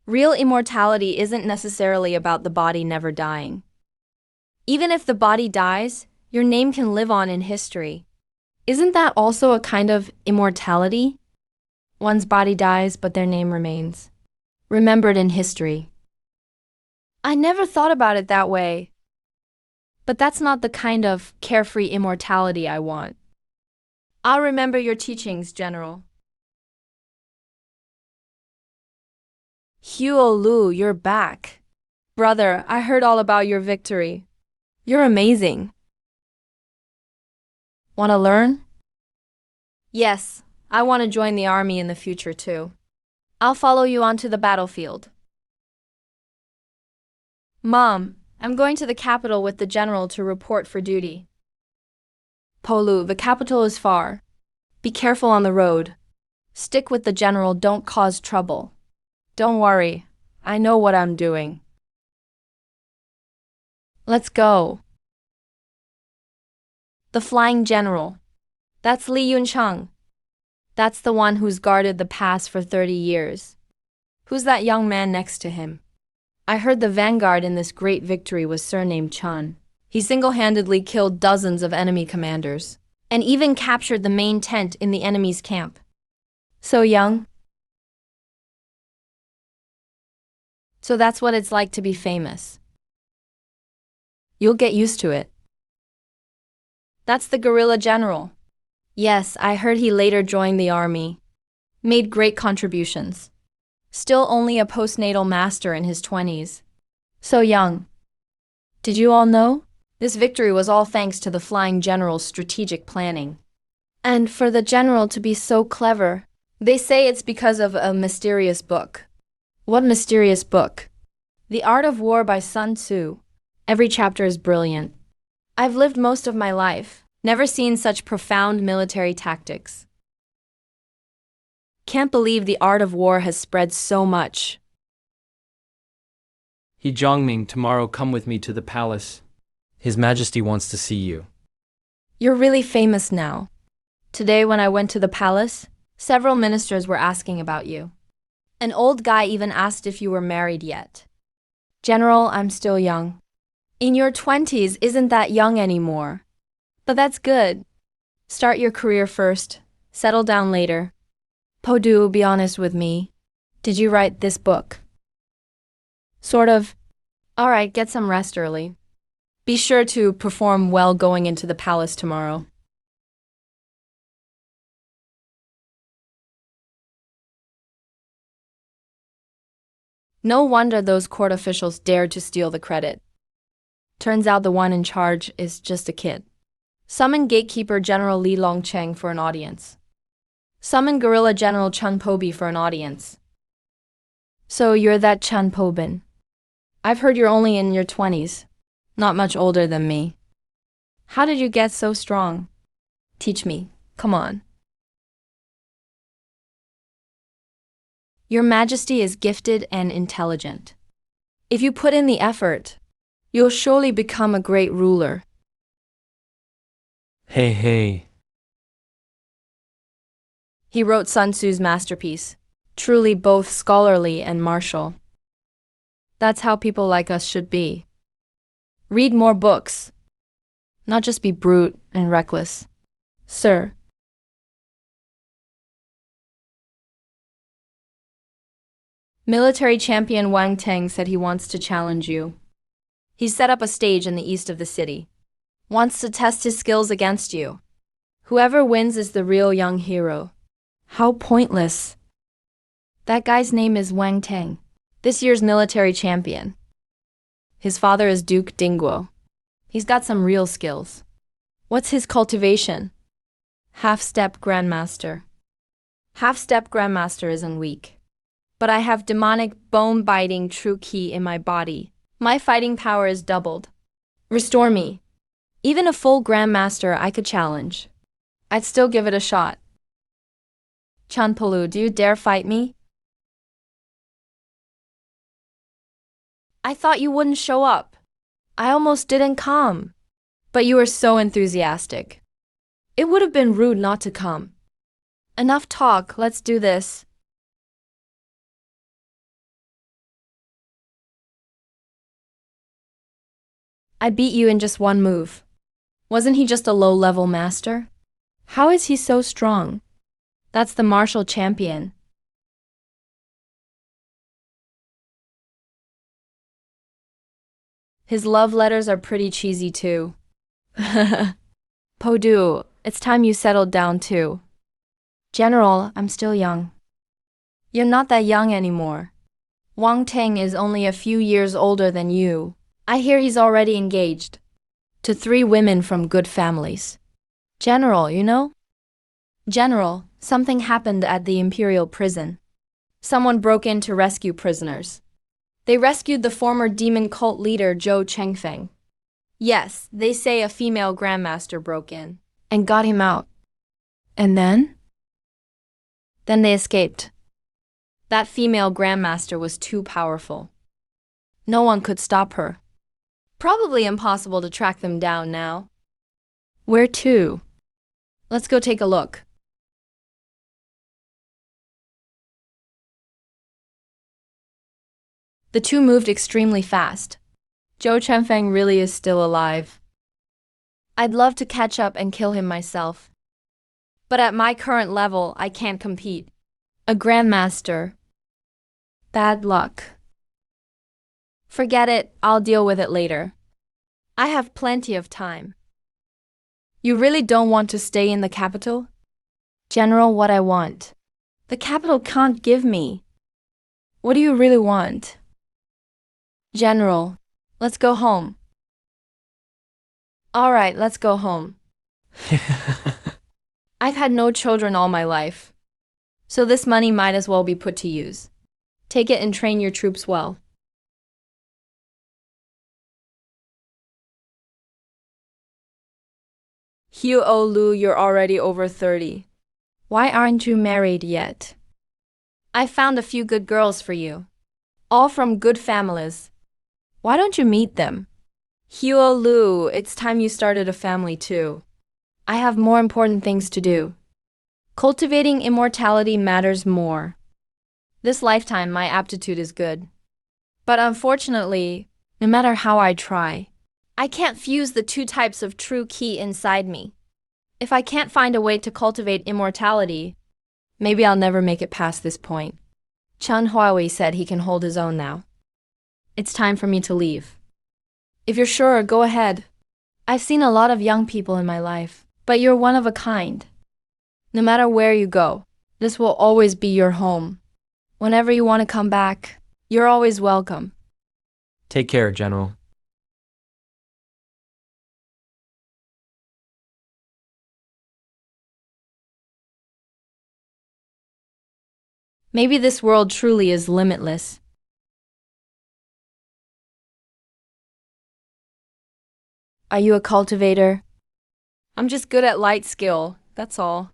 Real immortality isn't necessarily about the body never dying. Even if the body dies, your name can live on in history. Isn't that also a kind of immortality? One's body dies, but their name remains, remembered in history. I never thought about it that way. But that's not the kind of carefree immortality I want. I'll remember your teachings, General. Huo Lu, you're back. Brother, I heard all about your victory. You're amazing. Want to learn? Yes, I want to join the army in the future too. I'll follow you onto the battlefield. Mom, I'm going to the capital with the general to report for duty. Polu, the capital is far. Be careful on the road. Stick with the general, don't cause trouble. Don't worry, I know what I'm doing. Let's go. The flying general. That's Li Yuncheng. That's the one who's guarded the pass for 30 years. Who's that young man next to him? I heard the vanguard in this great victory was surnamed Chun. He single-handedly killed dozens of enemy commanders, and even captured the main tent in the enemy's camp. So young, So that's what it's like to be famous. You'll get used to it. That's the guerrilla general. Yes, I heard he later joined the army. Made great contributions. Still only a postnatal master in his 20s. So young. Did you all know? This victory was all thanks to the flying general's strategic planning. And for the general to be so clever, they say it's because of a mysterious book. What mysterious book? The Art of War by Sun Tzu. Every chapter is brilliant. I've lived most of my life, never seen such profound military tactics. Can't believe the art of war has spread so much. He Zhongming, tomorrow come with me to the palace. His Majesty wants to see you. You're really famous now. Today when I went to the palace, several ministers were asking about you. An old guy even asked if you were married yet. General, I'm still young. In your 20s isn't that young anymore. But that's good. Start your career first, settle down later. Podu, be honest with me. Did you write this book? Sort of. All right, get some rest early. Be sure to perform well going into the palace tomorrow. No wonder those court officials dared to steal the credit. Turns out the one in charge is just a kid. Summon Gatekeeper General Li Longcheng for an audience. Summon Guerrilla General Chun Pobi for an audience. So you're that Chun Pobin. I've heard you're only in your 20s, not much older than me. How did you get so strong? Teach me, come on. Your Majesty is gifted and intelligent. If you put in the effort, you'll surely become a great ruler. Hey. He wrote Sun Tzu's masterpiece, truly both scholarly and martial. That's how people like us should be. Read more books, not just be brute and reckless. Sir. Military champion Wang Teng said he wants to challenge you. He's set up a stage in the east of the city. Wants to test his skills against you. Whoever wins is the real young hero. How pointless. That guy's name is Wang Teng, this year's military champion. His father is Duke Dingguo. He's got some real skills. What's his cultivation? Half-step grandmaster. Half-step grandmaster isn't weak. But I have demonic, bone-biting true ki in my body. My fighting power is doubled. Restore me. Even a full grandmaster I could challenge. I'd still give it a shot. Chanpolu, do you dare fight me? I thought you wouldn't show up. I almost didn't come. But you were so enthusiastic. It would have been rude not to come. Enough talk, let's do this. I beat you in just one move. Wasn't he just a low-level master? How is he so strong? That's the martial champion. His love letters are pretty cheesy too. Podu, it's time you settled down too. General, I'm still young. You're not that young anymore. Wang Teng is only a few years older than you. I hear he's already engaged to 3 women from good families. General, you know? General, something happened at the imperial prison. Someone broke in to rescue prisoners. They rescued the former demon cult leader Zhou Chengfeng. Yes, they say a female grandmaster broke in and got him out. And then? Then they escaped. That female grandmaster was too powerful. No one could stop her. Probably impossible to track them down now. Where to? Let's go take a look. The two moved extremely fast. Zhou Chengfeng really is still alive. I'd love to catch up and kill him myself. But at my current level, I can't compete. A grandmaster. Bad luck. Forget it, I'll deal with it later. I have plenty of time. You really don't want to stay in the capital? General, what I want. The capital can't give me. What do you really want? General, let's go home. All right, let's go home. I've had no children all my life, so this money might as well be put to use. Take it and train your troops well. Hugh Lu, you're already over 30. Why aren't you married yet? I found a few good girls for you, all from good families. Why don't you meet them? Hugh Lu, it's time you started a family too. I have more important things to do. Cultivating immortality matters more. This lifetime, my aptitude is good. But unfortunately, no matter how I try, I can't fuse the two types of true ki inside me. If I can't find a way to cultivate immortality, maybe I'll never make it past this point. Chen Huawei said he can hold his own now. It's time for me to leave. If you're sure, go ahead. I've seen a lot of young people in my life, but you're one of a kind. No matter where you go, this will always be your home. Whenever you want to come back, you're always welcome. Take care, General. Maybe this world truly is limitless. Are you a cultivator? I'm just good at light skill, that's all.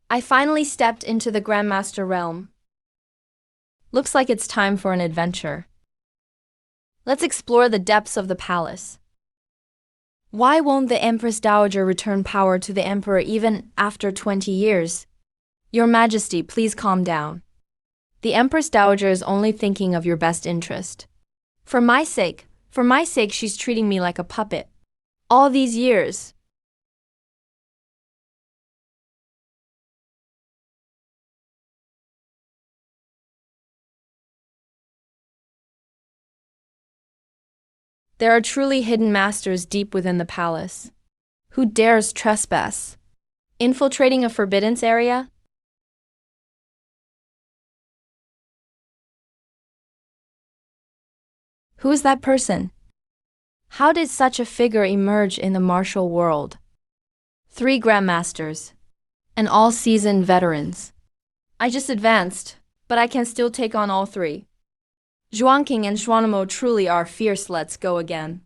I finally stepped into the Grandmaster realm. Looks like it's time for an adventure. Let's explore the depths of the palace. Why won't the Empress Dowager return power to the Emperor even after 20 years? Your Majesty, please calm down. The Empress Dowager is only thinking of your best interest. For my sake, she's treating me like a puppet. All these years. There are truly hidden masters deep within the palace. Who dares trespass? Infiltrating a forbidden area? Who is that person? How did such a figure emerge in the martial world? 3 grandmasters, and all seasoned veterans. I just advanced, but I can still take on all 3. Zhuangqing and Xuanmo truly are fierce. Let's go again.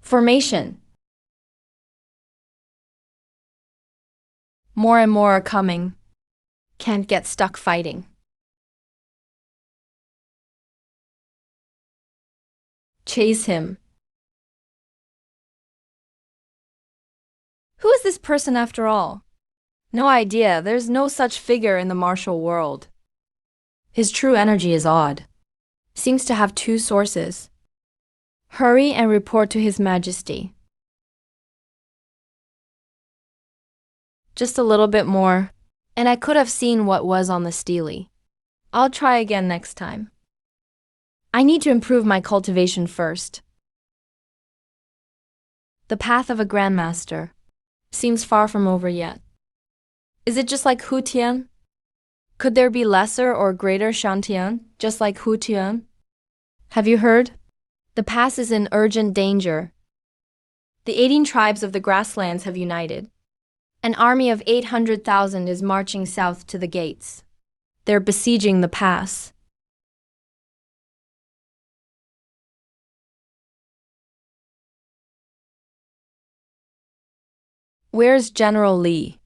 Formation. More and more are coming. Can't get stuck fighting. Chase him. Who is this person after all? No idea, there's no such figure in the martial world. His true energy is odd. Seems to have 2 sources. Hurry and report to His Majesty. Just a little bit more, and I could have seen what was on the steely. I'll try again next time. I need to improve my cultivation first. The path of a grandmaster seems far from over yet. Is it just like Hu Tian? Could there be lesser or greater Shantian, just like Hu Tian? Have you heard? The pass is in urgent danger. The 18 tribes of the grasslands have united. An army of 800,000 is marching south to the gates. They're besieging the pass. Where's General Li?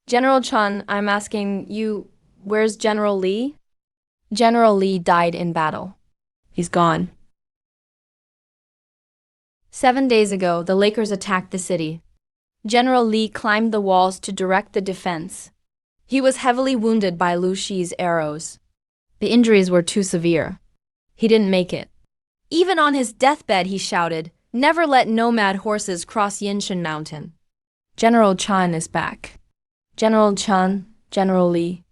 General Chen, I'm asking you, where's General Li? General Li died in battle. He's gone. 7 days ago, the Lakers attacked the city. General Li climbed the walls to direct the defense. He was heavily wounded by Lu Shi's arrows. The injuries were too severe. He didn't make it. Even on his deathbed, he shouted, "Never let nomad horses cross Yinshan Mountain." General Chan is back. General Chan, General Li.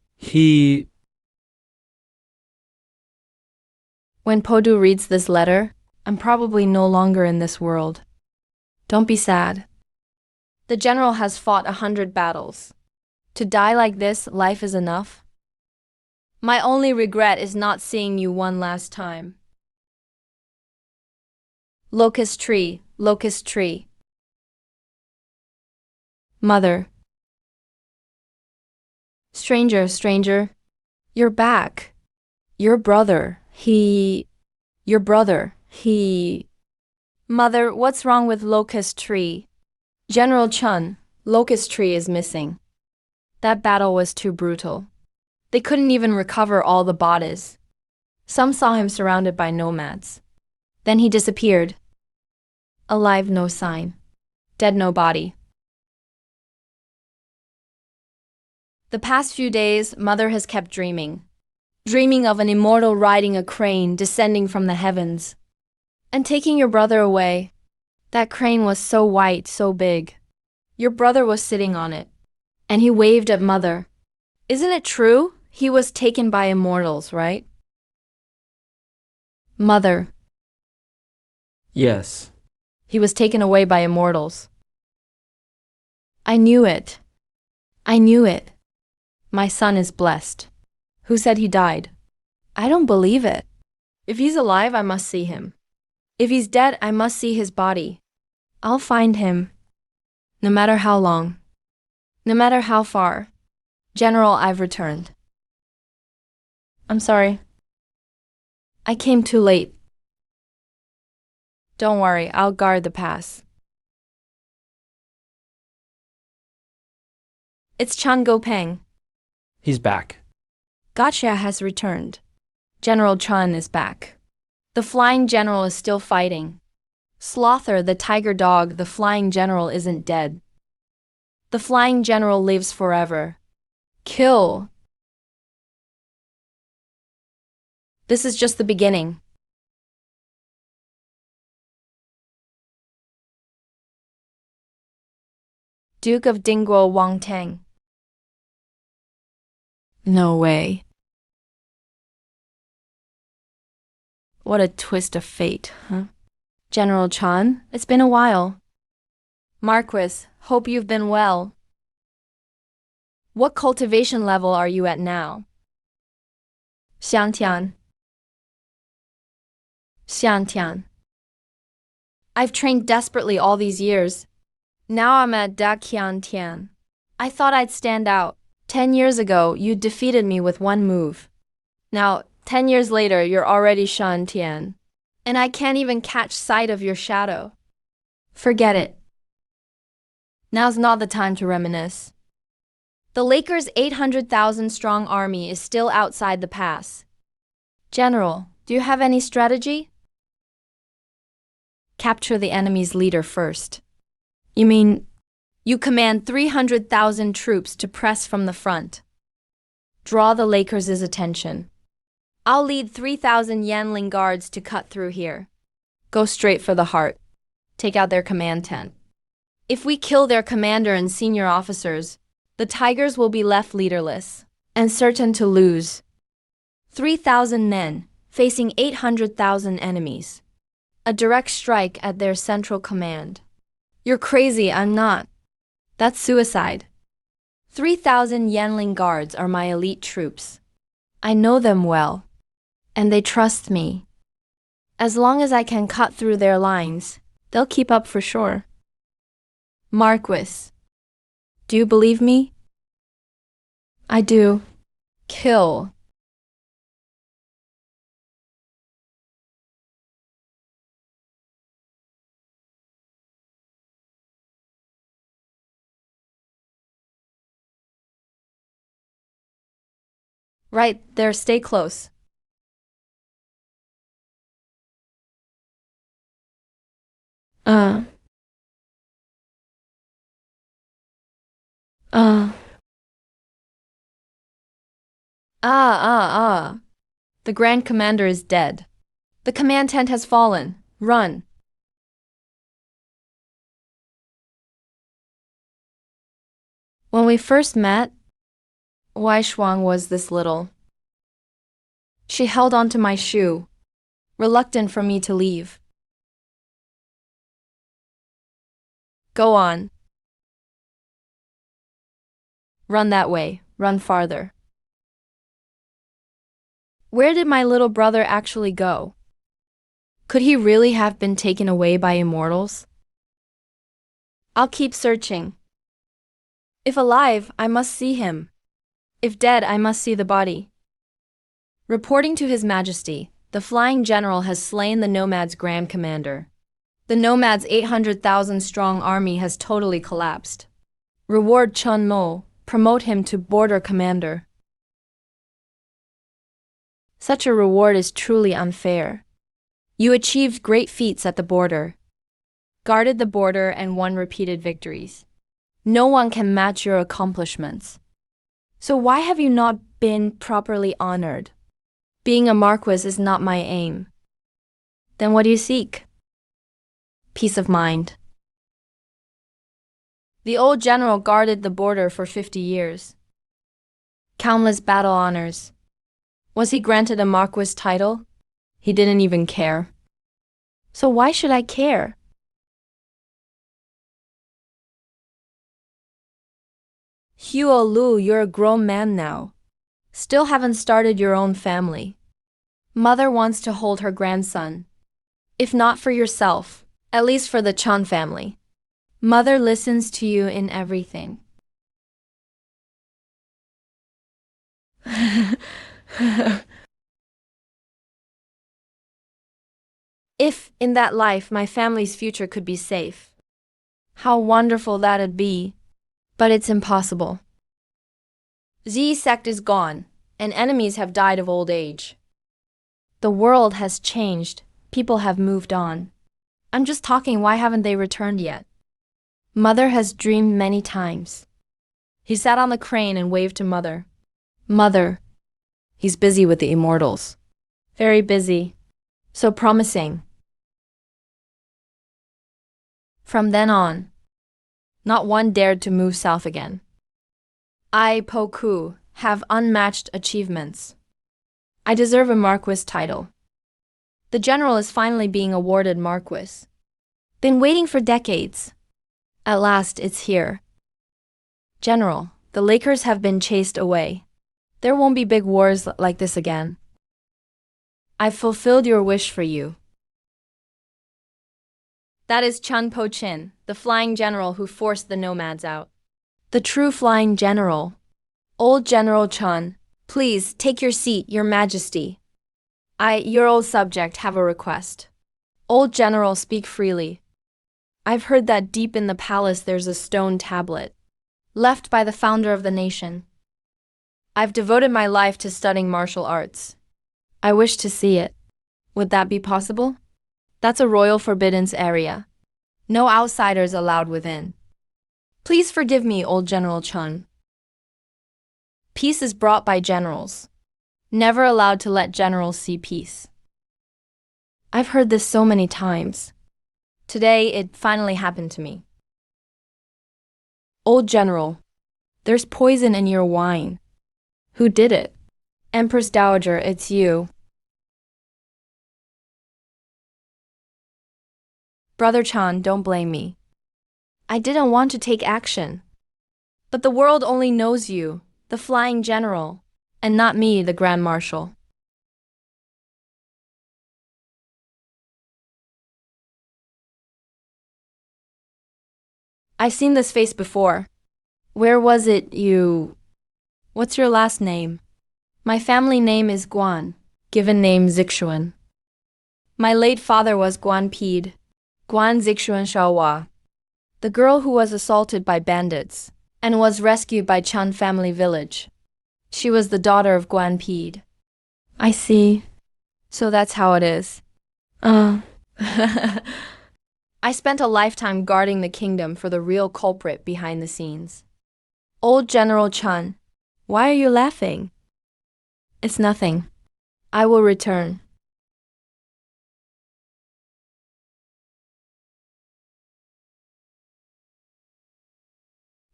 When Podu reads this letter, I'm probably no longer in this world. Don't be sad. The general has fought 100 battles. To die like this, life is enough. My only regret is not seeing you one last time. Locust tree, locust tree. Mother. Stranger, stranger. You're back. Your brother, Your brother, Mother, what's wrong with locust tree? General Chun, locust tree is missing. That battle was too brutal. They couldn't even recover all the bodies. Some saw him surrounded by nomads. Then he disappeared. Alive, no sign. Dead, no body. The past few days, Mother has kept dreaming. Dreaming of an immortal riding a crane descending from the heavens and taking your brother away. That crane was so white, so big. Your brother was sitting on it, and he waved at Mother. Isn't it true? He was taken by immortals, right? Mother. Yes. He was taken away by immortals. I knew it. I knew it. My son is blessed. Who said he died? I don't believe it. If he's alive, I must see him. If he's dead, I must see his body. I'll find him. No matter how long. No matter how far. General, I've returned. I'm sorry. I came too late. Don't worry, I'll guard the pass. It's Chan Gopeng. He's back. Gotcha has returned. General Chun is back. The flying general is still fighting. Slother, the tiger dog, the flying general isn't dead. The flying general lives forever. Kill. This is just the beginning. Duke of Dingguo Wang Tang. No way. What a twist of fate, huh? General Chan, it's been a while. Marquis, hope you've been well. What cultivation level are you at now? Xiantian. Xiantian. I've trained desperately all these years. Now I'm at Daqiantian. I thought I'd stand out. 10 years ago, you defeated me with one move. Now, 10 years later, you're already Shantian. And I can't even catch sight of your shadow. Forget it. Now's not the time to reminisce. The Lakers' 800,000 strong army is still outside the pass. General, do you have any strategy? Capture the enemy's leader first. You mean, you command 300,000 troops to press from the front. Draw the Lakers' attention. I'll lead 3,000 Yanling guards to cut through here. Go straight for the heart. Take out their command tent. If we kill their commander and senior officers, the Tigers will be left leaderless and certain to lose. 3,000 men facing 800,000 enemies. A direct strike at their central command. You're crazy, I'm not. That's suicide. 3,000 Yanling guards are my elite troops. I know them well, and they trust me. As long as I can cut through their lines, they'll keep up for sure. Marquis, do you believe me? I do. Kill. Right there, stay close. Uh. Uh. Ah. The Grand Commander is dead. The command tent has fallen. Run. When we first met, Wei Shuang was this little. She held onto my shoe, reluctant for me to leave. Go on. Run that way, run farther. Where did my little brother actually go? Could he really have been taken away by immortals? I'll keep searching. If alive, I must see him. If dead, I must see the body. Reporting to His Majesty, the Flying General has slain the Nomads' Grand Commander. The Nomads' 800,000 strong army has totally collapsed. Reward Chun Mo, promote him to Border Commander. Such a reward is truly unfair. You achieved great feats at the border, guarded the border and won repeated victories. No one can match your accomplishments. So why have you not been properly honored? Being a marquis is not my aim. Then what do you seek? Peace of mind. The old general guarded the border for 50 years. Countless battle honors. Was he granted a marquis title? He didn't even care. So why should I care? Huo Lu, you're a grown man now. Still haven't started your own family. Mother wants to hold her grandson. If not for yourself, at least for the Chan family. Mother listens to you in everything. If, in that life, my family's future could be safe, how wonderful that'd be. But it's impossible. Z sect is gone, and enemies have died of old age. The world has changed, people have moved on. I'm just talking, why haven't they returned yet? Mother has dreamed many times. He sat on the crane and waved to Mother. Mother. He's busy with the immortals. Very busy. So promising. From then on, not one dared to move south again. I, Po Ku, have unmatched achievements. I deserve a marquis title. The general is finally being awarded marquis. Been waiting for decades. At last, it's here. General, the Lakers have been chased away. There won't be big wars like this again. I've fulfilled your wish for you. That is Chun Po Chin, the flying general who forced the nomads out. The true flying general. Old General Chun, please take your seat, Your Majesty. Your old subject, have a request. Old General, speak freely. I've heard that deep in the palace there's a stone tablet, left by the founder of the nation. I've devoted my life to studying martial arts. I wish to see it. Would that be possible? That's a royal forbiddance area. No outsiders allowed within. Please forgive me, Old General Chun. Peace is brought by generals. Never allowed to let generals see peace. I've heard this so many times. Today, it finally happened to me. Old General, there's poison in your wine. Who did it? Empress Dowager, it's you. Brother Chan, don't blame me. I didn't want to take action. But the world only knows you, the flying general, and not me, the Grand Marshal. I've seen this face before. Where was it you... What's your last name? My family name is Guan, given name Zixuan. My late father was Guan Pede, Guan Zixuan Shaohua, the girl who was assaulted by bandits and was rescued by Chan family village. She was the daughter of Guan Pede. I see. So that's how it is. I spent a lifetime guarding the kingdom for the real culprit behind the scenes. Old General Chun, why are you laughing? It's nothing. I will return.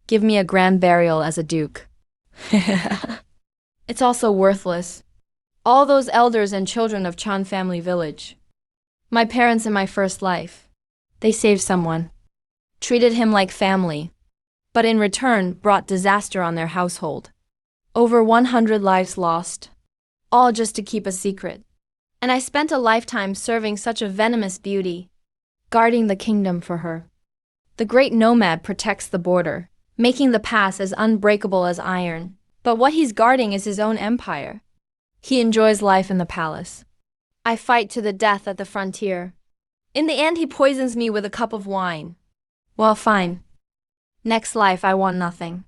Give me a grand burial as a duke. It's also worthless. All those elders and children of Chan family village. My parents in my first life. They saved someone. Treated him like family. But in return brought disaster on their household. Over 100 lives lost. All just to keep a secret. And I spent a lifetime serving such a venomous beauty. Guarding the kingdom for her. The great nomad protects the border, making the pass as unbreakable as iron. But what he's guarding is his own empire. He enjoys life in the palace. I fight to the death at the frontier. In the end, he poisons me with a cup of wine. Well, fine. Next life, I want nothing.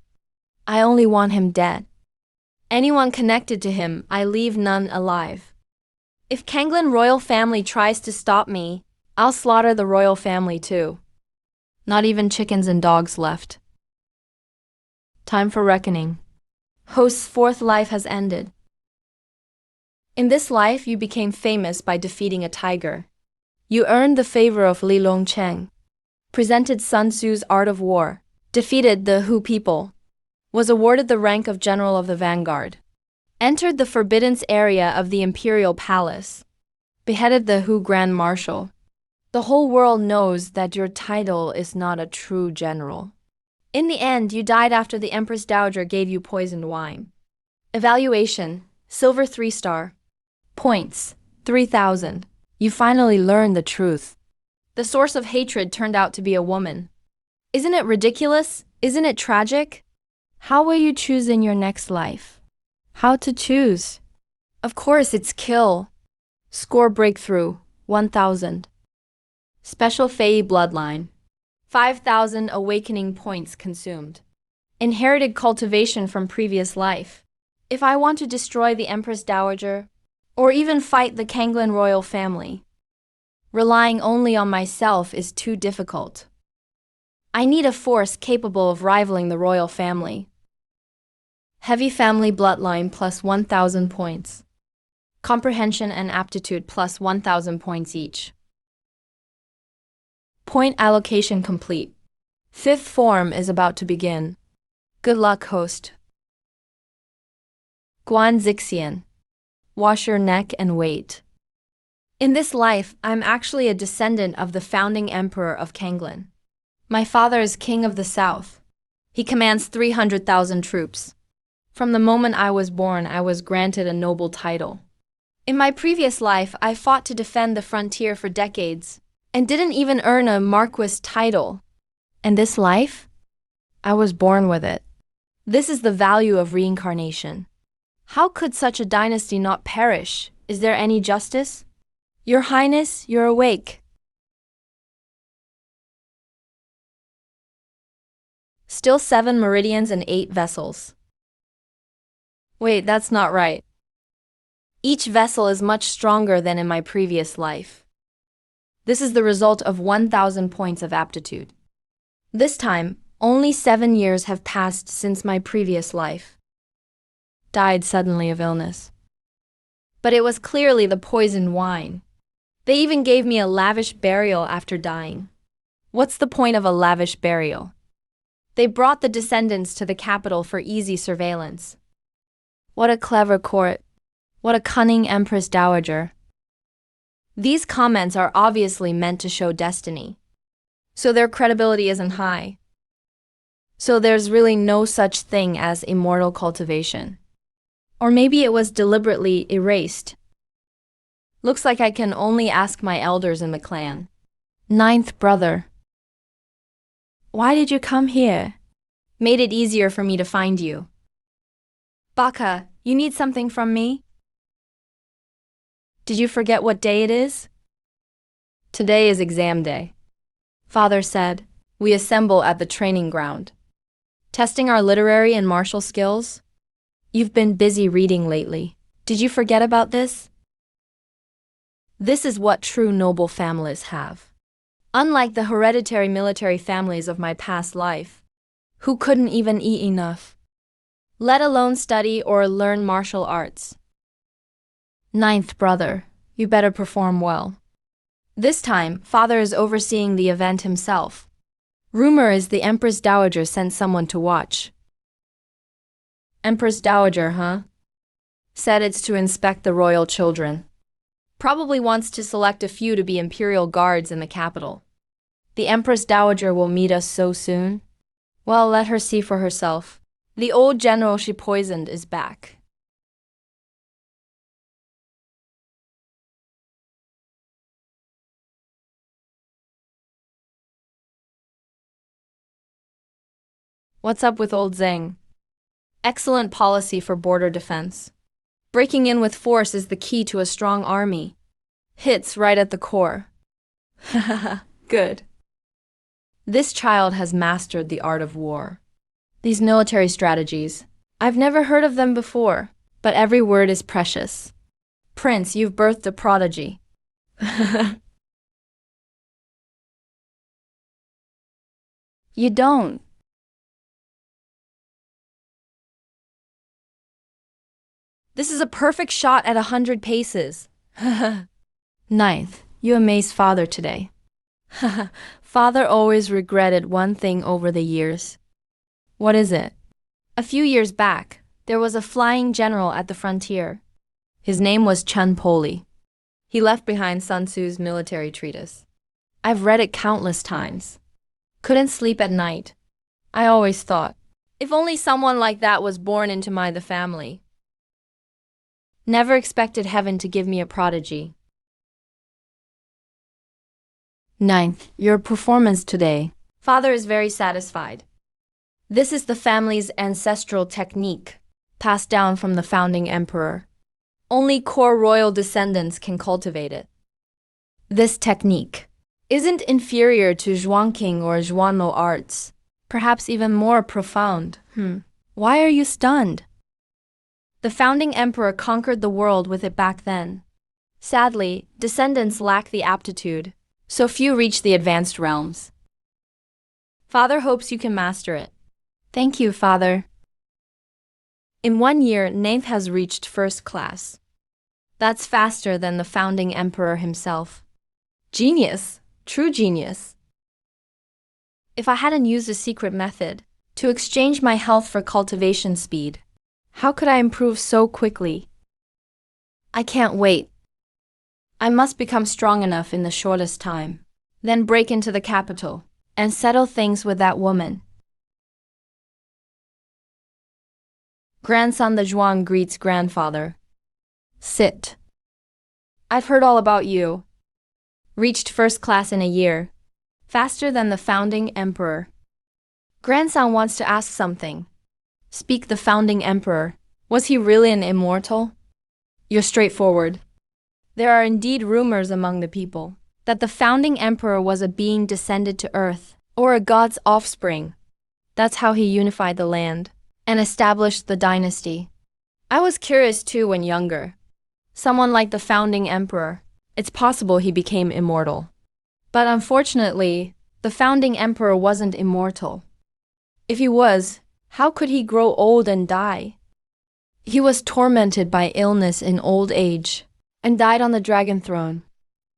I only want him dead. Anyone connected to him, I leave none alive. If Kanglin royal family tries to stop me, I'll slaughter the royal family too. Not even chickens and dogs left. Time for reckoning. Host's fourth life has ended. In this life, you became famous by defeating a tiger. You earned the favor of Li Longcheng, presented Sun Tzu's Art of War, defeated the Hu people, was awarded the rank of General of the Vanguard, entered the Forbidden area of the Imperial Palace, beheaded the Hu Grand Marshal. The whole world knows that your title is not a true general. In the end, you died after the Empress Dowager gave you poisoned wine. Evaluation, Silver 3-star. Points, 3,000. You finally learned the truth. The source of hatred turned out to be a woman. Isn't it ridiculous? Isn't it tragic? How will you choose in your next life? How to choose? Of course, it's kill. Score breakthrough, 1,000. Special Fei bloodline. 5,000 awakening points consumed. Inherited cultivation from previous life. If I want to destroy the Empress Dowager, or even fight the Kanglin royal family, relying only on myself is too difficult. I need a force capable of rivaling the royal family. Heavy family bloodline plus 1,000 points. Comprehension and aptitude plus 1,000 points each. Point allocation complete. Fifth form is about to begin. Good luck, host. Guan Zixian. Wash your neck and wait. In this life, I'm actually a descendant of the founding emperor of Kanglin. My father is king of the south. He commands 300,000 troops. From the moment I was born, I was granted a noble title. In my previous life, I fought to defend the frontier for decades, and didn't even earn a marquis title. And this life? I was born with it. This is the value of reincarnation. How could such a dynasty not perish? Is there any justice? Your Highness, you're awake. Still 7 meridians and 8 vessels. Wait, that's not right. Each vessel is much stronger than in my previous life. This is the result of 1,000 points of aptitude. This time, only 7 years have passed since my previous life. Died suddenly of illness. But it was clearly the poisoned wine. They even gave me a lavish burial after dying. What's the point of a lavish burial? They brought the descendants to the capital for easy surveillance. What a clever court. What a cunning Empress Dowager. These comments are obviously meant to show destiny. So their credibility isn't high. So there's really no such thing as immortal cultivation. Or maybe it was deliberately erased. Looks like I can only ask my elders in the clan. 9th brother. Why did you come here? Made it easier for me to find you. Baka, you need something from me? Did you forget what day it is? Today is exam day. Father said, we assemble at the training ground. Testing our literary and martial skills? You've been busy reading lately. Did you forget about this? This is what true noble families have. Unlike the hereditary military families of my past life, who couldn't even eat enough, let alone study or learn martial arts. Ninth brother, you better perform well. This time, father is overseeing the event himself. Rumor is the Empress Dowager sent someone to watch. Empress Dowager, huh? Said it's to inspect the royal children. Probably wants to select a few to be imperial guards in the capital. The Empress Dowager will meet us so soon. Well, let her see for herself. The old general she poisoned is back. What's up with old Zhang? Excellent policy for border defense. Breaking in with force is the key to a strong army. Hits right at the core. Hahaha, good. This child has mastered the art of war. These military strategies, I've never heard of them before, but every word is precious. Prince, you've birthed a prodigy. You don't. This is a perfect shot at 100 paces. Ninth, you amaze father today. Father always regretted one thing over the years. What is it? A few years back, there was a flying general at the frontier. His name was Chen Poli. He left behind Sun Tzu's military treatise. I've read it countless times. Couldn't sleep at night. I always thought, if only someone like that was born into the family. Never expected heaven to give me a prodigy. Ninth, your performance today. Father is very satisfied. This is the family's ancestral technique, passed down from the founding emperor. Only core royal descendants can cultivate it. This technique isn't inferior to Zhuangqing or Zhuanlo arts, perhaps even more profound. Why are you stunned? The founding emperor conquered the world with it back then. Sadly, descendants lack the aptitude, so few reach the advanced realms. Father hopes you can master it. Thank you, Father. In 1 year, ninth has reached first class. That's faster than the founding emperor himself. Genius, true genius. If I hadn't used a secret method to exchange my health for cultivation speed, how could I improve so quickly? I can't wait. I must become strong enough in the shortest time, then break into the capital and settle things with that woman. Grandson the Zhuang greets grandfather. Sit. I've heard all about you. Reached first class in a year, faster than the founding emperor. Grandson wants to ask something. Speak the founding emperor. Was he really an immortal? You're straightforward. There are indeed rumors among the people that the founding emperor was a being descended to earth, or a god's offspring. That's how he unified the land and established the dynasty. I was curious too when younger. Someone like the founding emperor, it's possible he became immortal. But unfortunately, the founding emperor wasn't immortal. If he was, how could he grow old and die? He was tormented by illness in old age and died on the dragon throne.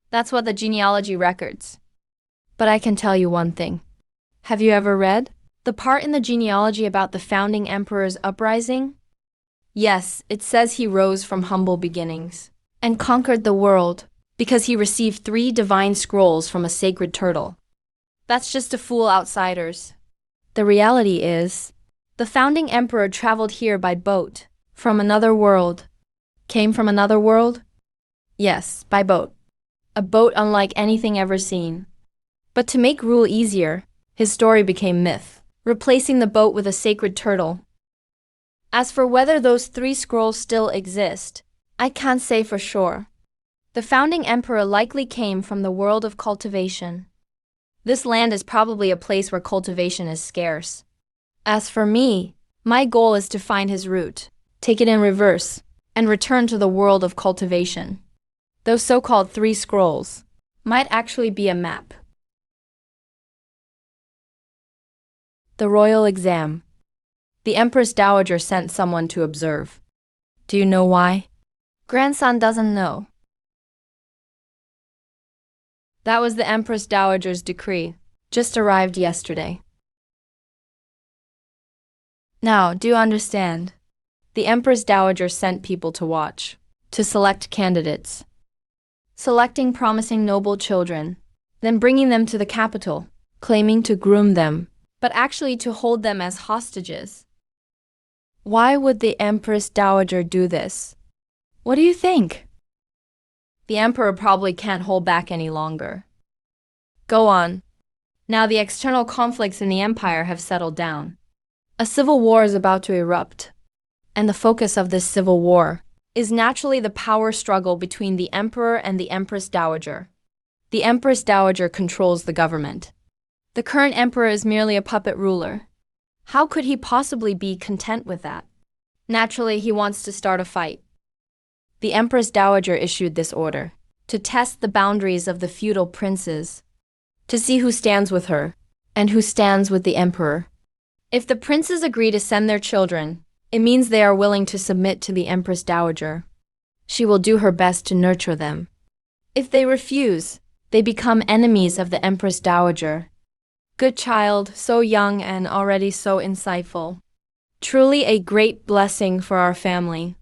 That's what the genealogy records. But I can tell you one thing. Have you ever read the part in the genealogy about the founding emperor's uprising? Yes, it says he rose from humble beginnings and conquered the world because he received 3 divine scrolls from a sacred turtle. That's just to fool outsiders. The reality is, the founding emperor traveled here by boat from another world. Came from another world? Yes, by boat. A boat unlike anything ever seen. But to make rule easier, his story became myth, replacing the boat with a sacred turtle. As for whether those 3 scrolls still exist, I can't say for sure. The founding emperor likely came from the world of cultivation. This land is probably a place where cultivation is scarce. As for me, my goal is to find his route, take it in reverse, and return to the world of cultivation. Those so-called 3 scrolls might actually be a map. The royal exam. The Empress Dowager sent someone to observe. Do you know why? Grandson doesn't know. That was the Empress Dowager's decree. Just arrived yesterday. Now, do you understand? The Empress Dowager sent people to watch, to select candidates. Selecting promising noble children, then bringing them to the capital, claiming to groom them, but actually to hold them as hostages. Why would the Empress Dowager do this? What do you think? The emperor probably can't hold back any longer. Go on. Now the external conflicts in the empire have settled down. A civil war is about to erupt, and the focus of this civil war is naturally the power struggle between the emperor and the Empress Dowager. The Empress Dowager controls the government. The current emperor is merely a puppet ruler. How could he possibly be content with that? Naturally, he wants to start a fight. The Empress Dowager issued this order to test the boundaries of the feudal princes, to see who stands with her and who stands with the emperor. If the princes agree to send their children, it means they are willing to submit to the Empress Dowager. She will do her best to nurture them. If they refuse, they become enemies of the Empress Dowager. Good child, so young and already so insightful. Truly a great blessing for our family.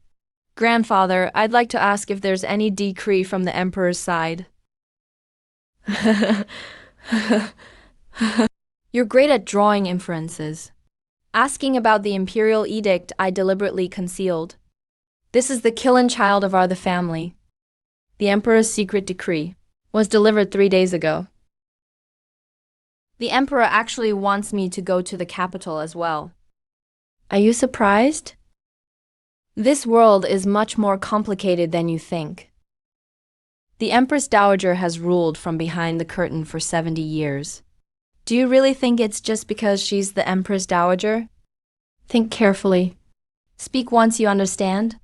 Grandfather, I'd like to ask if there's any decree from the emperor's side. You're great at drawing inferences. Asking about the imperial edict I deliberately concealed. This is the killing child of the family. The emperor's secret decree was delivered 3 days ago. The emperor actually wants me to go to the capital as well. Are you surprised? This world is much more complicated than you think. The Empress Dowager has ruled from behind the curtain for 70 years. Do you really think it's just because she's the Empress Dowager? Think carefully. Speak once you understand.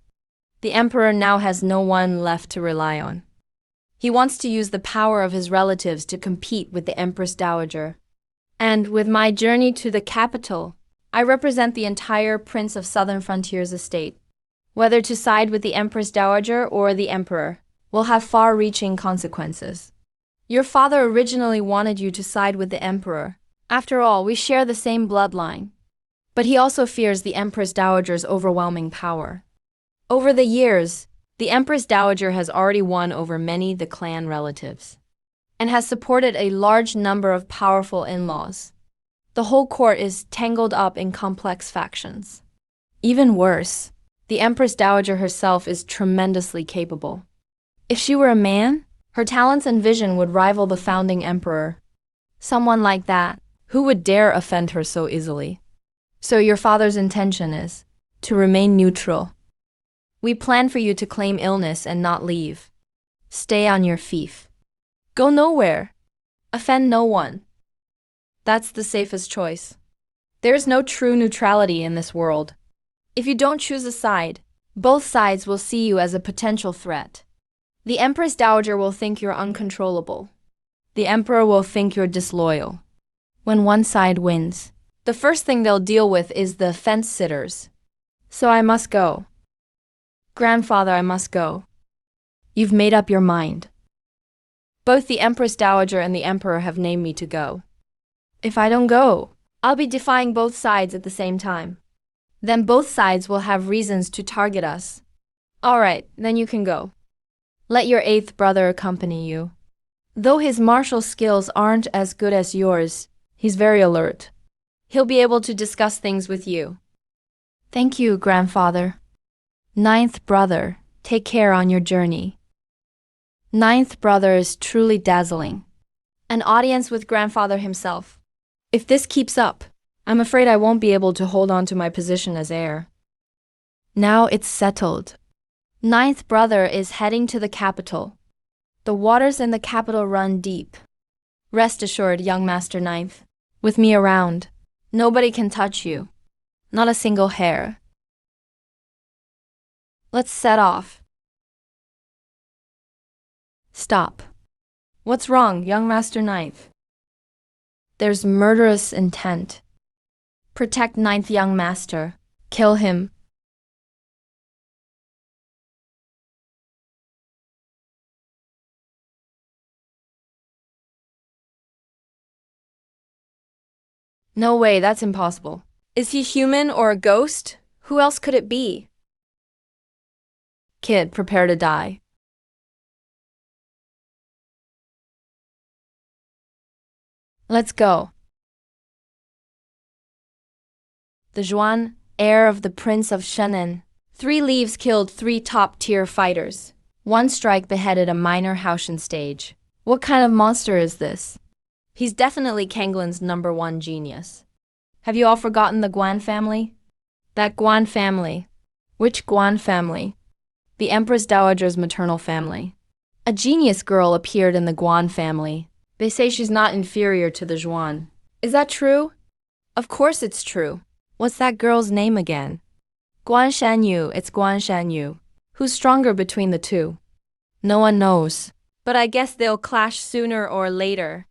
The emperor now has no one left to rely on. He wants to use the power of his relatives to compete with the Empress Dowager. And with my journey to the capital, I represent the entire Prince of Southern Frontiers estate. Whether to side with the Empress Dowager or the emperor will have far-reaching consequences. Your father originally wanted you to side with the emperor. After all, we share the same bloodline. But he also fears the Empress Dowager's overwhelming power. Over the years, the Empress Dowager has already won over many the clan relatives and has supported a large number of powerful in-laws. The whole court is tangled up in complex factions. Even worse, the Empress Dowager herself is tremendously capable. If she were a man, her talents and vision would rival the founding emperor. Someone like that, who would dare offend her so easily? So your father's intention is to remain neutral. We plan for you to claim illness and not leave. Stay on your fief. Go nowhere. Offend no one. That's the safest choice. There's no true neutrality in this world. If you don't choose a side, both sides will see you as a potential threat. The Empress Dowager will think you're uncontrollable. The emperor will think you're disloyal. When one side wins, the first thing they'll deal with is the fence-sitters. So I must go. Grandfather, I must go. You've made up your mind. Both the Empress Dowager and the emperor have named me to go. If I don't go, I'll be defying both sides at the same time. Then both sides will have reasons to target us. All right, then you can go. Let your eighth brother accompany you. Though his martial skills aren't as good as yours, he's very alert. He'll be able to discuss things with you. Thank you, grandfather. Ninth brother, take care on your journey. Ninth brother is truly dazzling. An audience with grandfather himself. If this keeps up, I'm afraid I won't be able to hold on to my position as heir. Now it's settled. Ninth brother is heading to the capital. The waters in the capital run deep. Rest assured, young Master Ninth, with me around, nobody can touch you. Not a single hair. Let's set off. Stop. What's wrong, young Master Ninth? There's murderous intent. Protect Ninth young master. Kill him. No way, that's impossible. Is he human or a ghost? Who else could it be? Kid, prepare to die. Let's go. The Zhuan, heir of the Prince of Shenan. 3 leaves killed 3 top-tier fighters. 1 strike beheaded a minor Haoshan stage. What kind of monster is this? He's definitely Kanglin's #1 genius. Have you all forgotten the Guan family? That Guan family. Which Guan family? The Empress Dowager's maternal family. A genius girl appeared in the Guan family. They say she's not inferior to the Zhuan. Is that true? Of course it's true. What's that girl's name again? Guan Shanyu, it's Guan Shanyu. Who's stronger between the two? No one knows. But I guess they'll clash sooner or later.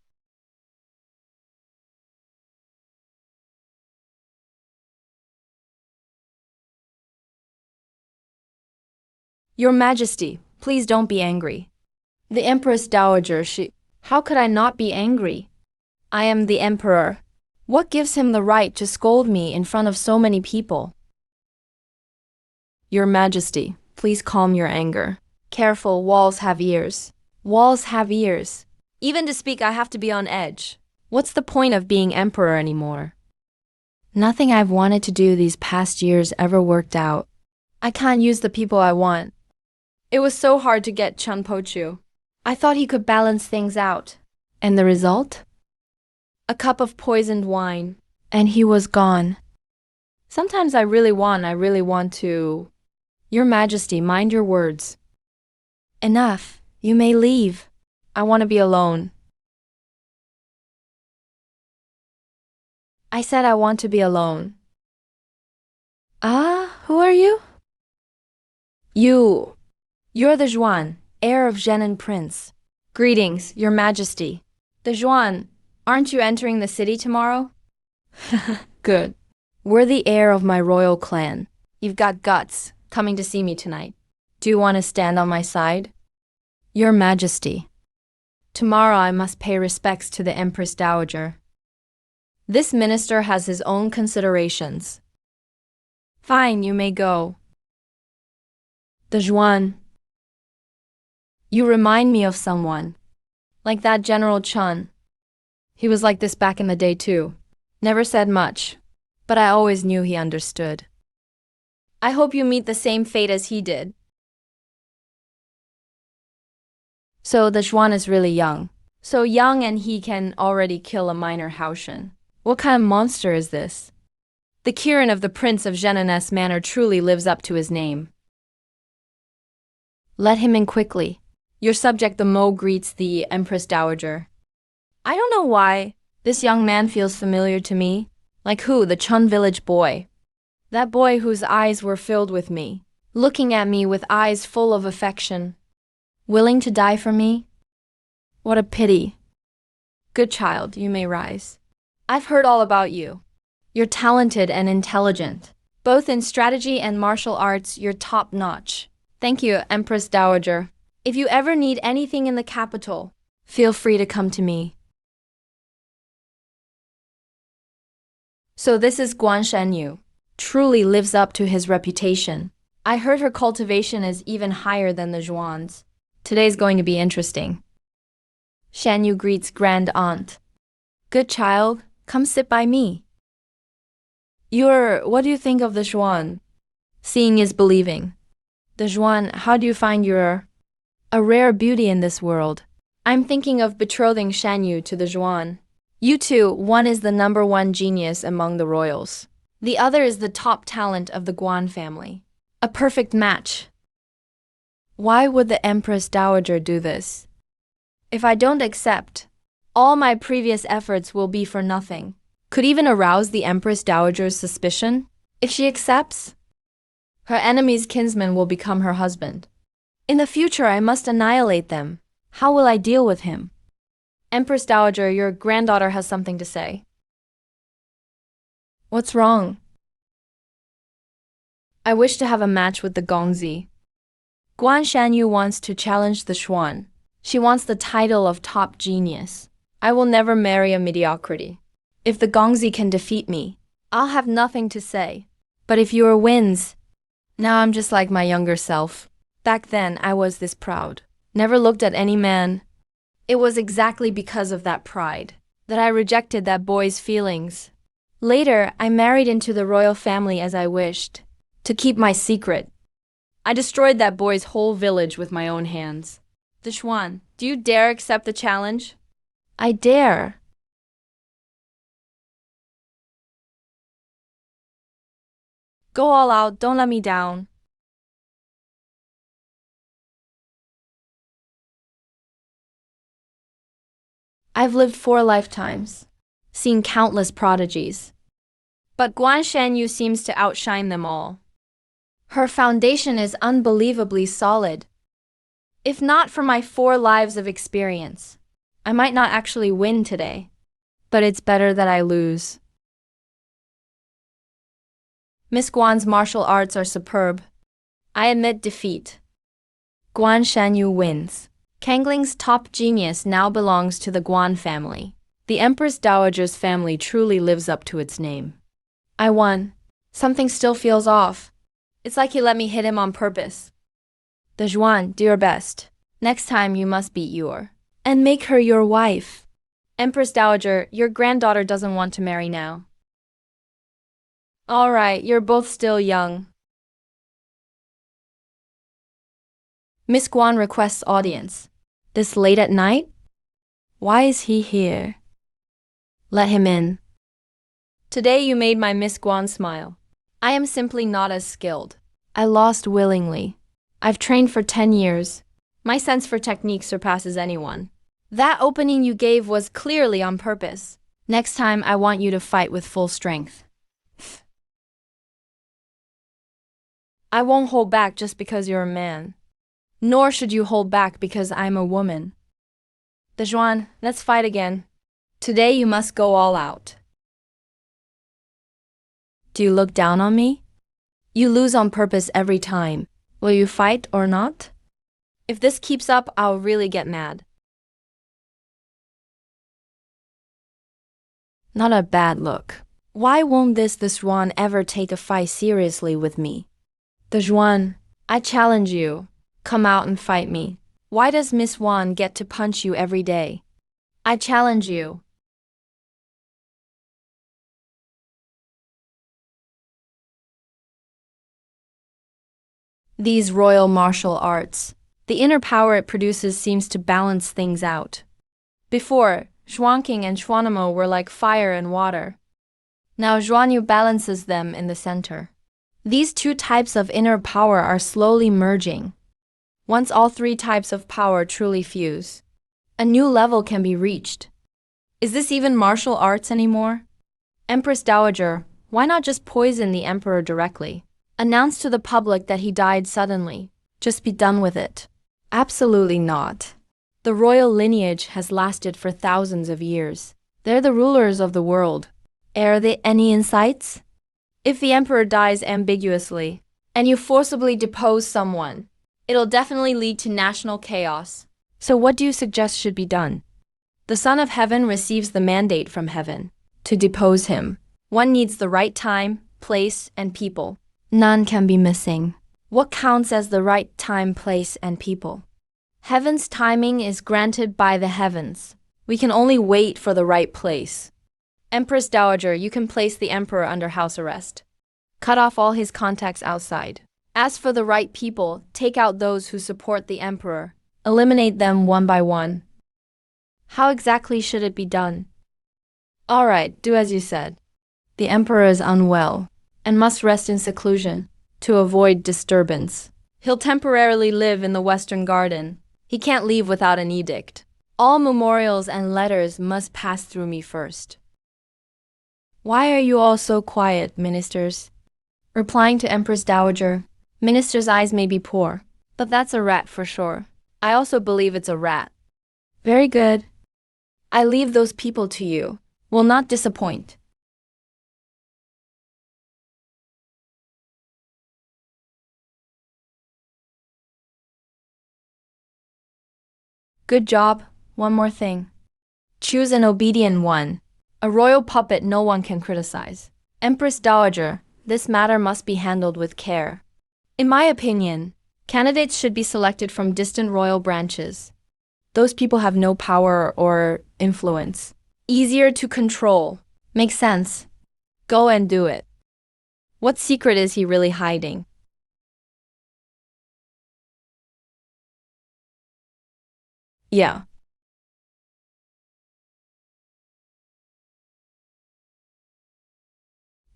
Your Majesty, please don't be angry. The Empress Dowager, How could I not be angry? I am the Emperor. What gives him the right to scold me in front of so many people? Your Majesty, please calm your anger. Careful, walls have ears. Walls have ears. Even to speak, I have to be on edge. What's the point of being emperor anymore? Nothing I've wanted to do these past years ever worked out. I can't use the people I want. It was so hard to get Chun Pochu. I thought he could balance things out. And the result? A cup of poisoned wine. And he was gone. Sometimes I really want to... Your Majesty, mind your words. Enough. You may leave. I want to be alone. I said I want to be alone. Who are you? You're the Zhuan, heir of Zhenan Prince. Greetings, Your Majesty. The Zhuan, aren't you entering the city tomorrow? Good. We're the heir of my royal clan. You've got guts, coming to see me tonight. Do you want to stand on my side? Your Majesty. Tomorrow I must pay respects to the Empress Dowager. This minister has his own considerations. Fine, you may go. The Zhuan. You remind me of someone. Like that General Chun. He was like this back in the day too. Never said much, but I always knew he understood. I hope you meet the same fate as he did. So the Zhuan is really young. So young and he can already kill a minor Haoshan. What kind of monster is this? The Kirin of the Prince of Zhenan's manor truly lives up to his name. Let him in quickly. Your subject the Mo greets the Empress Dowager. I don't know why. This young man feels familiar to me. Like who? The Chun village boy. That boy whose eyes were filled with me. Looking at me with eyes full of affection. Willing to die for me? What a pity. Good child, you may rise. I've heard all about you. You're talented and intelligent. Both in strategy and martial arts, you're top-notch. Thank you, Empress Dowager. If you ever need anything in the capital, feel free to come to me. So this is Guan Shanyu. Truly lives up to his reputation. I heard her cultivation is even higher than the Zhuan's. Today's going to be interesting. Shanyu greets grand aunt. Good child, come sit by me. What do you think of the Zhuan? Seeing is believing. The Zhuan, how do you find you're a rare beauty in this world? I'm thinking of betrothing Shanyu to the Zhuan. You two, one is the #1 genius among the royals. The other is the top talent of the Guan family. A perfect match. Why would the Empress Dowager do this? If I don't accept, all my previous efforts will be for nothing. Could even arouse the Empress Dowager's suspicion. If she accepts, her enemy's kinsman will become her husband. In the future, I must annihilate them. How will I deal with him? Empress Dowager, your granddaughter has something to say. What's wrong? I wish to have a match with the Gongzi. Guan Shanyu wants to challenge the Zhuan. She wants the title of top genius. I will never marry a mediocrity. If the Gongzi can defeat me, I'll have nothing to say. But if Yor wins, now I'm just like my younger self. Back then, I was this proud. Never looked at any man. It was exactly because of that pride that I rejected that boy's feelings. Later, I married into the royal family as I wished, to keep my secret. I destroyed that boy's whole village with my own hands. Dishwan, do you dare accept the challenge? I dare. Go all out, don't let me down. I've lived 4 lifetimes, seen countless prodigies. But Guan Shanyu seems to outshine them all. Her foundation is unbelievably solid. If not for my 4 lives of experience, I might not actually win today. But it's better that I lose. Miss Guan's martial arts are superb. I admit defeat. Guan Shanyu wins. Kangling's top genius now belongs to the Guan family. The Empress Dowager's family truly lives up to its name. I won. Something still feels off. It's like he let me hit him on purpose. Dezhuan, do your best. Next time you must beat Yor. And make her your wife. Empress Dowager, your granddaughter doesn't want to marry now. All right, you're both still young. Miss Guan requests audience. This late at night? Why is he here? Let him in. Today you made my Miss Guan smile. I am simply not as skilled. I lost willingly. I've trained for 10 years. My sense for technique surpasses anyone. That opening you gave was clearly on purpose. Next time I want you to fight with full strength. I won't hold back just because you're a man. Nor should you hold back because I'm a woman. Dezhuan, let's fight again. Today you must go all out. Do you look down on me? You lose on purpose every time. Will you fight or not? If this keeps up, I'll really get mad. Not a bad look. Why won't this Dezhuan ever take a fight seriously with me? Dezhuan, I challenge you. Come out and fight me. Why does Miss Wan get to punch you every day? I challenge you. These royal martial arts, the inner power it produces seems to balance things out. Before, Zhuangqing and Xuanamo were like fire and water. Now Zhuanyu balances them in the center. These 2 types of inner power are slowly merging. Once all 3 types of power truly fuse, a new level can be reached. Is this even martial arts anymore? Empress Dowager, why not just poison the emperor directly? Announce to the public that he died suddenly. Just be done with it. Absolutely not. The royal lineage has lasted for thousands of years. They're the rulers of the world. Are there any insights? If the emperor dies ambiguously, and you forcibly depose someone, it'll definitely lead to national chaos. So what do you suggest should be done? The Son of Heaven receives the mandate from heaven. To depose him, one needs the right time, place, and people. None can be missing. What counts as the right time, place, and people? Heaven's timing is granted by the heavens. We can only wait for the right place. Empress Dowager, you can place the emperor under house arrest. Cut off all his contacts outside. As for the right people, take out those who support the emperor. Eliminate them one by one. How exactly should it be done? All right, do as you said. The emperor is unwell and must rest in seclusion to avoid disturbance. He'll temporarily live in the Western Garden. He can't leave without an edict. All memorials and letters must pass through me first. Why are you all so quiet, ministers? Replying to Empress Dowager, Minister's eyes may be poor, but that's a rat for sure. I also believe it's a rat. Very good. I leave those people to you. Will not disappoint. Good job. One more thing. Choose an obedient one. A royal puppet no one can criticize. Empress Dowager, this matter must be handled with care. In my opinion, candidates should be selected from distant royal branches. Those people have no power or influence. Easier to control. Makes sense. Go and do it. What secret is he really hiding? Yeah.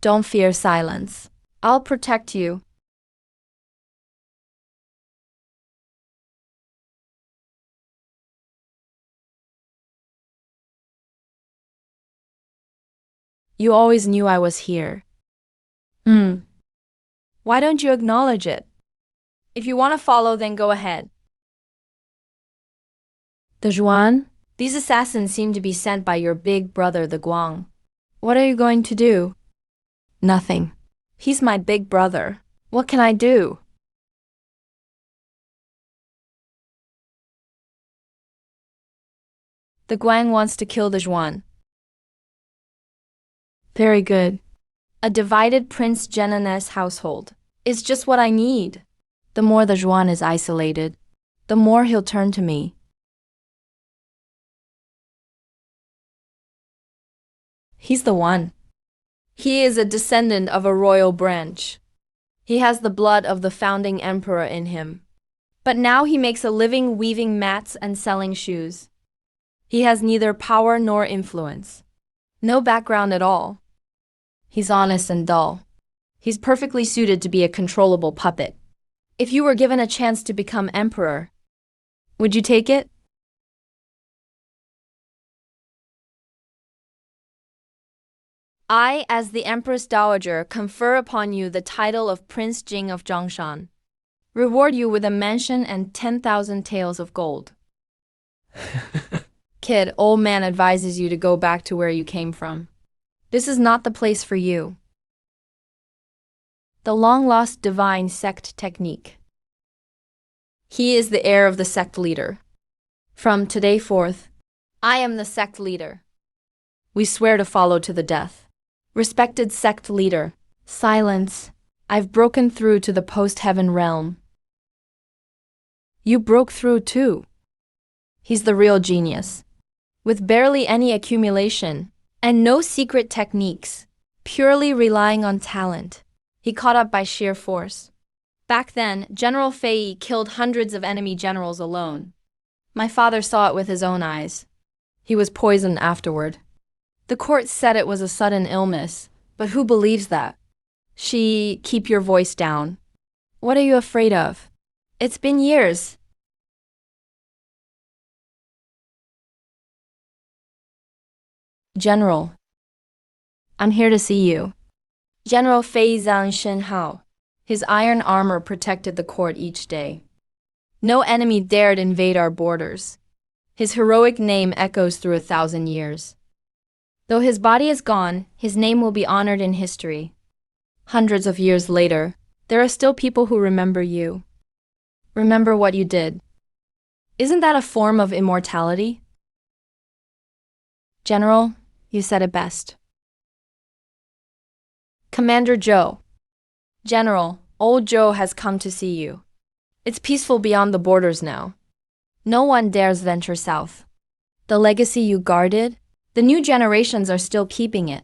Don't fear silence. I'll protect you. You always knew I was here. Why don't you acknowledge it? If you want to follow, then go ahead. The Zhuan? These assassins seem to be sent by your big brother, the Guang. What are you going to do? Nothing. He's my big brother. What can I do? The Guang wants to kill the Zhuan. Very good. A divided Prince Genana's household is just what I need. The more the Zhuan is isolated, the more he'll turn to me. He's the one. He is a descendant of a royal branch. He has the blood of the founding emperor in him. But now he makes a living weaving mats and selling shoes. He has neither power nor influence. No background at all. He's honest and dull. He's perfectly suited to be a controllable puppet. If you were given a chance to become emperor, would you take it? I, as the Empress Dowager, confer upon you the title of Prince Jing of Zhongshan. Reward you with a mansion and 10,000 taels of gold. Kid, old man advises you to go back to where you came from. This is not the place for you. The long-lost divine sect technique. He is the heir of the sect leader. From today forth, I am the sect leader. We swear to follow to the death. Respected sect leader, silence. I've broken through to the post-heaven realm. You broke through too. He's the real genius. With barely any accumulation and no secret techniques, purely relying on talent, he caught up by sheer force. Back then, General Fei killed hundreds of enemy generals alone. My father saw it with his own eyes. He was poisoned afterward. The court said it was a sudden illness, but who believes that? Keep your voice down. What are you afraid of? It's been years. General, I'm here to see you. General Fei Zhang Shenhao. His iron armor protected the court each day. No enemy dared invade our borders. His heroic name echoes through 1,000 years. Though his body is gone, his name will be honored in history. Hundreds of years later, there are still people who remember you. Remember what you did. Isn't that a form of immortality? General, you said it best. Commander Zhou. General, old Zhou has come to see you. It's peaceful beyond the borders now. No one dares venture south. The legacy you guarded, the new generations are still keeping it.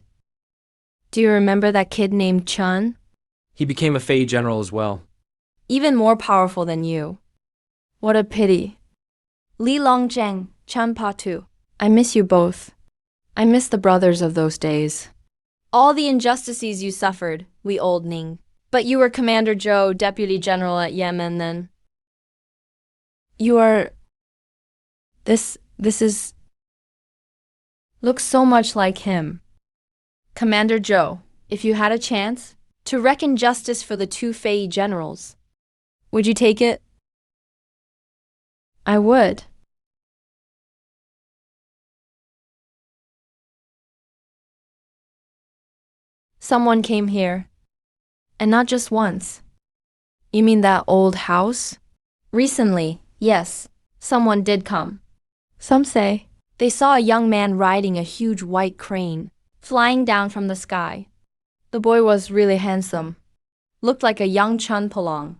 Do you remember that kid named Chun? He became a Fey general as well. Even more powerful than you. What a pity. Li Longzheng, Chun Patu. I miss you both. I miss the brothers of those days. All the injustices you suffered, we old Ning. But you were Commander Zhou, Deputy General at Yemen then. You are... This is... Looks so much like him. Commander Zhou, if you had a chance to reckon justice for the two Fei generals, would you take it? I would. Someone came here. And not just once. You mean that old house? Recently, yes, someone did come. Some say they saw a young man riding a huge white crane. flying down from the sky. The boy was really handsome, looked like a young Chun Palong.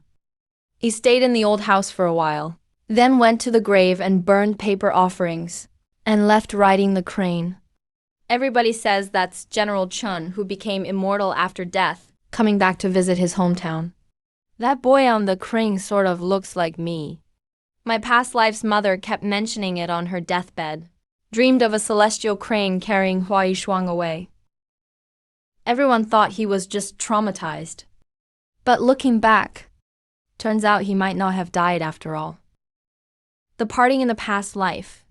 He stayed in the old house for a while, then went to the grave and burned paper offerings, and left riding the crane. Everybody says that's General Chun, who became immortal after death, coming back to visit his hometown. That boy on the crane sort of looks like me. My past life's mother kept mentioning it on her deathbed. Dreamed of a celestial crane carrying Hua Yishuang away. Everyone thought he was just traumatized. But looking back, turns out he might not have died after all. The parting in the past life,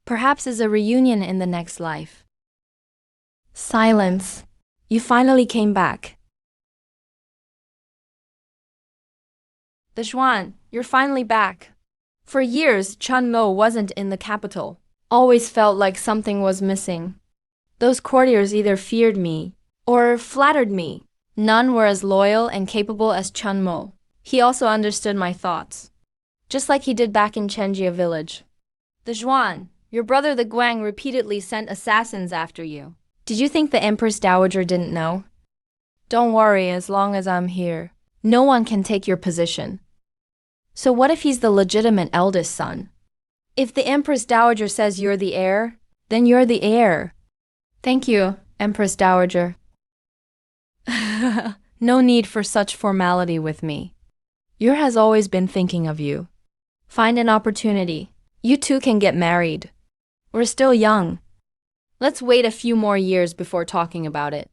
perhaps is a reunion in the next life. Silence. You finally came back. The Xuan, you're finally back. For years, Chun Mo wasn't in the capital. Always felt like something was missing. Those courtiers either feared me or flattered me. None were as loyal and capable as Chun Mo. He also understood my thoughts, just like he did back in Chenjia village. The Xuan, your brother the Guang repeatedly sent assassins after you. Did you think the Empress Dowager didn't know? Don't worry, as long as I'm here, no one can take your position. So what if he's the legitimate eldest son? If the Empress Dowager says you're the heir, then you're the heir. Thank you, Empress Dowager. No need for such formality with me. Yor has always been thinking of you. Find an opportunity. You two can get married. We're still young. Let's wait a few more years before talking about it.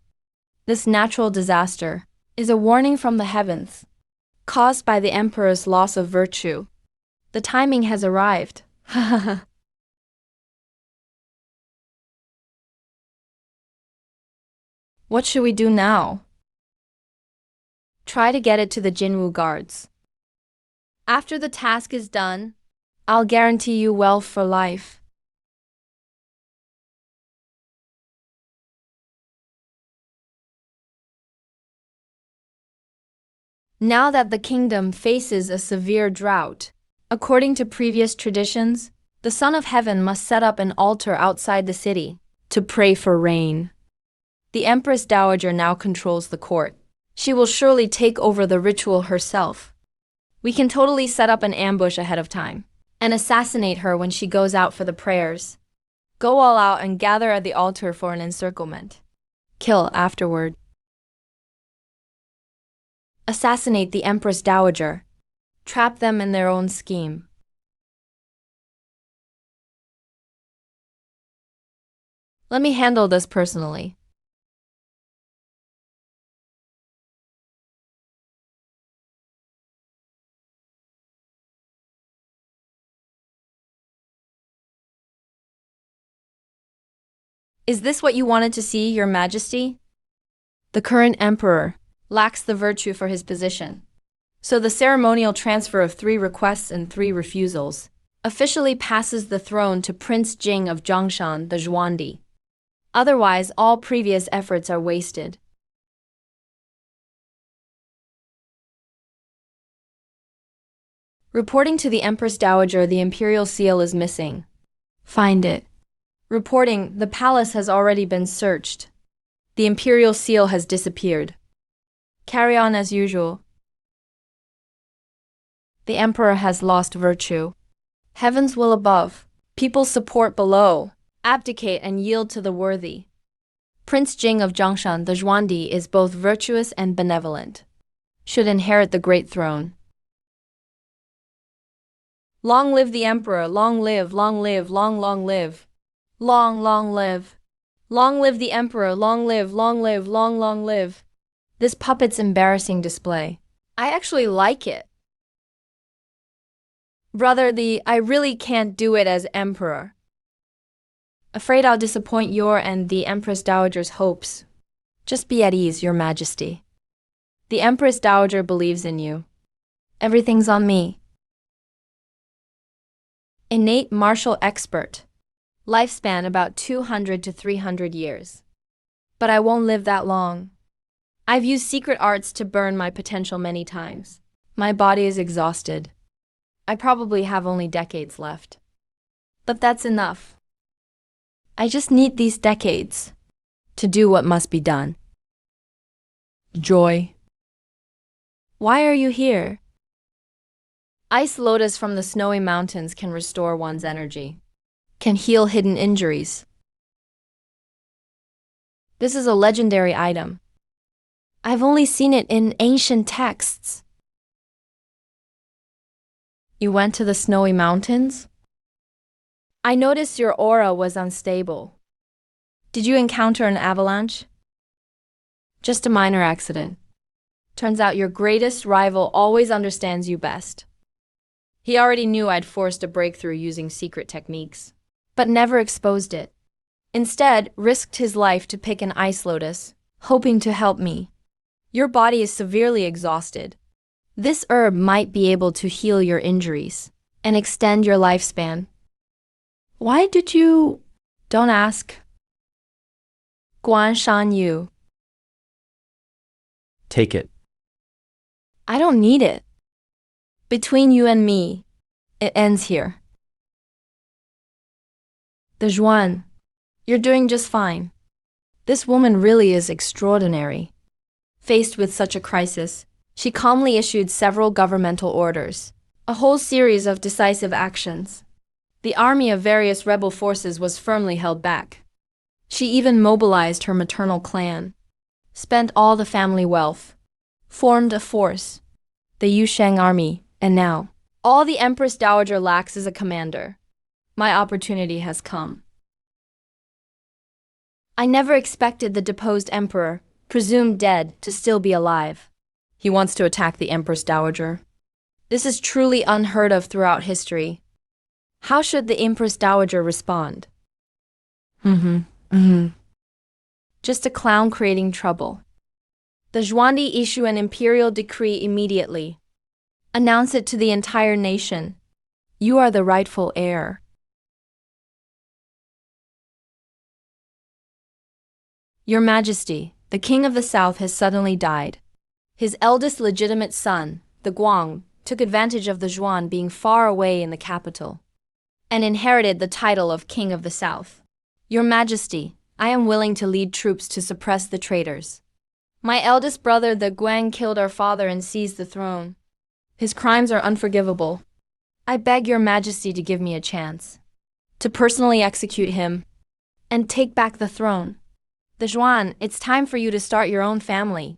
This natural disaster is a warning from the heavens, caused by the emperor's loss of virtue. The timing has arrived. What should we do now? Try to get it to the Jinwu guards. After the task is done, I'll guarantee you wealth for life. Now that the kingdom faces a severe drought, according to previous traditions, the Son of Heaven must set up an altar outside the city to pray for rain. The Empress Dowager now controls the court. She will surely take over the ritual herself. We can totally set up an ambush ahead of time and assassinate her when she goes out for the prayers. Go all out and gather at the altar for an encirclement. Kill afterward. Assassinate the Empress Dowager. Trap them in their own scheme. Let me handle this personally. Is this what you wanted to see, Your Majesty? The current emperor lacks the virtue for his position. So the ceremonial transfer of 3 requests and 3 refusals officially passes the throne to Prince Jing of Zhongshan, the Zhuandi. Otherwise, all previous efforts are wasted. Reporting to the Empress Dowager, the imperial seal is missing. Find it. Reporting, the palace has already been searched. The imperial seal has disappeared. Carry on as usual. The emperor has lost virtue. Heaven's will above, people's support below. Abdicate and yield to the worthy. Prince Jing of Zhongshan, the Zhuandi, is both virtuous and benevolent. Should inherit the great throne. Long live the emperor, long live, long live, long live. Long live. Long live the emperor, long live, long live. This puppet's embarrassing display. I actually like it. Brother, I really can't do it as emperor. Afraid I'll disappoint your and the Empress Dowager's hopes. Just be at ease, Your Majesty. The Empress Dowager believes in you. Everything's on me. Innate martial expert. Lifespan about 200 to 300 years. But I won't live that long. I've used secret arts to burn my potential many times. My body is exhausted. I probably have only decades left. But that's enough. I just need these decades to do what must be done. Joy. Why are you here? Ice lotus from the snowy mountains can restore one's energy, can heal hidden injuries. This is a legendary item. I've only seen it in ancient texts. You went to the snowy mountains? I noticed your aura was unstable. Did you encounter an avalanche? Just a minor accident. Turns out your greatest rival always understands you best. He already knew I'd forced a breakthrough using secret techniques, but never exposed it. Instead, risked his life to pick an ice lotus, hoping to help me. Your body is severely exhausted. This herb might be able to heal your injuries and extend your lifespan. Why did you... Don't ask. Guan Shan Yu. Take it. I don't need it. Between you and me, it ends here. The Zhuan, you're doing just fine. This woman really is extraordinary. Faced with such a crisis, she calmly issued several governmental orders, a whole series of decisive actions. The army of various rebel forces was firmly held back. She even mobilized her maternal clan, spent all the family wealth, formed a force, the Yusheng army, and now, all the Empress Dowager lacks is a commander. My opportunity has come. I never expected the deposed emperor, presumed dead, to still be alive. He wants to attack the Empress Dowager. This is truly unheard of throughout history. How should the Empress Dowager respond? Just a clown creating trouble. The Zhuandi issue an imperial decree immediately. Announce it to the entire nation. You are the rightful heir. Your Majesty, the King of the South has suddenly died. His eldest legitimate son, the Guang, took advantage of the Zhuan being far away in the capital and inherited the title of King of the South. Your Majesty, I am willing to lead troops to suppress the traitors. My eldest brother, the Guang, killed our father and seized the throne. His crimes are unforgivable. I beg your Majesty to give me a chance to personally execute him and take back the throne. The Zhuan, it's time for you to start your own family.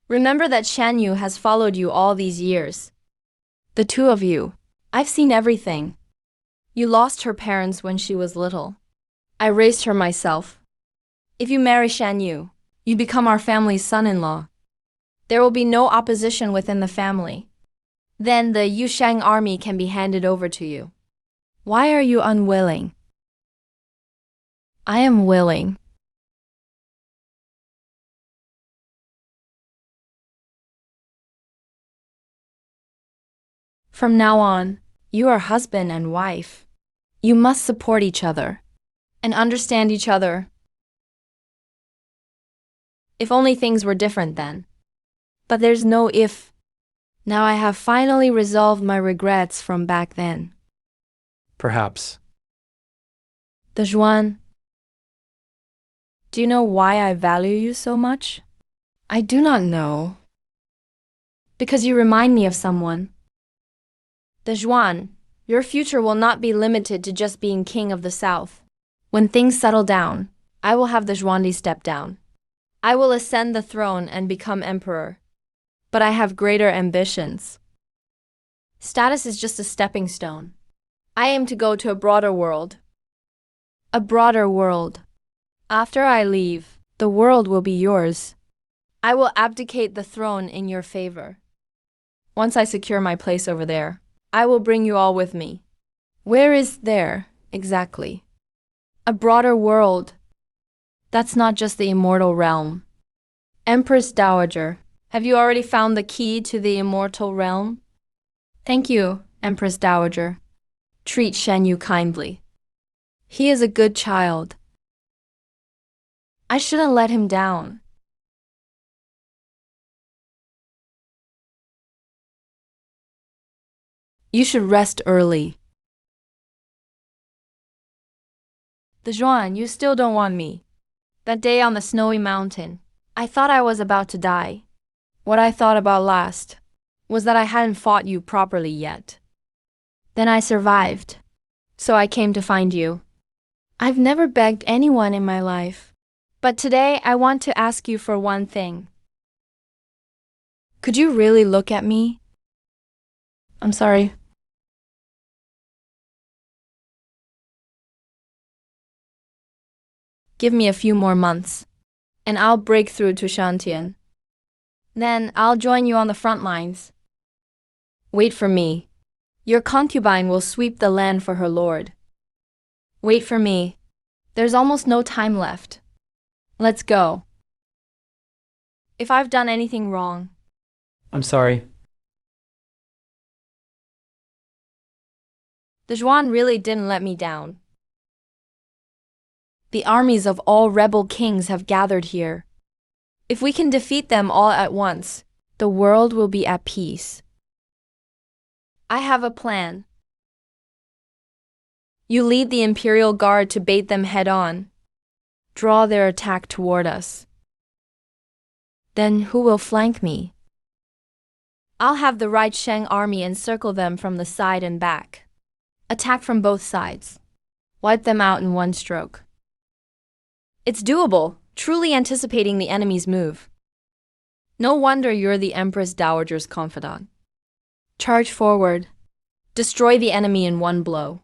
Remember that Shan Yu has followed you all these years. The two of you, I've seen everything. You lost her parents when she was little. I raised her myself. If you marry Shan Yu, you become our family's son-in-law. There will be no opposition within the family. Then the Yusheng army can be handed over to you. Why are you unwilling? I am willing. From now on, you are husband and wife. You must support each other and understand each other. If only things were different then. But there's no if. Now I have finally resolved my regrets from back then. Perhaps. The Zhuan. Do you know why I value you so much? I do not know. Because you remind me of someone. The Zhuan, your future will not be limited to just being king of the south. When things settle down, I will have the Zhuandi step down. I will ascend the throne and become emperor. But I have greater ambitions. Status is just a stepping stone. I aim to go to a broader world. A broader world. After I leave, the world will be yours. I will abdicate the throne in your favor. Once I secure my place over there, I will bring you all with me. Where is there, exactly? A broader world. That's not just the immortal realm. Empress Dowager, have you already found the key to the immortal realm? Thank you, Empress Dowager. Treat Shan Yu kindly. He is a good child. I shouldn't let him down. You should rest early. The Zhuan, you still don't want me. That day on the snowy mountain, I thought I was about to die. What I thought about last was that I hadn't fought you properly yet. Then I survived, so I came to find you. I've never begged anyone in my life, but today I want to ask you for one thing. Could you really look at me? I'm sorry. Give me a few more months, and I'll break through to Shantian. Then I'll join you on the front lines. Wait for me. Your concubine will sweep the land for her lord. Wait for me. There's almost no time left. Let's go. If I've done anything wrong, I'm sorry. the Zhuan really didn't let me down. The armies of all rebel kings have gathered here. If we can defeat them all at once, the world will be at peace. I have a plan. You lead the Imperial Guard to bait them head on. Draw their attack toward us. Then who will flank me? I'll have the right Shang army encircle them from the side and back. Attack from both sides. Wipe them out in one stroke. It's doable, truly anticipating the enemy's move. No wonder you're the Empress Dowager's confidant. Charge forward. Destroy the enemy in one blow.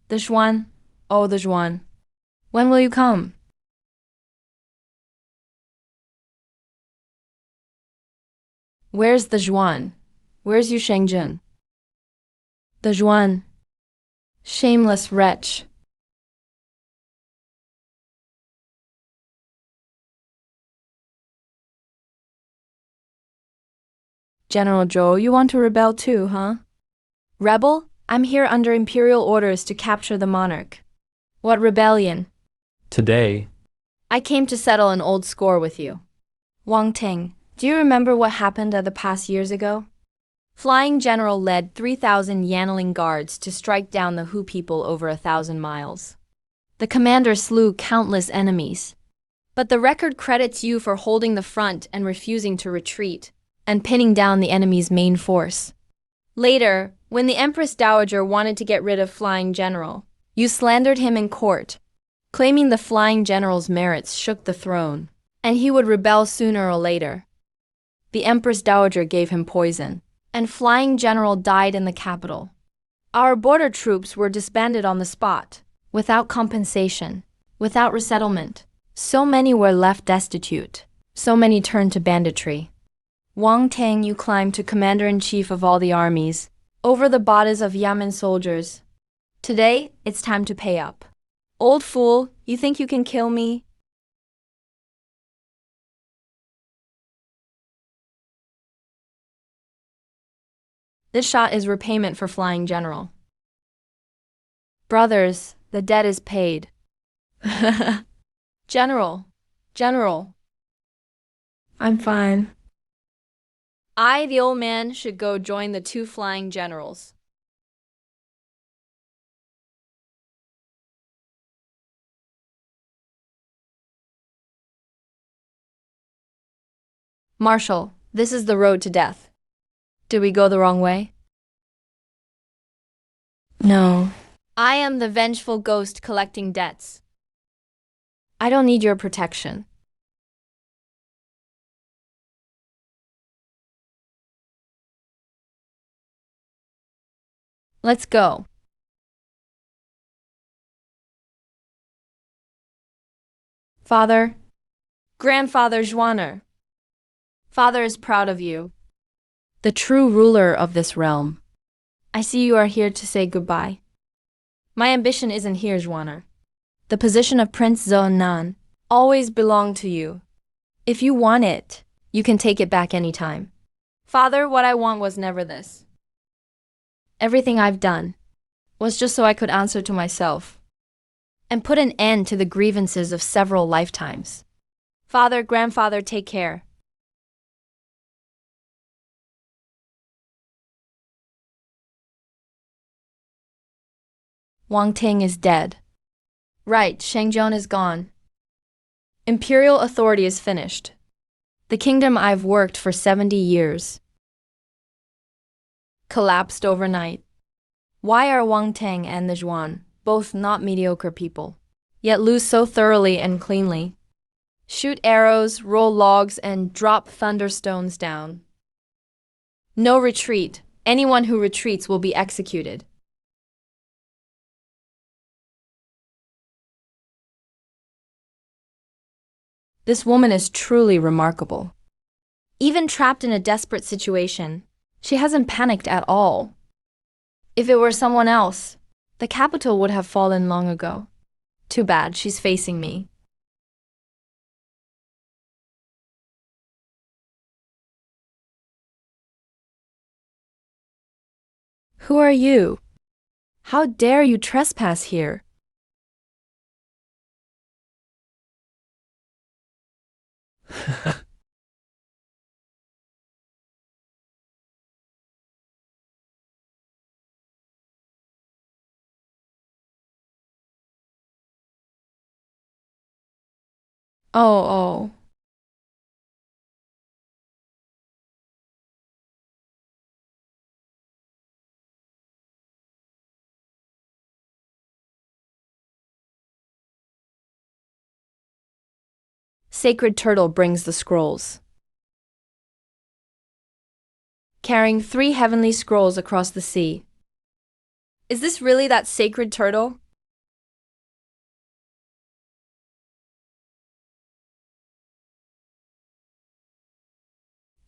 The Zhuan. Oh, the Zhuan. When will you come? Where's the Zhuan? Where's Yu Shengjun? The Zhuan. Shameless wretch. General Zhou, you want to rebel too, huh? Rebel? I'm here under imperial orders to capture the monarch. What rebellion? Today, I came to settle an old score with you. Wang Ting, do you remember what happened at the past years ago? Flying General led 3,000 Yanling guards to strike down the Hu people over 1,000 miles. The commander slew countless enemies. But the record credits you for holding the front and refusing to retreat, and pinning down the enemy's main force. Later, when the Empress Dowager wanted to get rid of Flying General, you slandered him in court, claiming the Flying General's merits shook the throne, and he would rebel sooner or later. The Empress Dowager gave him poison, and Flying General died in the capital. Our border troops were disbanded on the spot, without compensation, without resettlement. So many were left destitute, so many turned to banditry. Wang Tang, you climbed to commander-in-chief of all the armies, over the bodies of Yamen soldiers. Today, it's time to pay up. Old fool, you think you can kill me? This shot is repayment for Flying General. Brothers, the debt is paid. General. I'm fine. I, the old man, should go join the two flying generals. Marshal, this is the road to death. Did we go the wrong way? No. I am the vengeful ghost collecting debts. I don't need your protection. Let's go. Father, Grandfather Zhuaner, Father is proud of you, the true ruler of this realm. I see you are here to say goodbye. My ambition isn't here, Zhuaner. The position of Prince Zhenan always belonged to you. If you want it, you can take it back anytime. Father, what I want was never this. Everything I've done was just so I could answer to myself and put an end to the grievances of several lifetimes. Father, grandfather, take care. Wang Ting is dead. Right, Shangzhou is gone. Imperial authority is finished. The kingdom I've worked for 70 years collapsed overnight. Why are Wang Tang and the Zhuan, both not mediocre people, yet lose so thoroughly and cleanly? Shoot arrows, roll logs, and drop thunderstones down. No retreat. Anyone who retreats will be executed. This woman is truly remarkable. Even trapped in a desperate situation, she hasn't panicked at all. If it were someone else, the capital would have fallen long ago. Too bad she's facing me. Who are you? How dare you trespass here? Oh. Sacred turtle brings the scrolls. Carrying 3 heavenly scrolls across the sea. Is this really that sacred turtle?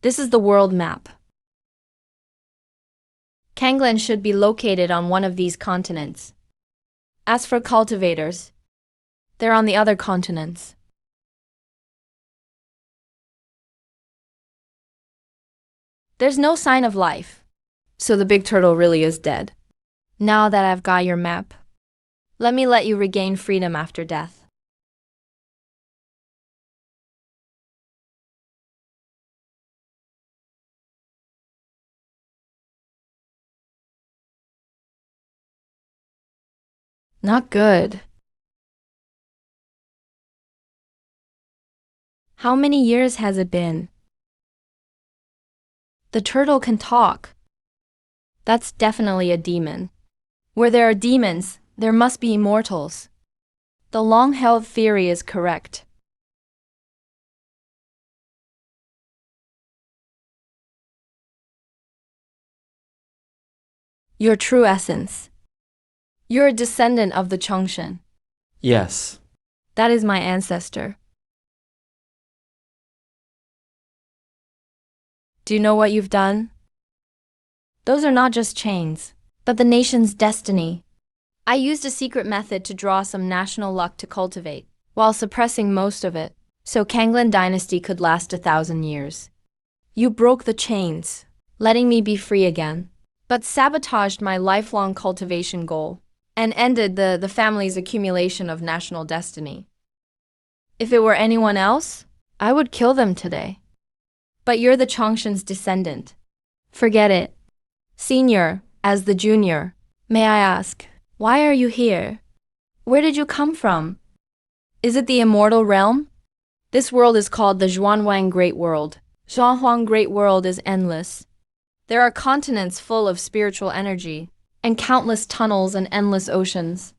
This is the world map. Kanglen should be located on one of these continents. As for cultivators, they're on the other continents. There's no sign of life, so the big turtle really is dead. Now that I've got your map, let me let you regain freedom after death. Not good. How many years has it been? The turtle can talk. That's definitely a demon. Where there are demons, there must be immortals. The long-held theory is correct. Your true essence. You're a descendant of the Chongshen. Yes. That is my ancestor. Do you know what you've done? Those are not just chains, but the nation's destiny. I used a secret method to draw some national luck to cultivate, while suppressing most of it, so Kanglen dynasty could last 1,000 years. You broke the chains, letting me be free again, but sabotaged my lifelong cultivation goal, and ended the family's accumulation of national destiny. If it were anyone else, I would kill them today. But you're the Chongshen's descendant. Forget it. Senior, as the junior, may I ask, why are you here? Where did you come from? Is it the immortal realm? This world is called the Zhuanhuang Great World. Zhuanhuang Great World is endless. There are continents full of spiritual energy, and countless tunnels and endless oceans.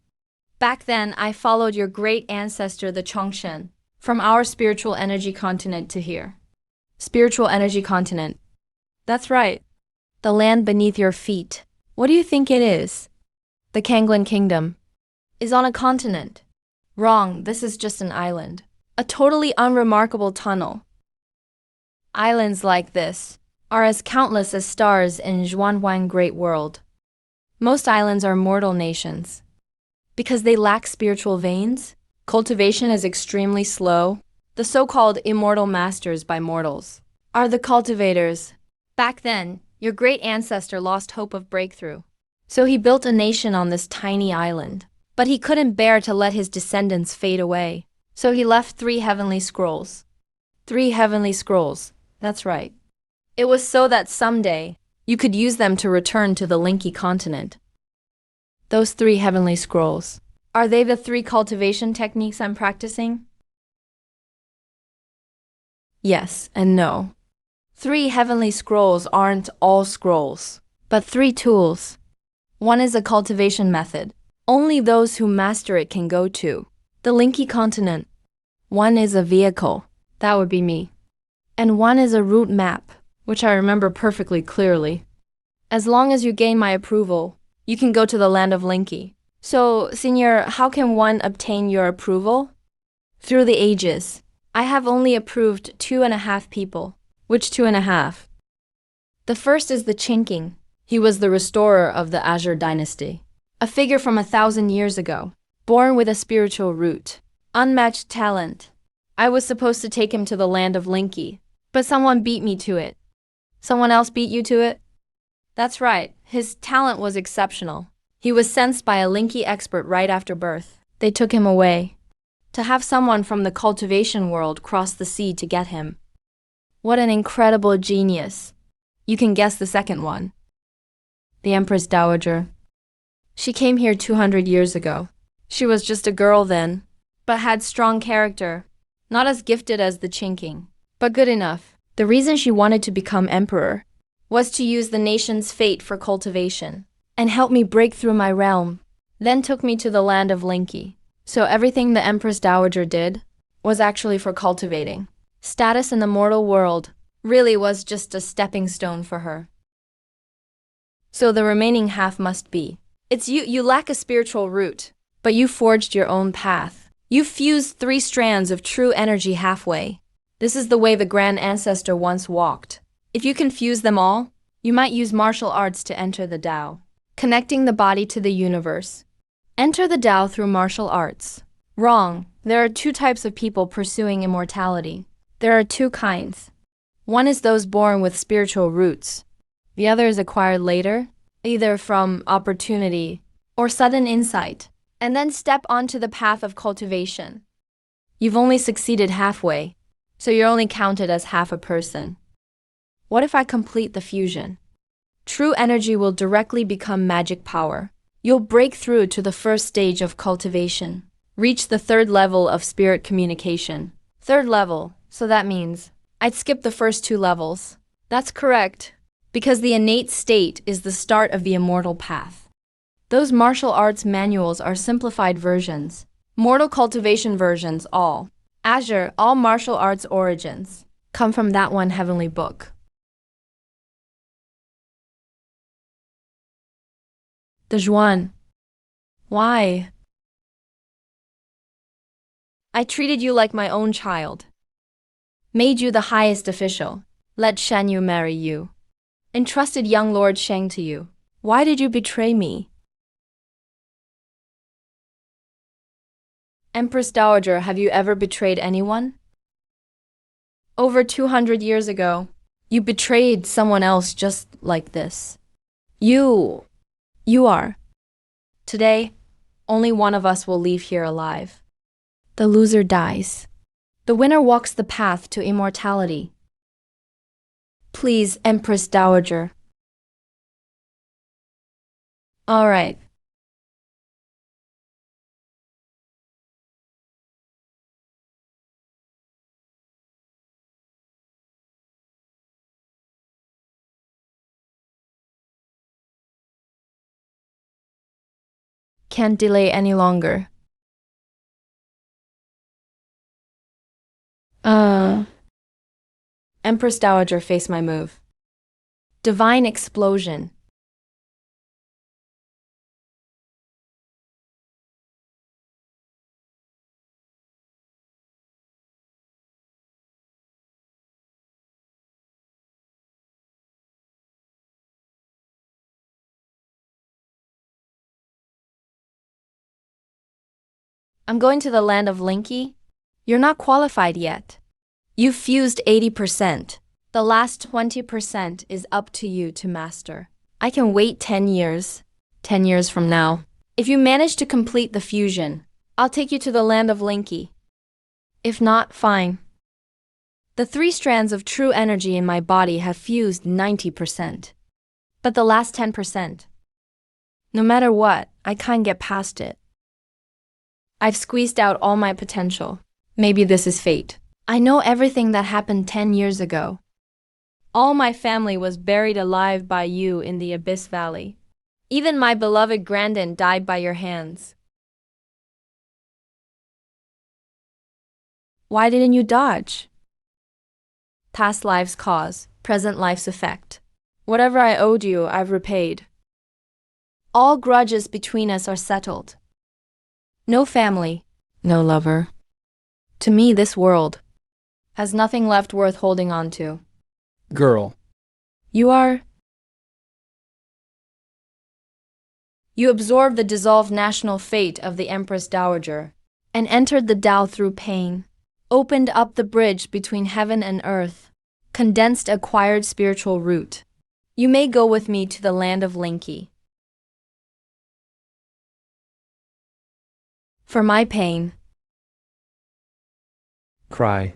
Back then, I followed your great ancestor, the Chongshen, from our spiritual energy continent to here. Spiritual energy continent. That's right. The land beneath your feet. What do you think it is? The Kanglen Kingdom is on a continent. Wrong, this is just an island. A totally unremarkable tunnel. Islands like this are as countless as stars in Zhuanhuang Great World. Most islands are mortal nations. Because they lack spiritual veins, cultivation is extremely slow. The so-called immortal masters by mortals are the cultivators. Back then, your great ancestor lost hope of breakthrough. So he built a nation on this tiny island. But he couldn't bear to let his descendants fade away. So he left 3 heavenly scrolls. 3 heavenly scrolls. That's right. It was so that someday you could use them to return to the Linky continent. Those 3 heavenly scrolls. Are they the 3 cultivation techniques I'm practicing? Yes and no. 3 heavenly scrolls aren't all scrolls, but 3 tools. One is a cultivation method. Only those who master it can go to the Linky continent. One is a vehicle. That would be me. And one is a route map, which I remember perfectly clearly. As long as you gain my approval, you can go to the land of Linky. So, Senior, how can one obtain your approval? Through the ages. I have only approved 2.5 people. Which 2.5? The first is the Chinking. He was the restorer of the Azure dynasty. A figure from 1,000 years ago. Born with a spiritual root. Unmatched talent. I was supposed to take him to the land of Linky, but someone beat me to it. Someone else beat you to it? That's right. His talent was exceptional. He was sensed by a Linky expert right after birth. They took him away. To have someone from the cultivation world cross the sea to get him. What an incredible genius. You can guess the second one. The Empress Dowager. She came here 200 years ago. She was just a girl then, but had strong character. Not as gifted as the Chinking, but good enough. The reason she wanted to become emperor was to use the nation's fate for cultivation and help me break through my realm, then took me to the land of Linky. So everything the Empress Dowager did was actually for cultivating. Status in the mortal world really was just a stepping stone for her. So the remaining half must be. It's you lack a spiritual root, but you forged your own path. You fused 3 strands of true energy halfway. This is the way the Grand Ancestor once walked. If you can fuse them all, you might use martial arts to enter the Tao, connecting the body to the universe. Enter the Tao through martial arts. Wrong. There are 2 types of people pursuing immortality. There are 2 kinds. One is those born with spiritual roots. The other is acquired later, either from opportunity or sudden insight, and then step onto the path of cultivation. You've only succeeded halfway, so you're only counted as half a person. What if I complete the fusion? True energy will directly become magic power. You'll break through to the first stage of cultivation, reach the 3rd level of spirit communication. 3rd level, so that means I'd skip the first 2 levels. That's correct, because the innate state is the start of the immortal path. Those martial arts manuals are simplified versions. Mortal cultivation versions, all. Azure, all martial arts origins, come from that one heavenly book. The Zhuan. Why? I treated you like my own child. Made you the highest official. Let Shan Yu marry you. Entrusted young Lord Sheng to you. Why did you betray me? Empress Dowager, have you ever betrayed anyone? Over 200 years ago, you betrayed someone else just like this. You are. Today, only one of us will leave here alive. The loser dies. The winner walks the path to immortality. Please, Empress Dowager. All right. Can't delay any longer. Empress Dowager, face my move. Divine explosion. I'm going to the land of Linky. You're not qualified yet. You've fused 80%. The last 20% is up to you to master. I can wait 10 years. 10 years from now. If you manage to complete the fusion, I'll take you to the land of Linky. If not, fine. The 3 strands of true energy in my body have fused 90%. But the last 10%. No matter what, I can't get past it. I've squeezed out all my potential. Maybe this is fate. I know everything that happened 10 years ago. All my family was buried alive by you in the Abyss Valley. Even my beloved Grandin died by your hands. Why didn't you dodge? Past life's cause, present life's effect. Whatever I owed you, I've repaid. All grudges between us are settled. No family, no lover. To me, this world has nothing left worth holding on to. Girl. You absorbed the dissolved national fate of the Empress Dowager and entered the Tao through pain, opened up the bridge between heaven and earth, condensed acquired spiritual root. You may go with me to the land of Linky. For my pain. Cry.